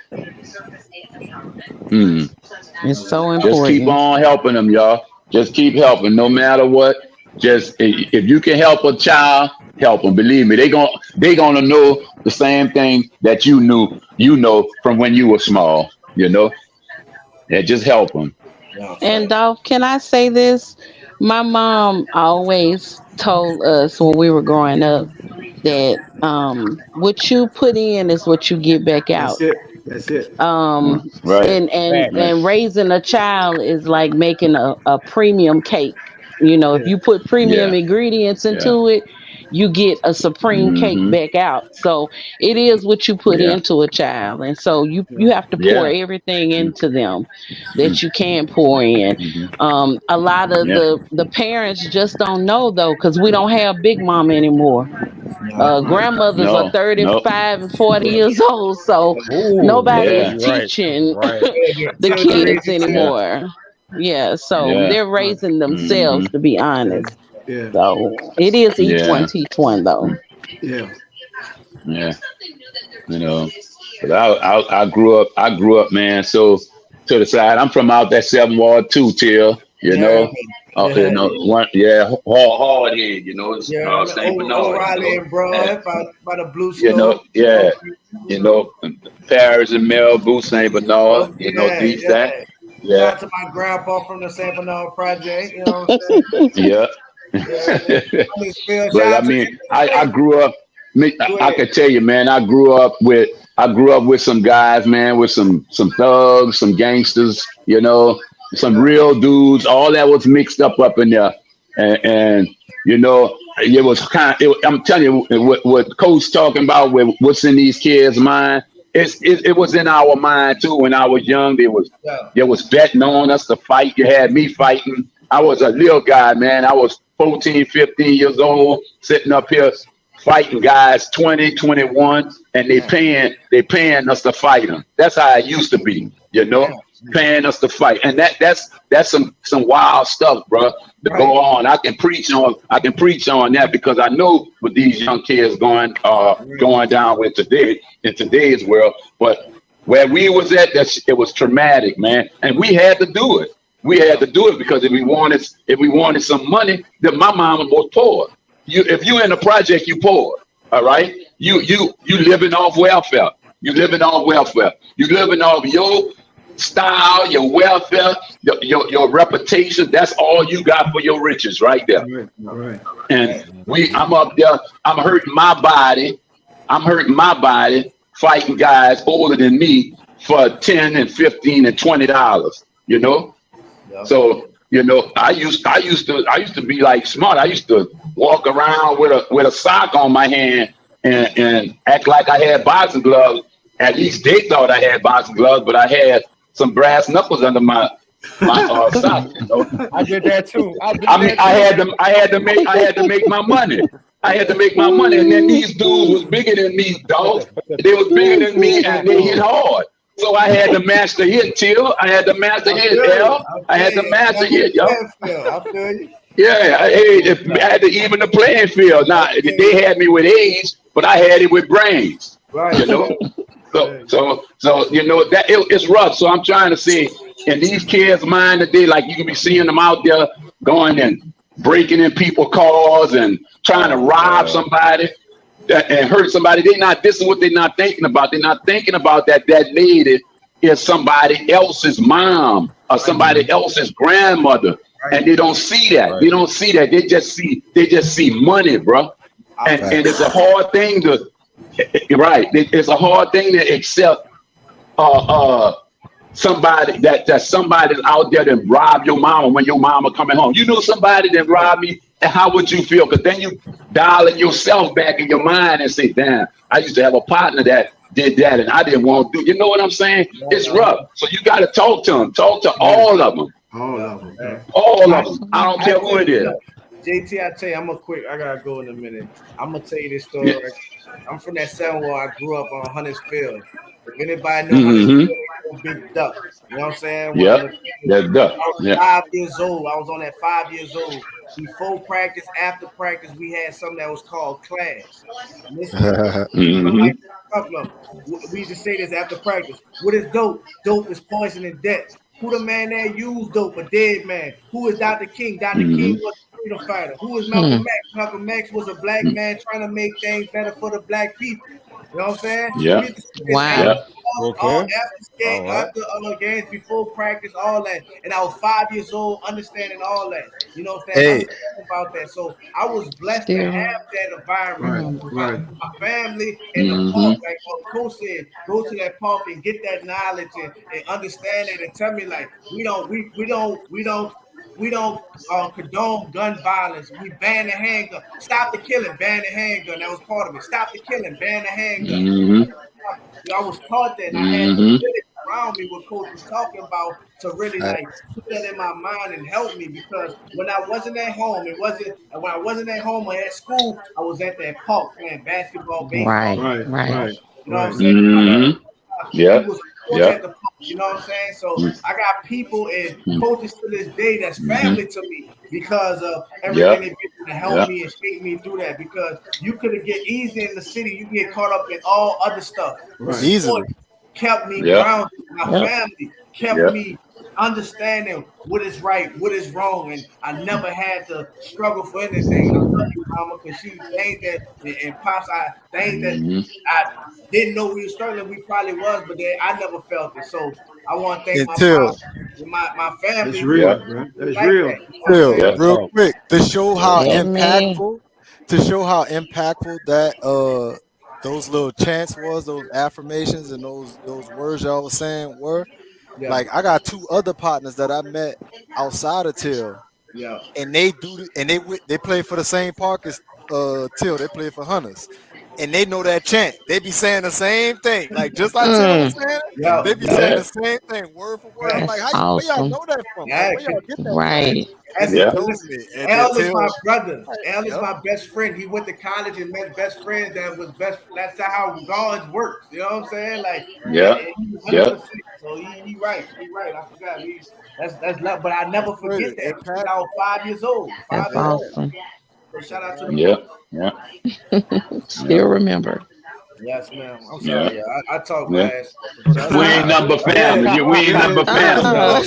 It's so important. Just keep on helping them, y'all. Just keep helping, no matter what. Just if you can help a child, help them. Believe me, they gonna know the same thing that you know from when you were small. You know, and just help them. And Dolph, can I say this? My mom always told us when we were growing up that what you put in is what you get back That's out. it. That's it. Right. Facts. And raising a child is like making a premium cake. You know, if Yeah. you put premium Yeah. ingredients Yeah. into it, you get a supreme cake Mm-hmm. back out. So it is what you put Yeah. into a child, and so you Yeah. have to pour Yeah. everything into them that you can pour in. Mm-hmm. A lot of Yeah. the parents just don't know though, because we don't have big mom anymore. Grandmothers are No. No. 35 and 40 years old, so Ooh, yeah, nobody is Yeah. you're right. teaching Right. the Children kids raising Yeah. children. anymore. Yeah, so Yeah. they're raising Mm-hmm. themselves, to be Yeah. honest. Yeah. So it is each one Yeah. teach one though. Yeah. Yeah. You know, but I grew up. Man. So to the side, I'm from out that 7 Ward too, Till. You Yeah, know, man. Yeah, one, yeah, hard head. You know, it's yeah. Saint Bernard. O'Reilly and And, Broad by the blue you know, stove. yeah, you know, Paris and Melville, Saint Bernard. You know, Yeah, deep yeah. that. Shout Yeah, out to my grandpa from the San Bernard Project. You know what I'm saying? yeah. Yeah. Phil, But shout I out to mean, I you. grew up. Go I ahead. could tell you, man. I grew up with some guys, man, with some thugs, some gangsters, you know, some real dudes. All that was mixed up in there, and you know, it was I'm telling you, what Coach talking about with what's in these kids' mind. It was in our mind too when I was young. There was betting on us to fight. You had me fighting. I was a little guy, man. I was 14, 15 years old, sitting up here fighting guys 20, 21, and they paying us to fight them. That's how it used to be, you know, paying us to fight. And that's some wild stuff, bro, to go on. I can preach on that because I know what these young kids going down with today in today's world. But where we was at, it was traumatic, man. And we had to do it. We had to do it because if we wanted some money, then my mama was poor. If you in a project, you poor. All right. You living off welfare. You living off welfare. You living off your style, your welfare, your reputation. That's all you got for your riches right there. All right. And I'm up there. I'm hurting my body fighting guys older than me for $10 and $15 and $20. You know. So, you know, I used to be like smart. I used to walk around with a sock on my hand and act like I had boxing gloves. At least they thought I had boxing gloves, but I had some brass knuckles under my sock. You know? I did that too. I had to make my money. I had to make my money, and then these dudes was bigger than me, dog. They was bigger than me, and they hit hard. So I had to match the hit, Till. I had to match the hit, L. I had to match the hit, yo. Yeah, I had to even the playing field. Now they had me with age, but I had it with brains. Right. You know. So you know that it's rough. So I'm trying to see in these kids' mind today, like you can be seeing them out there going and breaking in people's cars and trying to rob somebody and hurt somebody. This is what they're not thinking about. They're not thinking about that lady is somebody else's mom or somebody else's grandmother. And they don't see that. Right. They don't see that. They just see money, bro. And it's a hard thing to It's a hard thing to accept somebody that somebody's out there that robbed your mama when your mama coming home. You know somebody that robbed me, and how would you feel? Because then you dialing yourself back in your mind and say, damn, I used to have a partner that did that and I didn't want to do. You know what I'm saying? It's rough. So you got to talk to them. Talk to all of them. All of them. All of them. I don't care who it is. JT, I tell you, I gotta go in a minute. I'm gonna tell you this story. Yeah. I'm from that 7 where I grew up on Huntersfield. If anybody knows Big Duck, you know what I'm saying? Yeah, that's Duck. I was 5 years old. I was on that 5 years old. Before practice, after practice, we had something that was called class. We used to say this after practice. What is dope? Dope is poison and death. Who the man that used dope? A dead man. Who is Dr. King? Dr. King was a freedom fighter. Who is Malcolm X? Malcolm X was a black man trying to make things better for the black people. You know what I'm saying? Yeah. Wow. Okay. after All right. games, before practice, all that. And I was 5 years old, understanding all that. You know what I'm saying? Hey, Understanding about that. So I was blessed to Still have that environment. Right. My family and the Mm-hmm. park, like Coach said, go to that park and get that knowledge and understand it and tell me like we don't condone gun violence. We ban the handgun. Stop the killing. Ban the handgun. That was part of it. Stop the killing. Ban the handgun. Mm-hmm. I was taught that, and I had the Mm-hmm. village around me. What Coach was talking about to really I, like put that in my mind and help me because when I wasn't at home, when I wasn't at home or at school, I was at that park playing basketball, baseball. right, Right. right. You know what I'm Right. saying? Mm-hmm. We Yep. was sports at Yep. the park, you know what I'm saying? So I got people and coaches to this day that's Mm-hmm. family to me because of everything Yep. they did to help Yep. me and shape me through that. Because you could have get easy in the city, you can get caught up in all other stuff. But Right. easily. sports kept me Yep. grounded. My Yep. family kept Yep. me understanding what is right, what is wrong, and I never had to struggle for anything. I love you, mama, because she things that and pops, things that Mm-hmm. I didn't know we were struggling. We probably was, but I never felt it. So I want to thank my Until, pops, and my That's family. real, Yep. bro. That's Like real. that. You know what I'm saying? Yep. real quick, Amen. to show how impactful that those little chants was, those affirmations and those words y'all was saying were. Yeah, Like I got two other partners that I met outside of Till, yeah. and they play for the same park as Till. They play for Hunters, and they know that chant. They be saying the same thing, like just like Till was Mm, saying it. Yeah, They be yeah, saying Yeah. the same thing, word for word. I'm yeah. like, that's where y'all awesome. know that from? Like, Yeah, where y'all get that from? Right. That's And they Yeah. but told listen, me, and then Al is my Till, brother. Al is yep, my best friend. He went to college and met best friends that was best. That's how God works. You know what I'm saying? Like, Yep. and he Yep. 100%. So he right. He right. I forgot. That's love. But I never that's forget crazy. that since I was 5 years old. That's 5 years old. awesome. So shout out to the Yep. boy. Yep. Still Yep. remember. Yes, ma'am. I'm Yeah. sorry, yeah. I talk Yeah. fast. That's We all ain't right. number Yeah. family. We ain't Yeah. number family, Uh-uh. dog.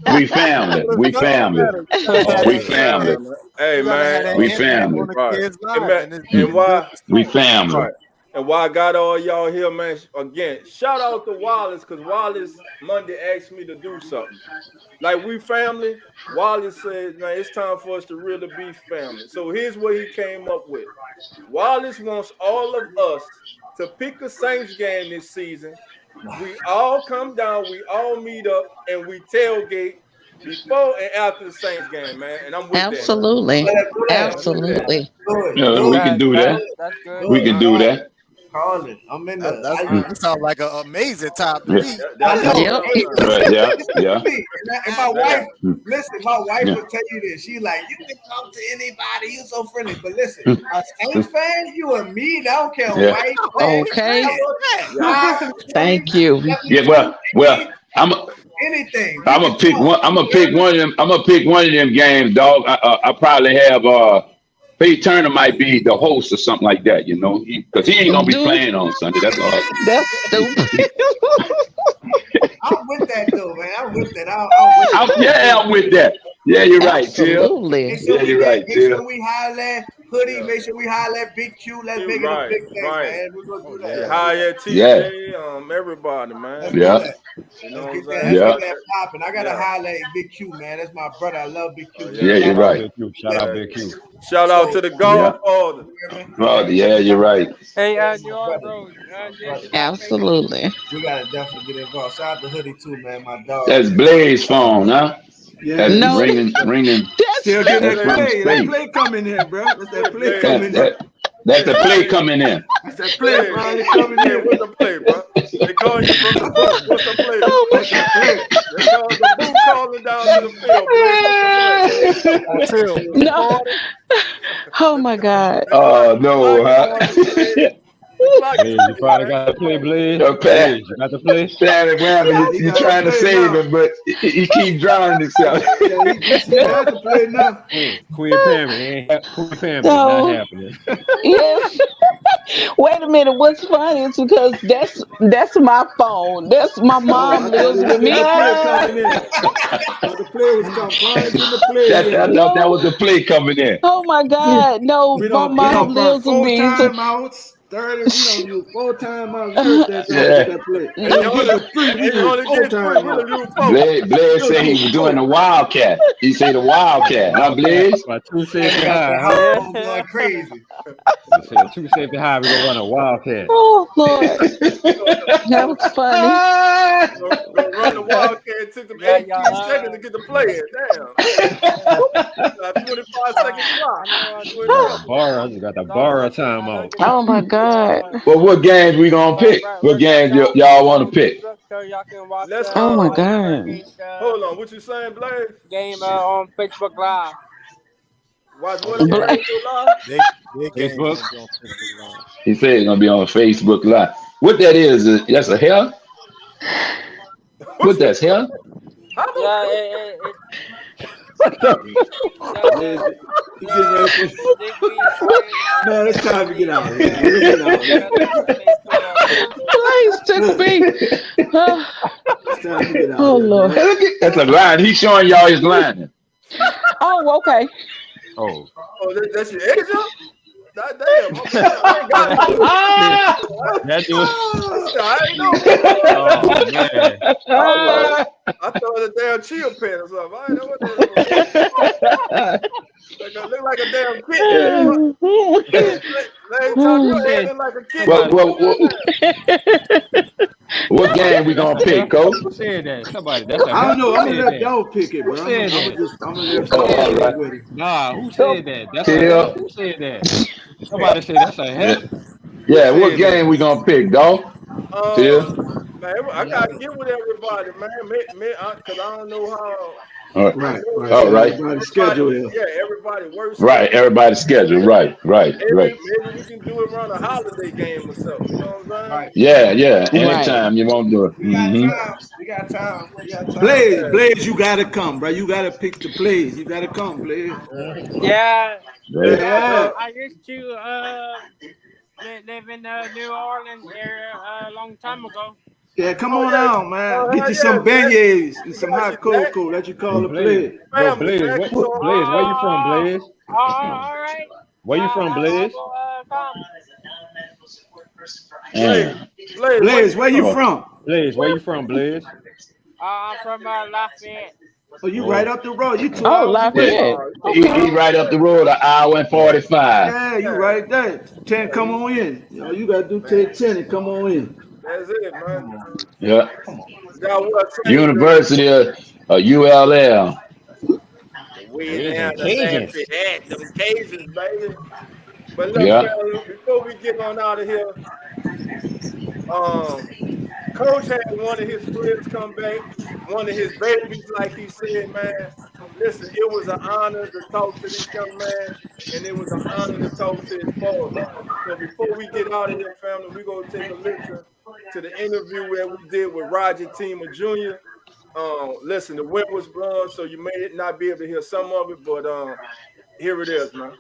We family. But We it's nothing family. matter. You gotta have Oh, We that we family. impact. family. Hey You gotta have man, that We impact family. on the right. kids' And lives, man, and it's and good why to We see. family. right. And why I got all y'all here, man. Again, shout out to Wallace, because Wallace Monday asked me to do something. Like we family, Wallace said, man, it's time for us to really be family. So here's what he came up with. Wallace wants all of us to pick a Saints game this season. We all come down, we all meet up, and we tailgate before and after the Saints game, man. And I'm with that. Absolutely. Do that. I'm with that. Absolutely. Do it. Yeah, Do we it. can do that. That's good. We Do it. can do All right. that. Call it. I'm in there. That sounds like an amazing time to Yeah. meet. That I know. sounds Yep. what I'm Hey, saying. Right. Yeah. listen Yeah. to me. And my Man. wife, listen, my wife Yeah. will tell you this. She like, you can talk to anybody. You so friendly. But listen, a Saints fan, you and me, I don't care. Yeah. White, black, Okay. black, Thank you. Yeah. Well, anything. We I'm can gonna pick talk. one. I'm gonna You hear pick me? one of them. I'm gonna pick one of them games, dog. I probably have Pete Turner might be the host or something like that, you know, because he ain't gonna be Do playing on Sunday. That's all. that's stupid. I'm with that though, man. I'm with that. I'm with that. I'm with that. Yeah, you're right, Tim. Absolutely. Make sure Yeah, you're right, make sure Tim. we holler at Hoodie. Yeah. Make sure we holler at Big Q. Let's You make it a right, big thing, right. man. We're gonna do that. Yeah, hi at Yeah. TJ, everybody, man. Let's do Yeah. that. You know Let's what get I'm that. Let's saying? Yeah. get that popping. I gotta Yeah. highlight Big Q, man. That's my brother. I love Big Q, Oh, man. Yeah, you're Shout out right. Big Q. Shout out Big Q. Shout out So, to the Yeah. Godfather. Brother, yeah, you're right. Hey, that's New my Orleans brother. Rose. Absolutely. We gotta definitely get involved. Shout out to Hoodie too, man. My dog. That's Blaze phone, huh? Yeah. That's No, ringing. that's Still getting That's that from play. That space. play coming in, bro. That's that play Blaze. coming in. That's the play coming in. That's that play Blaze. finally coming Hey, in. what's the play, bro? They call you from the booth. What's the play? oh That's that play. They call the booth calling down to the field, Blaze. What's the play? my Till, no. Oh my God. Oh no, The huh? clock is on, Blaze. The clock is Blaze, you ticking, finally man. got to play, Blaze. Yo, Pat, Blaze, you got to play. Pat, Yeah, he you're got to trying to play save now. him, but he keep drowning himself. Yeah, he has to play now. Hey, Queen Pammy, Queen Pammy, not So happening. yes. Wait a minute. What's funny is because that's my phone. That's my Oh, mom I thought lives he was with getting me. the play coming in. Thought the play was coming. Finally getting the play in. I thought that No. was the play coming in. Oh my God. No, We my don't mom burn lives with 4 me. So timeouts. 30, we don't use 4 timeouts. You heard that Yeah. that play. And We you don't get the 3, we use 4 we timeouts. don't use 4. Blaze said he was doing the Wildcat. He said the Wildcat. Huh, Blaze? About 2 safety That high, hot huh? dog going crazy. He said 2 safety high, we gonna run a Wildcat. Oh Lord, that was funny. Go run the Wildcat. Took them 18 seconds to get the play in. Damn. 25 seconds clock. I just got the borrow timeout. Oh my God. Well, what games we gonna pick? What games y'all want to pick? Oh my God. Hold on. What you saying, Blaze? Game on Facebook Live. Watch what live? Facebook. He said it's gonna be on Facebook Live. What that is? That's a hair? What that's hair? Yeah, Man, it's time to get out of here. Blaze took me. It's time to get out. Oh Lord. That's a line. He's showing y'all his line. Oh, okay. Oh, that's your edge up? God damn. I ain't got it. that dude. I ain't know. Oh man. I thought it was a damn chill pen or something. I ain't know what that was. Look like a damn kid. Look like a kid. What game we gonna pick, Coach? Who said that? Somebody. That's I don't know. I'm gonna let y'all pick it, but I'm gonna let y'all with it. Nah, who said that? That's who said that? Somebody said that's a head. Yeah, what game we gonna pick, dog? Man, I gotta get with everybody, man. Because I don't know how. Right. Everybody's schedule is. Yeah, everybody works. Right, everybody's schedule. Right. Maybe we can do it around a holiday game or something. You know what I'm saying? Yeah. Anytime you won't do it. We got time. Blaze, you gotta come, bro. You gotta pick the plays. You gotta come, Blaze. Yeah. Yeah. I used to live in New Orleans area a long time ago. Yeah, come on out, man. Get you some beignets and some hot cocoa. Let you call the play. Yo, Blaze, where you from, Blaze? All right. Where you from, Blaze? Blaze, where you from? Blaze, where you from, Blaze? I'm from Lafayette. Oh, you right up the road. You 2 Oh, Lafayette. He right up the road, an hour and 45. Yeah, you right there. 10, come on in. You gotta do 10 and come on in. That's it, man. Yeah. University of ULL. We have the Cajuns, baby. But look, man, before we get on out of here, Coach had one of his friends come back, one of his babies, like he said, man. Listen, it was an honor to talk to this young man, and it was an honor to talk to his father. So before we get out of here, family, we're going to take a listen to the interview that we did with Roger Teamer Jr. Listen, the wind was blowing, so you may not be able to hear some of it, but here it is, man.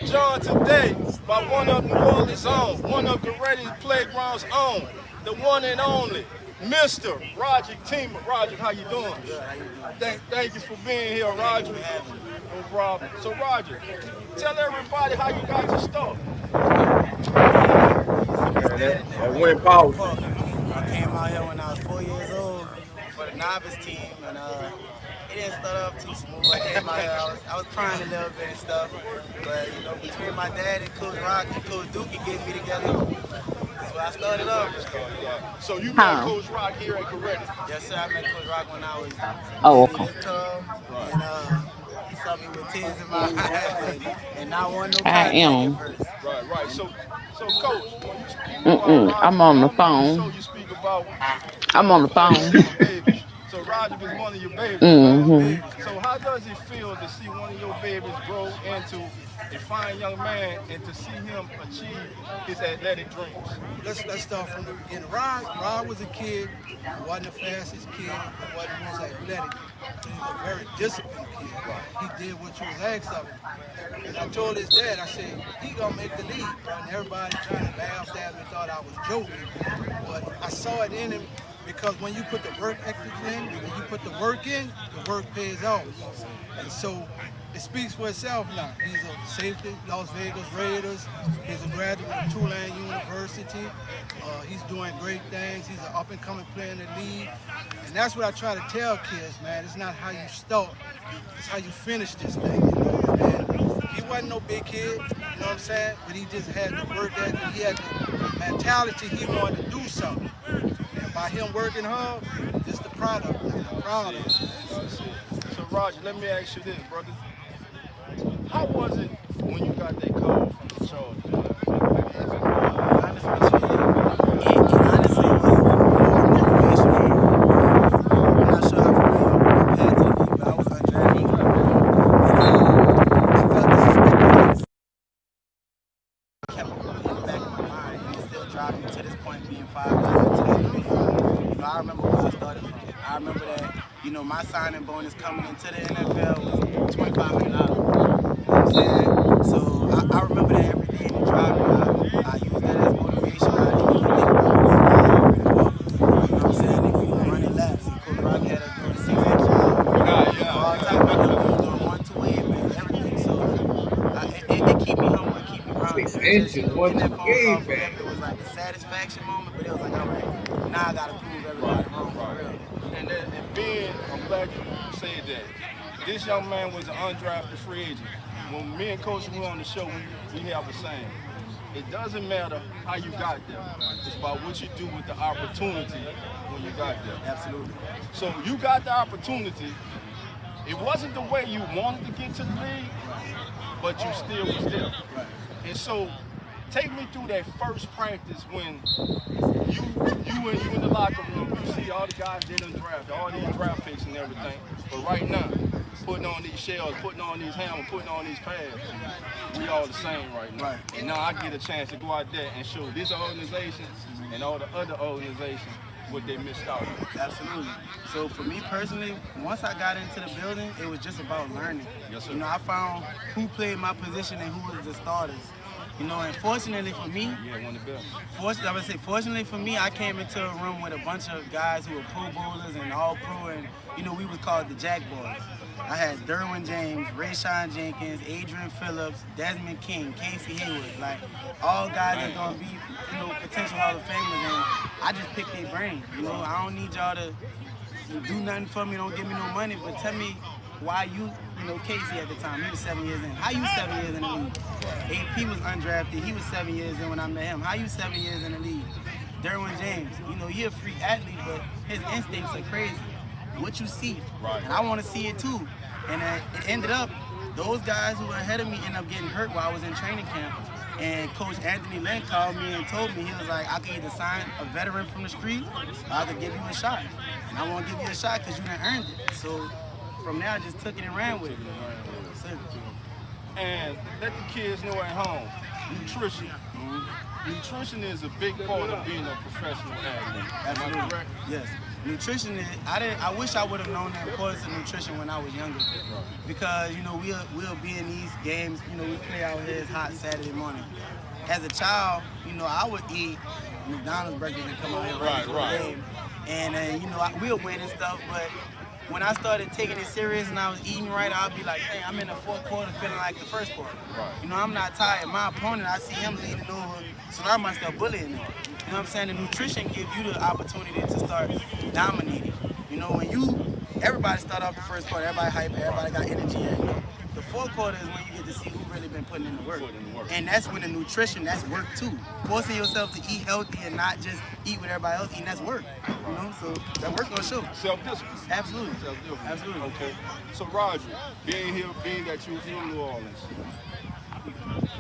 Joined today by one of New Orleans' own, one of the Reading Playground's own, the one and only, Mr. Roger Teamer. Roger, how you doing? Thank you for being here, Roger. No problem. So, Roger, tell everybody how you got your start. That went powerful. I came out here when I was 4 years old for the novice team, and it didn't start off too smooth. I came out here, I was crying a little bit and stuff, but you know, between my dad and Coach Rock and Coach Dookie getting me together, that's where I started off. So you met Coach Rock here at Coretta? Yes, sir. I met Coach Rock when I was Okay. and he saw me with tears in my eyes and not one no I am. Right. So Coach, when you speak about Roger, I'm on the phone. So you speak about I'm on the phone. babies. So Roger was one of your babies. So how does it feel to see one of your babies grow into a fine young man and to see him achieve his athletic dreams? Let's start from the beginning. Rod was a kid, wasn't the fastest kid, wasn't the most athletic. He was a very disciplined kid. He did what you was asked of him. And I told his dad, I said, he gonna make the league. And everybody trying to laugh at me, thought I was joking. But I saw it in him because when you put the work ethic in, when you put the work in, the work pays off. And so it speaks for itself now. He's a safety, Las Vegas Raiders. He's a graduate of Tulane University. He's doing great things. He's an up-and-coming player in the league. And that's what I try to tell kids, man. It's not how you start, it's how you finish this thing. You know? And he wasn't no big kid, you know what I'm saying? But he just had the work ethic. He had the mentality he wanted to do something. And by him working hard, this is the product. I'm proud of him. So, Roger, let me ask you this, brother. How was it when you got that call from the Chargers? My signing bonus coming into the NFL was $2,500. You know what I'm saying? So I remember that every day in the drive. I use that as motivation. I didn't even think about it. You know what I'm saying? We were running laps. And Coach Rock had us doing 6 inches. All type of stuff. We were doing 1-2 man, everything. So it keep me humble. It keep me grounded. 6 inches, 1-2 man. It was like a satisfaction moment, but it was like, all right, now I got to prove everybody wrong for real. And being, I'm glad you said that. This young man was an undrafted free agent. When me and Coach were on the show, we have the same. It doesn't matter how you got there. It's about what you do with the opportunity when you got there. Absolutely. So you got the opportunity. It wasn't the way you wanted to get to the league, but you still was there. Right. And so take me through that first practice when you in the locker room, you see all the guys they done drafted, all these draft picks and everything. But right now, putting on these shells, putting on these helmets, putting on these pads, we all the same right now. Right. And now I get a chance to go out there and show this organization and all the other organizations what they missed out on. Absolutely. So for me personally, once I got into the building, it was just about learning. Yes, sir. You know, I found who played my position and who was the starters. You know, and fortunately for me, fortunately for me, I came into a room with a bunch of guys who were Pro Bowlers and All Pro, and you know, we was called the Jack Boys. I had Derwin James, Rayshawn Jenkins, Adrian Phillips, Desmond King, Casey Hayward, like all guys that's gonna be, you know, potential Hall of Famers, and I just picked their brain. You know, I don't need y'all to do nothing for me, don't give me no money, but tell me why you know, Casey at the time, he was 7 years in. How you 7 years in the league? AP was undrafted, he was 7 years in when I met him. How you 7 years in the league? Derwin James, you know, you're a free athlete, but his instincts are crazy. What you see, and I want to see it too. And it ended up, those guys who were ahead of me ended up getting hurt while I was in training camp. And Coach Anthony Lynn called me and told me, he was like, I could either sign a veteran from the street or I could give you a shot. And I want to give you a shot because you done earned it. So from there, I just took it and ran with it. And let the kids know at home, nutrition. Nutrition is a big part of being a professional athlete. Absolutely. Am I correct? Yes. Nutrition is, I wish I would have known the importance of nutrition when I was younger. Because, you know, we'll be in these games, you know, we play out here, it's hot Saturday morning. As a child, you know, I would eat McDonald's burgers and come out here right for the game. And, you know, we'll win and stuff, but when I started taking it serious and I was eating right, I'll be like, hey, I'm in the fourth quarter feeling like the first quarter. Right. You know, I'm not tired. My opponent, I see him leaning over, so I might start bullying him. You know what I'm saying? The nutrition gives you the opportunity to start dominating. You know, when everybody start off the first quarter, everybody hype, everybody got energy. And, you know, the fourth quarter is when you get to see who really been putting in the work. And that's when the nutrition, that's work too. Forcing yourself to eat healthy and not just eat what everybody else eating, that's work. You know, so that work gonna show. Self-discipline. Absolutely. Self-discipline. Absolutely. Okay. So Roger, being that you're from New Orleans,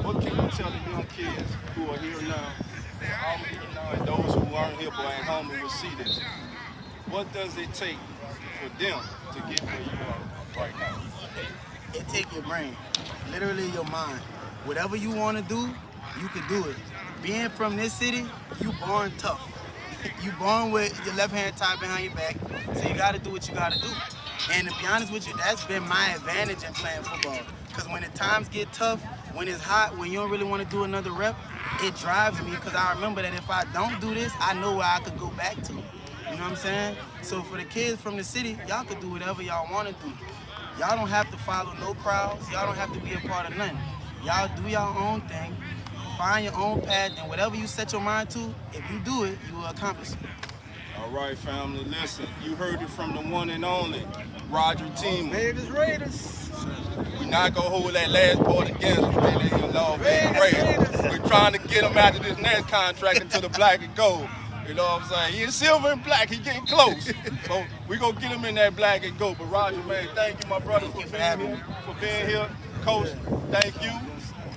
what can you tell the young kids who are here now, and those who aren't here but at home and will see this? What does it take for them to get where you are right now? It take your brain, literally your mind. Whatever you want to do, you can do it. Being from this city, you born tough. You born with your left hand tied behind your back, so you got to do what you got to do. And to be honest with you, that's been my advantage in playing football. Because when the times get tough, when it's hot, when you don't really want to do another rep, it drives me because I remember that if I don't do this, I know where I could go back to. You know what I'm saying? So for the kids from the city, y'all could do whatever y'all want to do. Y'all don't have to follow no crowds. Y'all don't have to be a part of nothing. Y'all do your own thing. Find your own path, and whatever you set your mind to, if you do it, you will accomplish it. All right, family, listen. You heard it from the one and only Roger Team. Vegas Raiders. We're not going to hold that last part against them, man. They Las Vegas Raiders. We're trying to get him after this next contract into the black and gold. You know what I'm saying? He is silver and black. He getting close. So we're going to get him in that black and gold. But Roger, man, thank you, my brother, for being here. Coach, thank you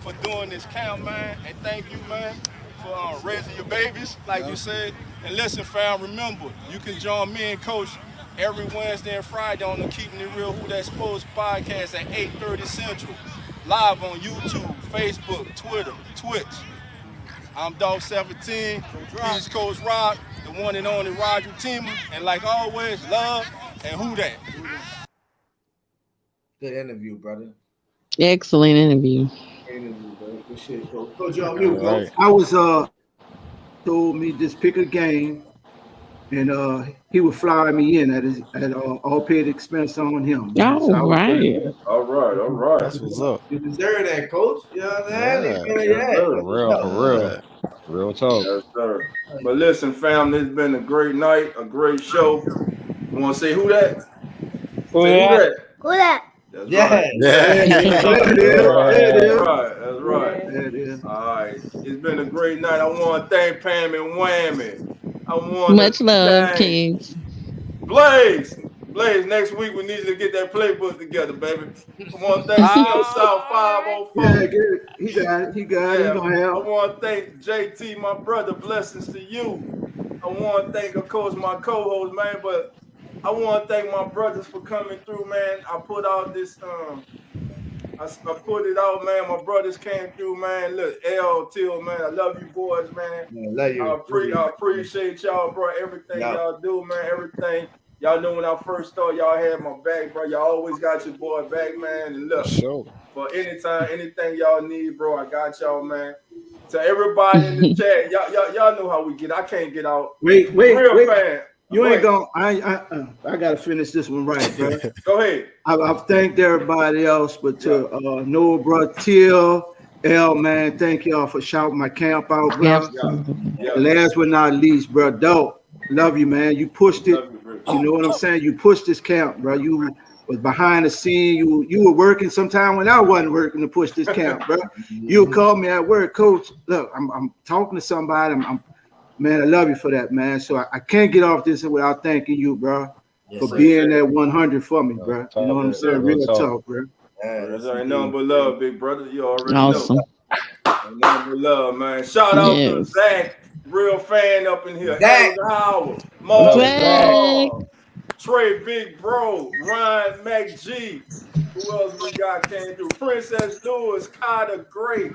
for doing this camp, man. And thank you, man, for raising your babies, like you said. And listen, fam, remember, you can join me and Coach every Wednesday and Friday on the Keeping It Real Who That Sports podcast at 8:30 Central. Live on YouTube, Facebook, Twitter, Twitch. I'm Dog 17. He's Coach Rock, the one and only Roger Teamer. And like always, love and who that. Good interview, brother. Excellent interview. Good interview, brother. Good shit, Coach. Coach, you on mute, Coach. I was told me just pick a game, and he would fly me in at all paid expense on him. All right. All right. That's what's up. You deserve that, Coach. You know what I'm saying? For real talk. Yes, sir. But listen, fam, this has been a great night, a great show. You want to say who that? Who that? Who that? That's Yeah. right. That's right. All right. It's been a great night. I want to thank Pam and Whammy. I want Much love, Kings. Blaze, next week we need to get that playbook together, baby. I want to thank South 504. Yeah, he got it. He gonna have. I want to thank JT, my brother. Blessings to you. I want to thank, of course, my co-host, man. But I want to thank my brothers for coming through, man. I put out this, I put it out, man. My brothers came through, man. Look, L, Till, man. I love you boys, man. Love you. I appreciate y'all, bro. Everything y'all do, man. Everything. Y'all know when I first started, y'all had my back, bro. Y'all always got your boy back, man. And look, for anytime, anything y'all need, bro, I got y'all, man. To everybody in the chat, y'all know how we get. I can't get out. Wait. Real fan. You ain't gonna. I gotta finish this one right, bro. Go ahead. I've thanked everybody else, but to Nola, bro, Till, L, man, thank y'all for shouting my camp out, bro. Last but not least, bro, Dope, love you, man. You pushed it. You know what I'm saying? You pushed this camp, bro. You was behind the scene. You were working sometime when I wasn't working to push this camp, bro. You call me at work, Coach. Look, I'm talking to somebody. Man, I love you for that, man. So I can't get off this without thanking you, bro, for being that 100 for me, bro. You know what I'm saying? Real talk, bro. There's ain't nothing but love, big brother. You already know. Nothing but love, man. Shout out to Zach, real fan up in here. Zach. Howard, Mo, Trey, Big Bro, Ryan, Mac G. Who else we got came through? Princess Lewis, Carter Gray,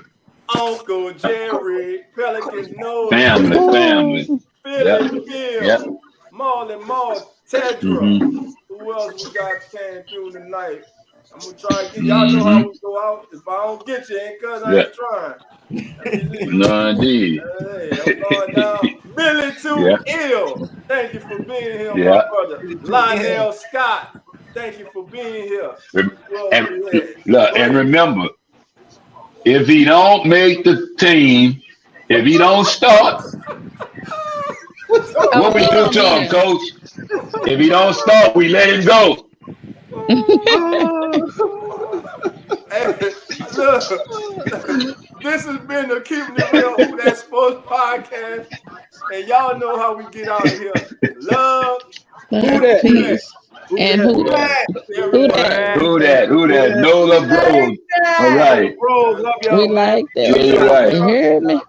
Uncle Jerry, Pelicans Nola, Family. Philly Hill, Marlon Moss, Tedra. Who else we got came through tonight? I'm gonna try to get y'all know how we go out. If I don't get you, ain't cause I ain't trying. No, indeed. Hey, I'm going down. Billy Too Ill. Thank you for being here, my brother. Lionel Scott. Thank you for being here. And remember, if he don't make the team, if he don't start, what we do to him, Coach? If he don't start, we let him go. Hey, look, this has been the Keeping It Real Who That Sports podcast, and y'all know how we get out of here. Love, who that? And who that? Who that? Nola Breauxs. All right. Bros, love y'all. We like that. Yeah, you're right. You hear me?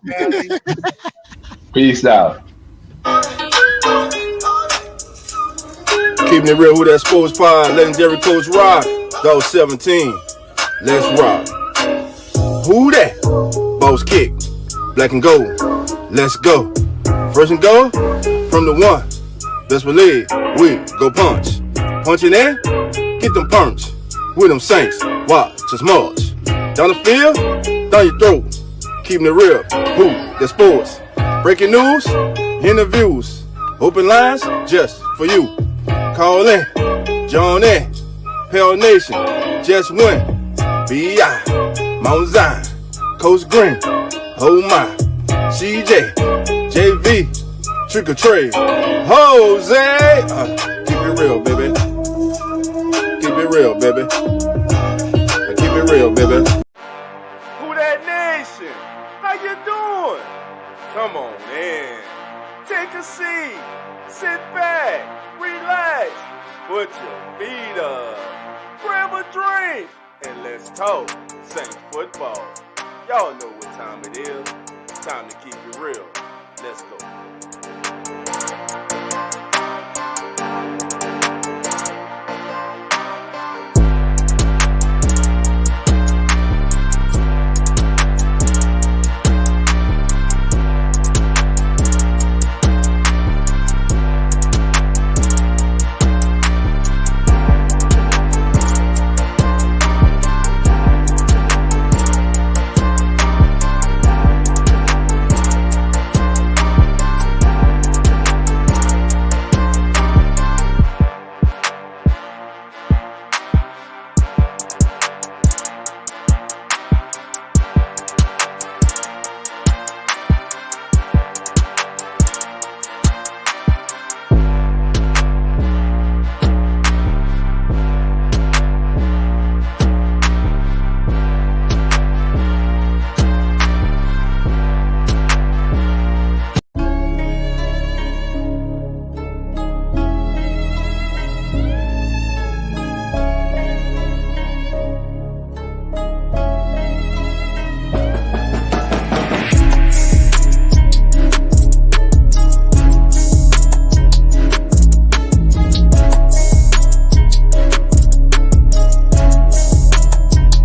Peace out. Keeping It Real Who That Sports Pod, legendary Coach Rock, Dog 17. Let's rock. Who that? Boss kick, black and gold. Let's go. First and goal from the one. Best believe we go punch. Punching in, get them punch. With them Saints, watch us march. Down the field, down your throat. Keeping it real, who that sports. Breaking news, interviews. Open lines just for you. Call in, join in. Pale Nation, just win. B.I. Mount Zion, Coach Green, oh my. CJ, JV, Trick or Trade, Jose. Keep it real, baby. Keep it real, baby. Keep it real, baby. Who that nation? How you doing? Come on in. Take a seat. Sit back. Relax. Put your feet up. Grab a drink. And let's talk Saints football. Y'all know what time it is. Time to keep it real. Let's go.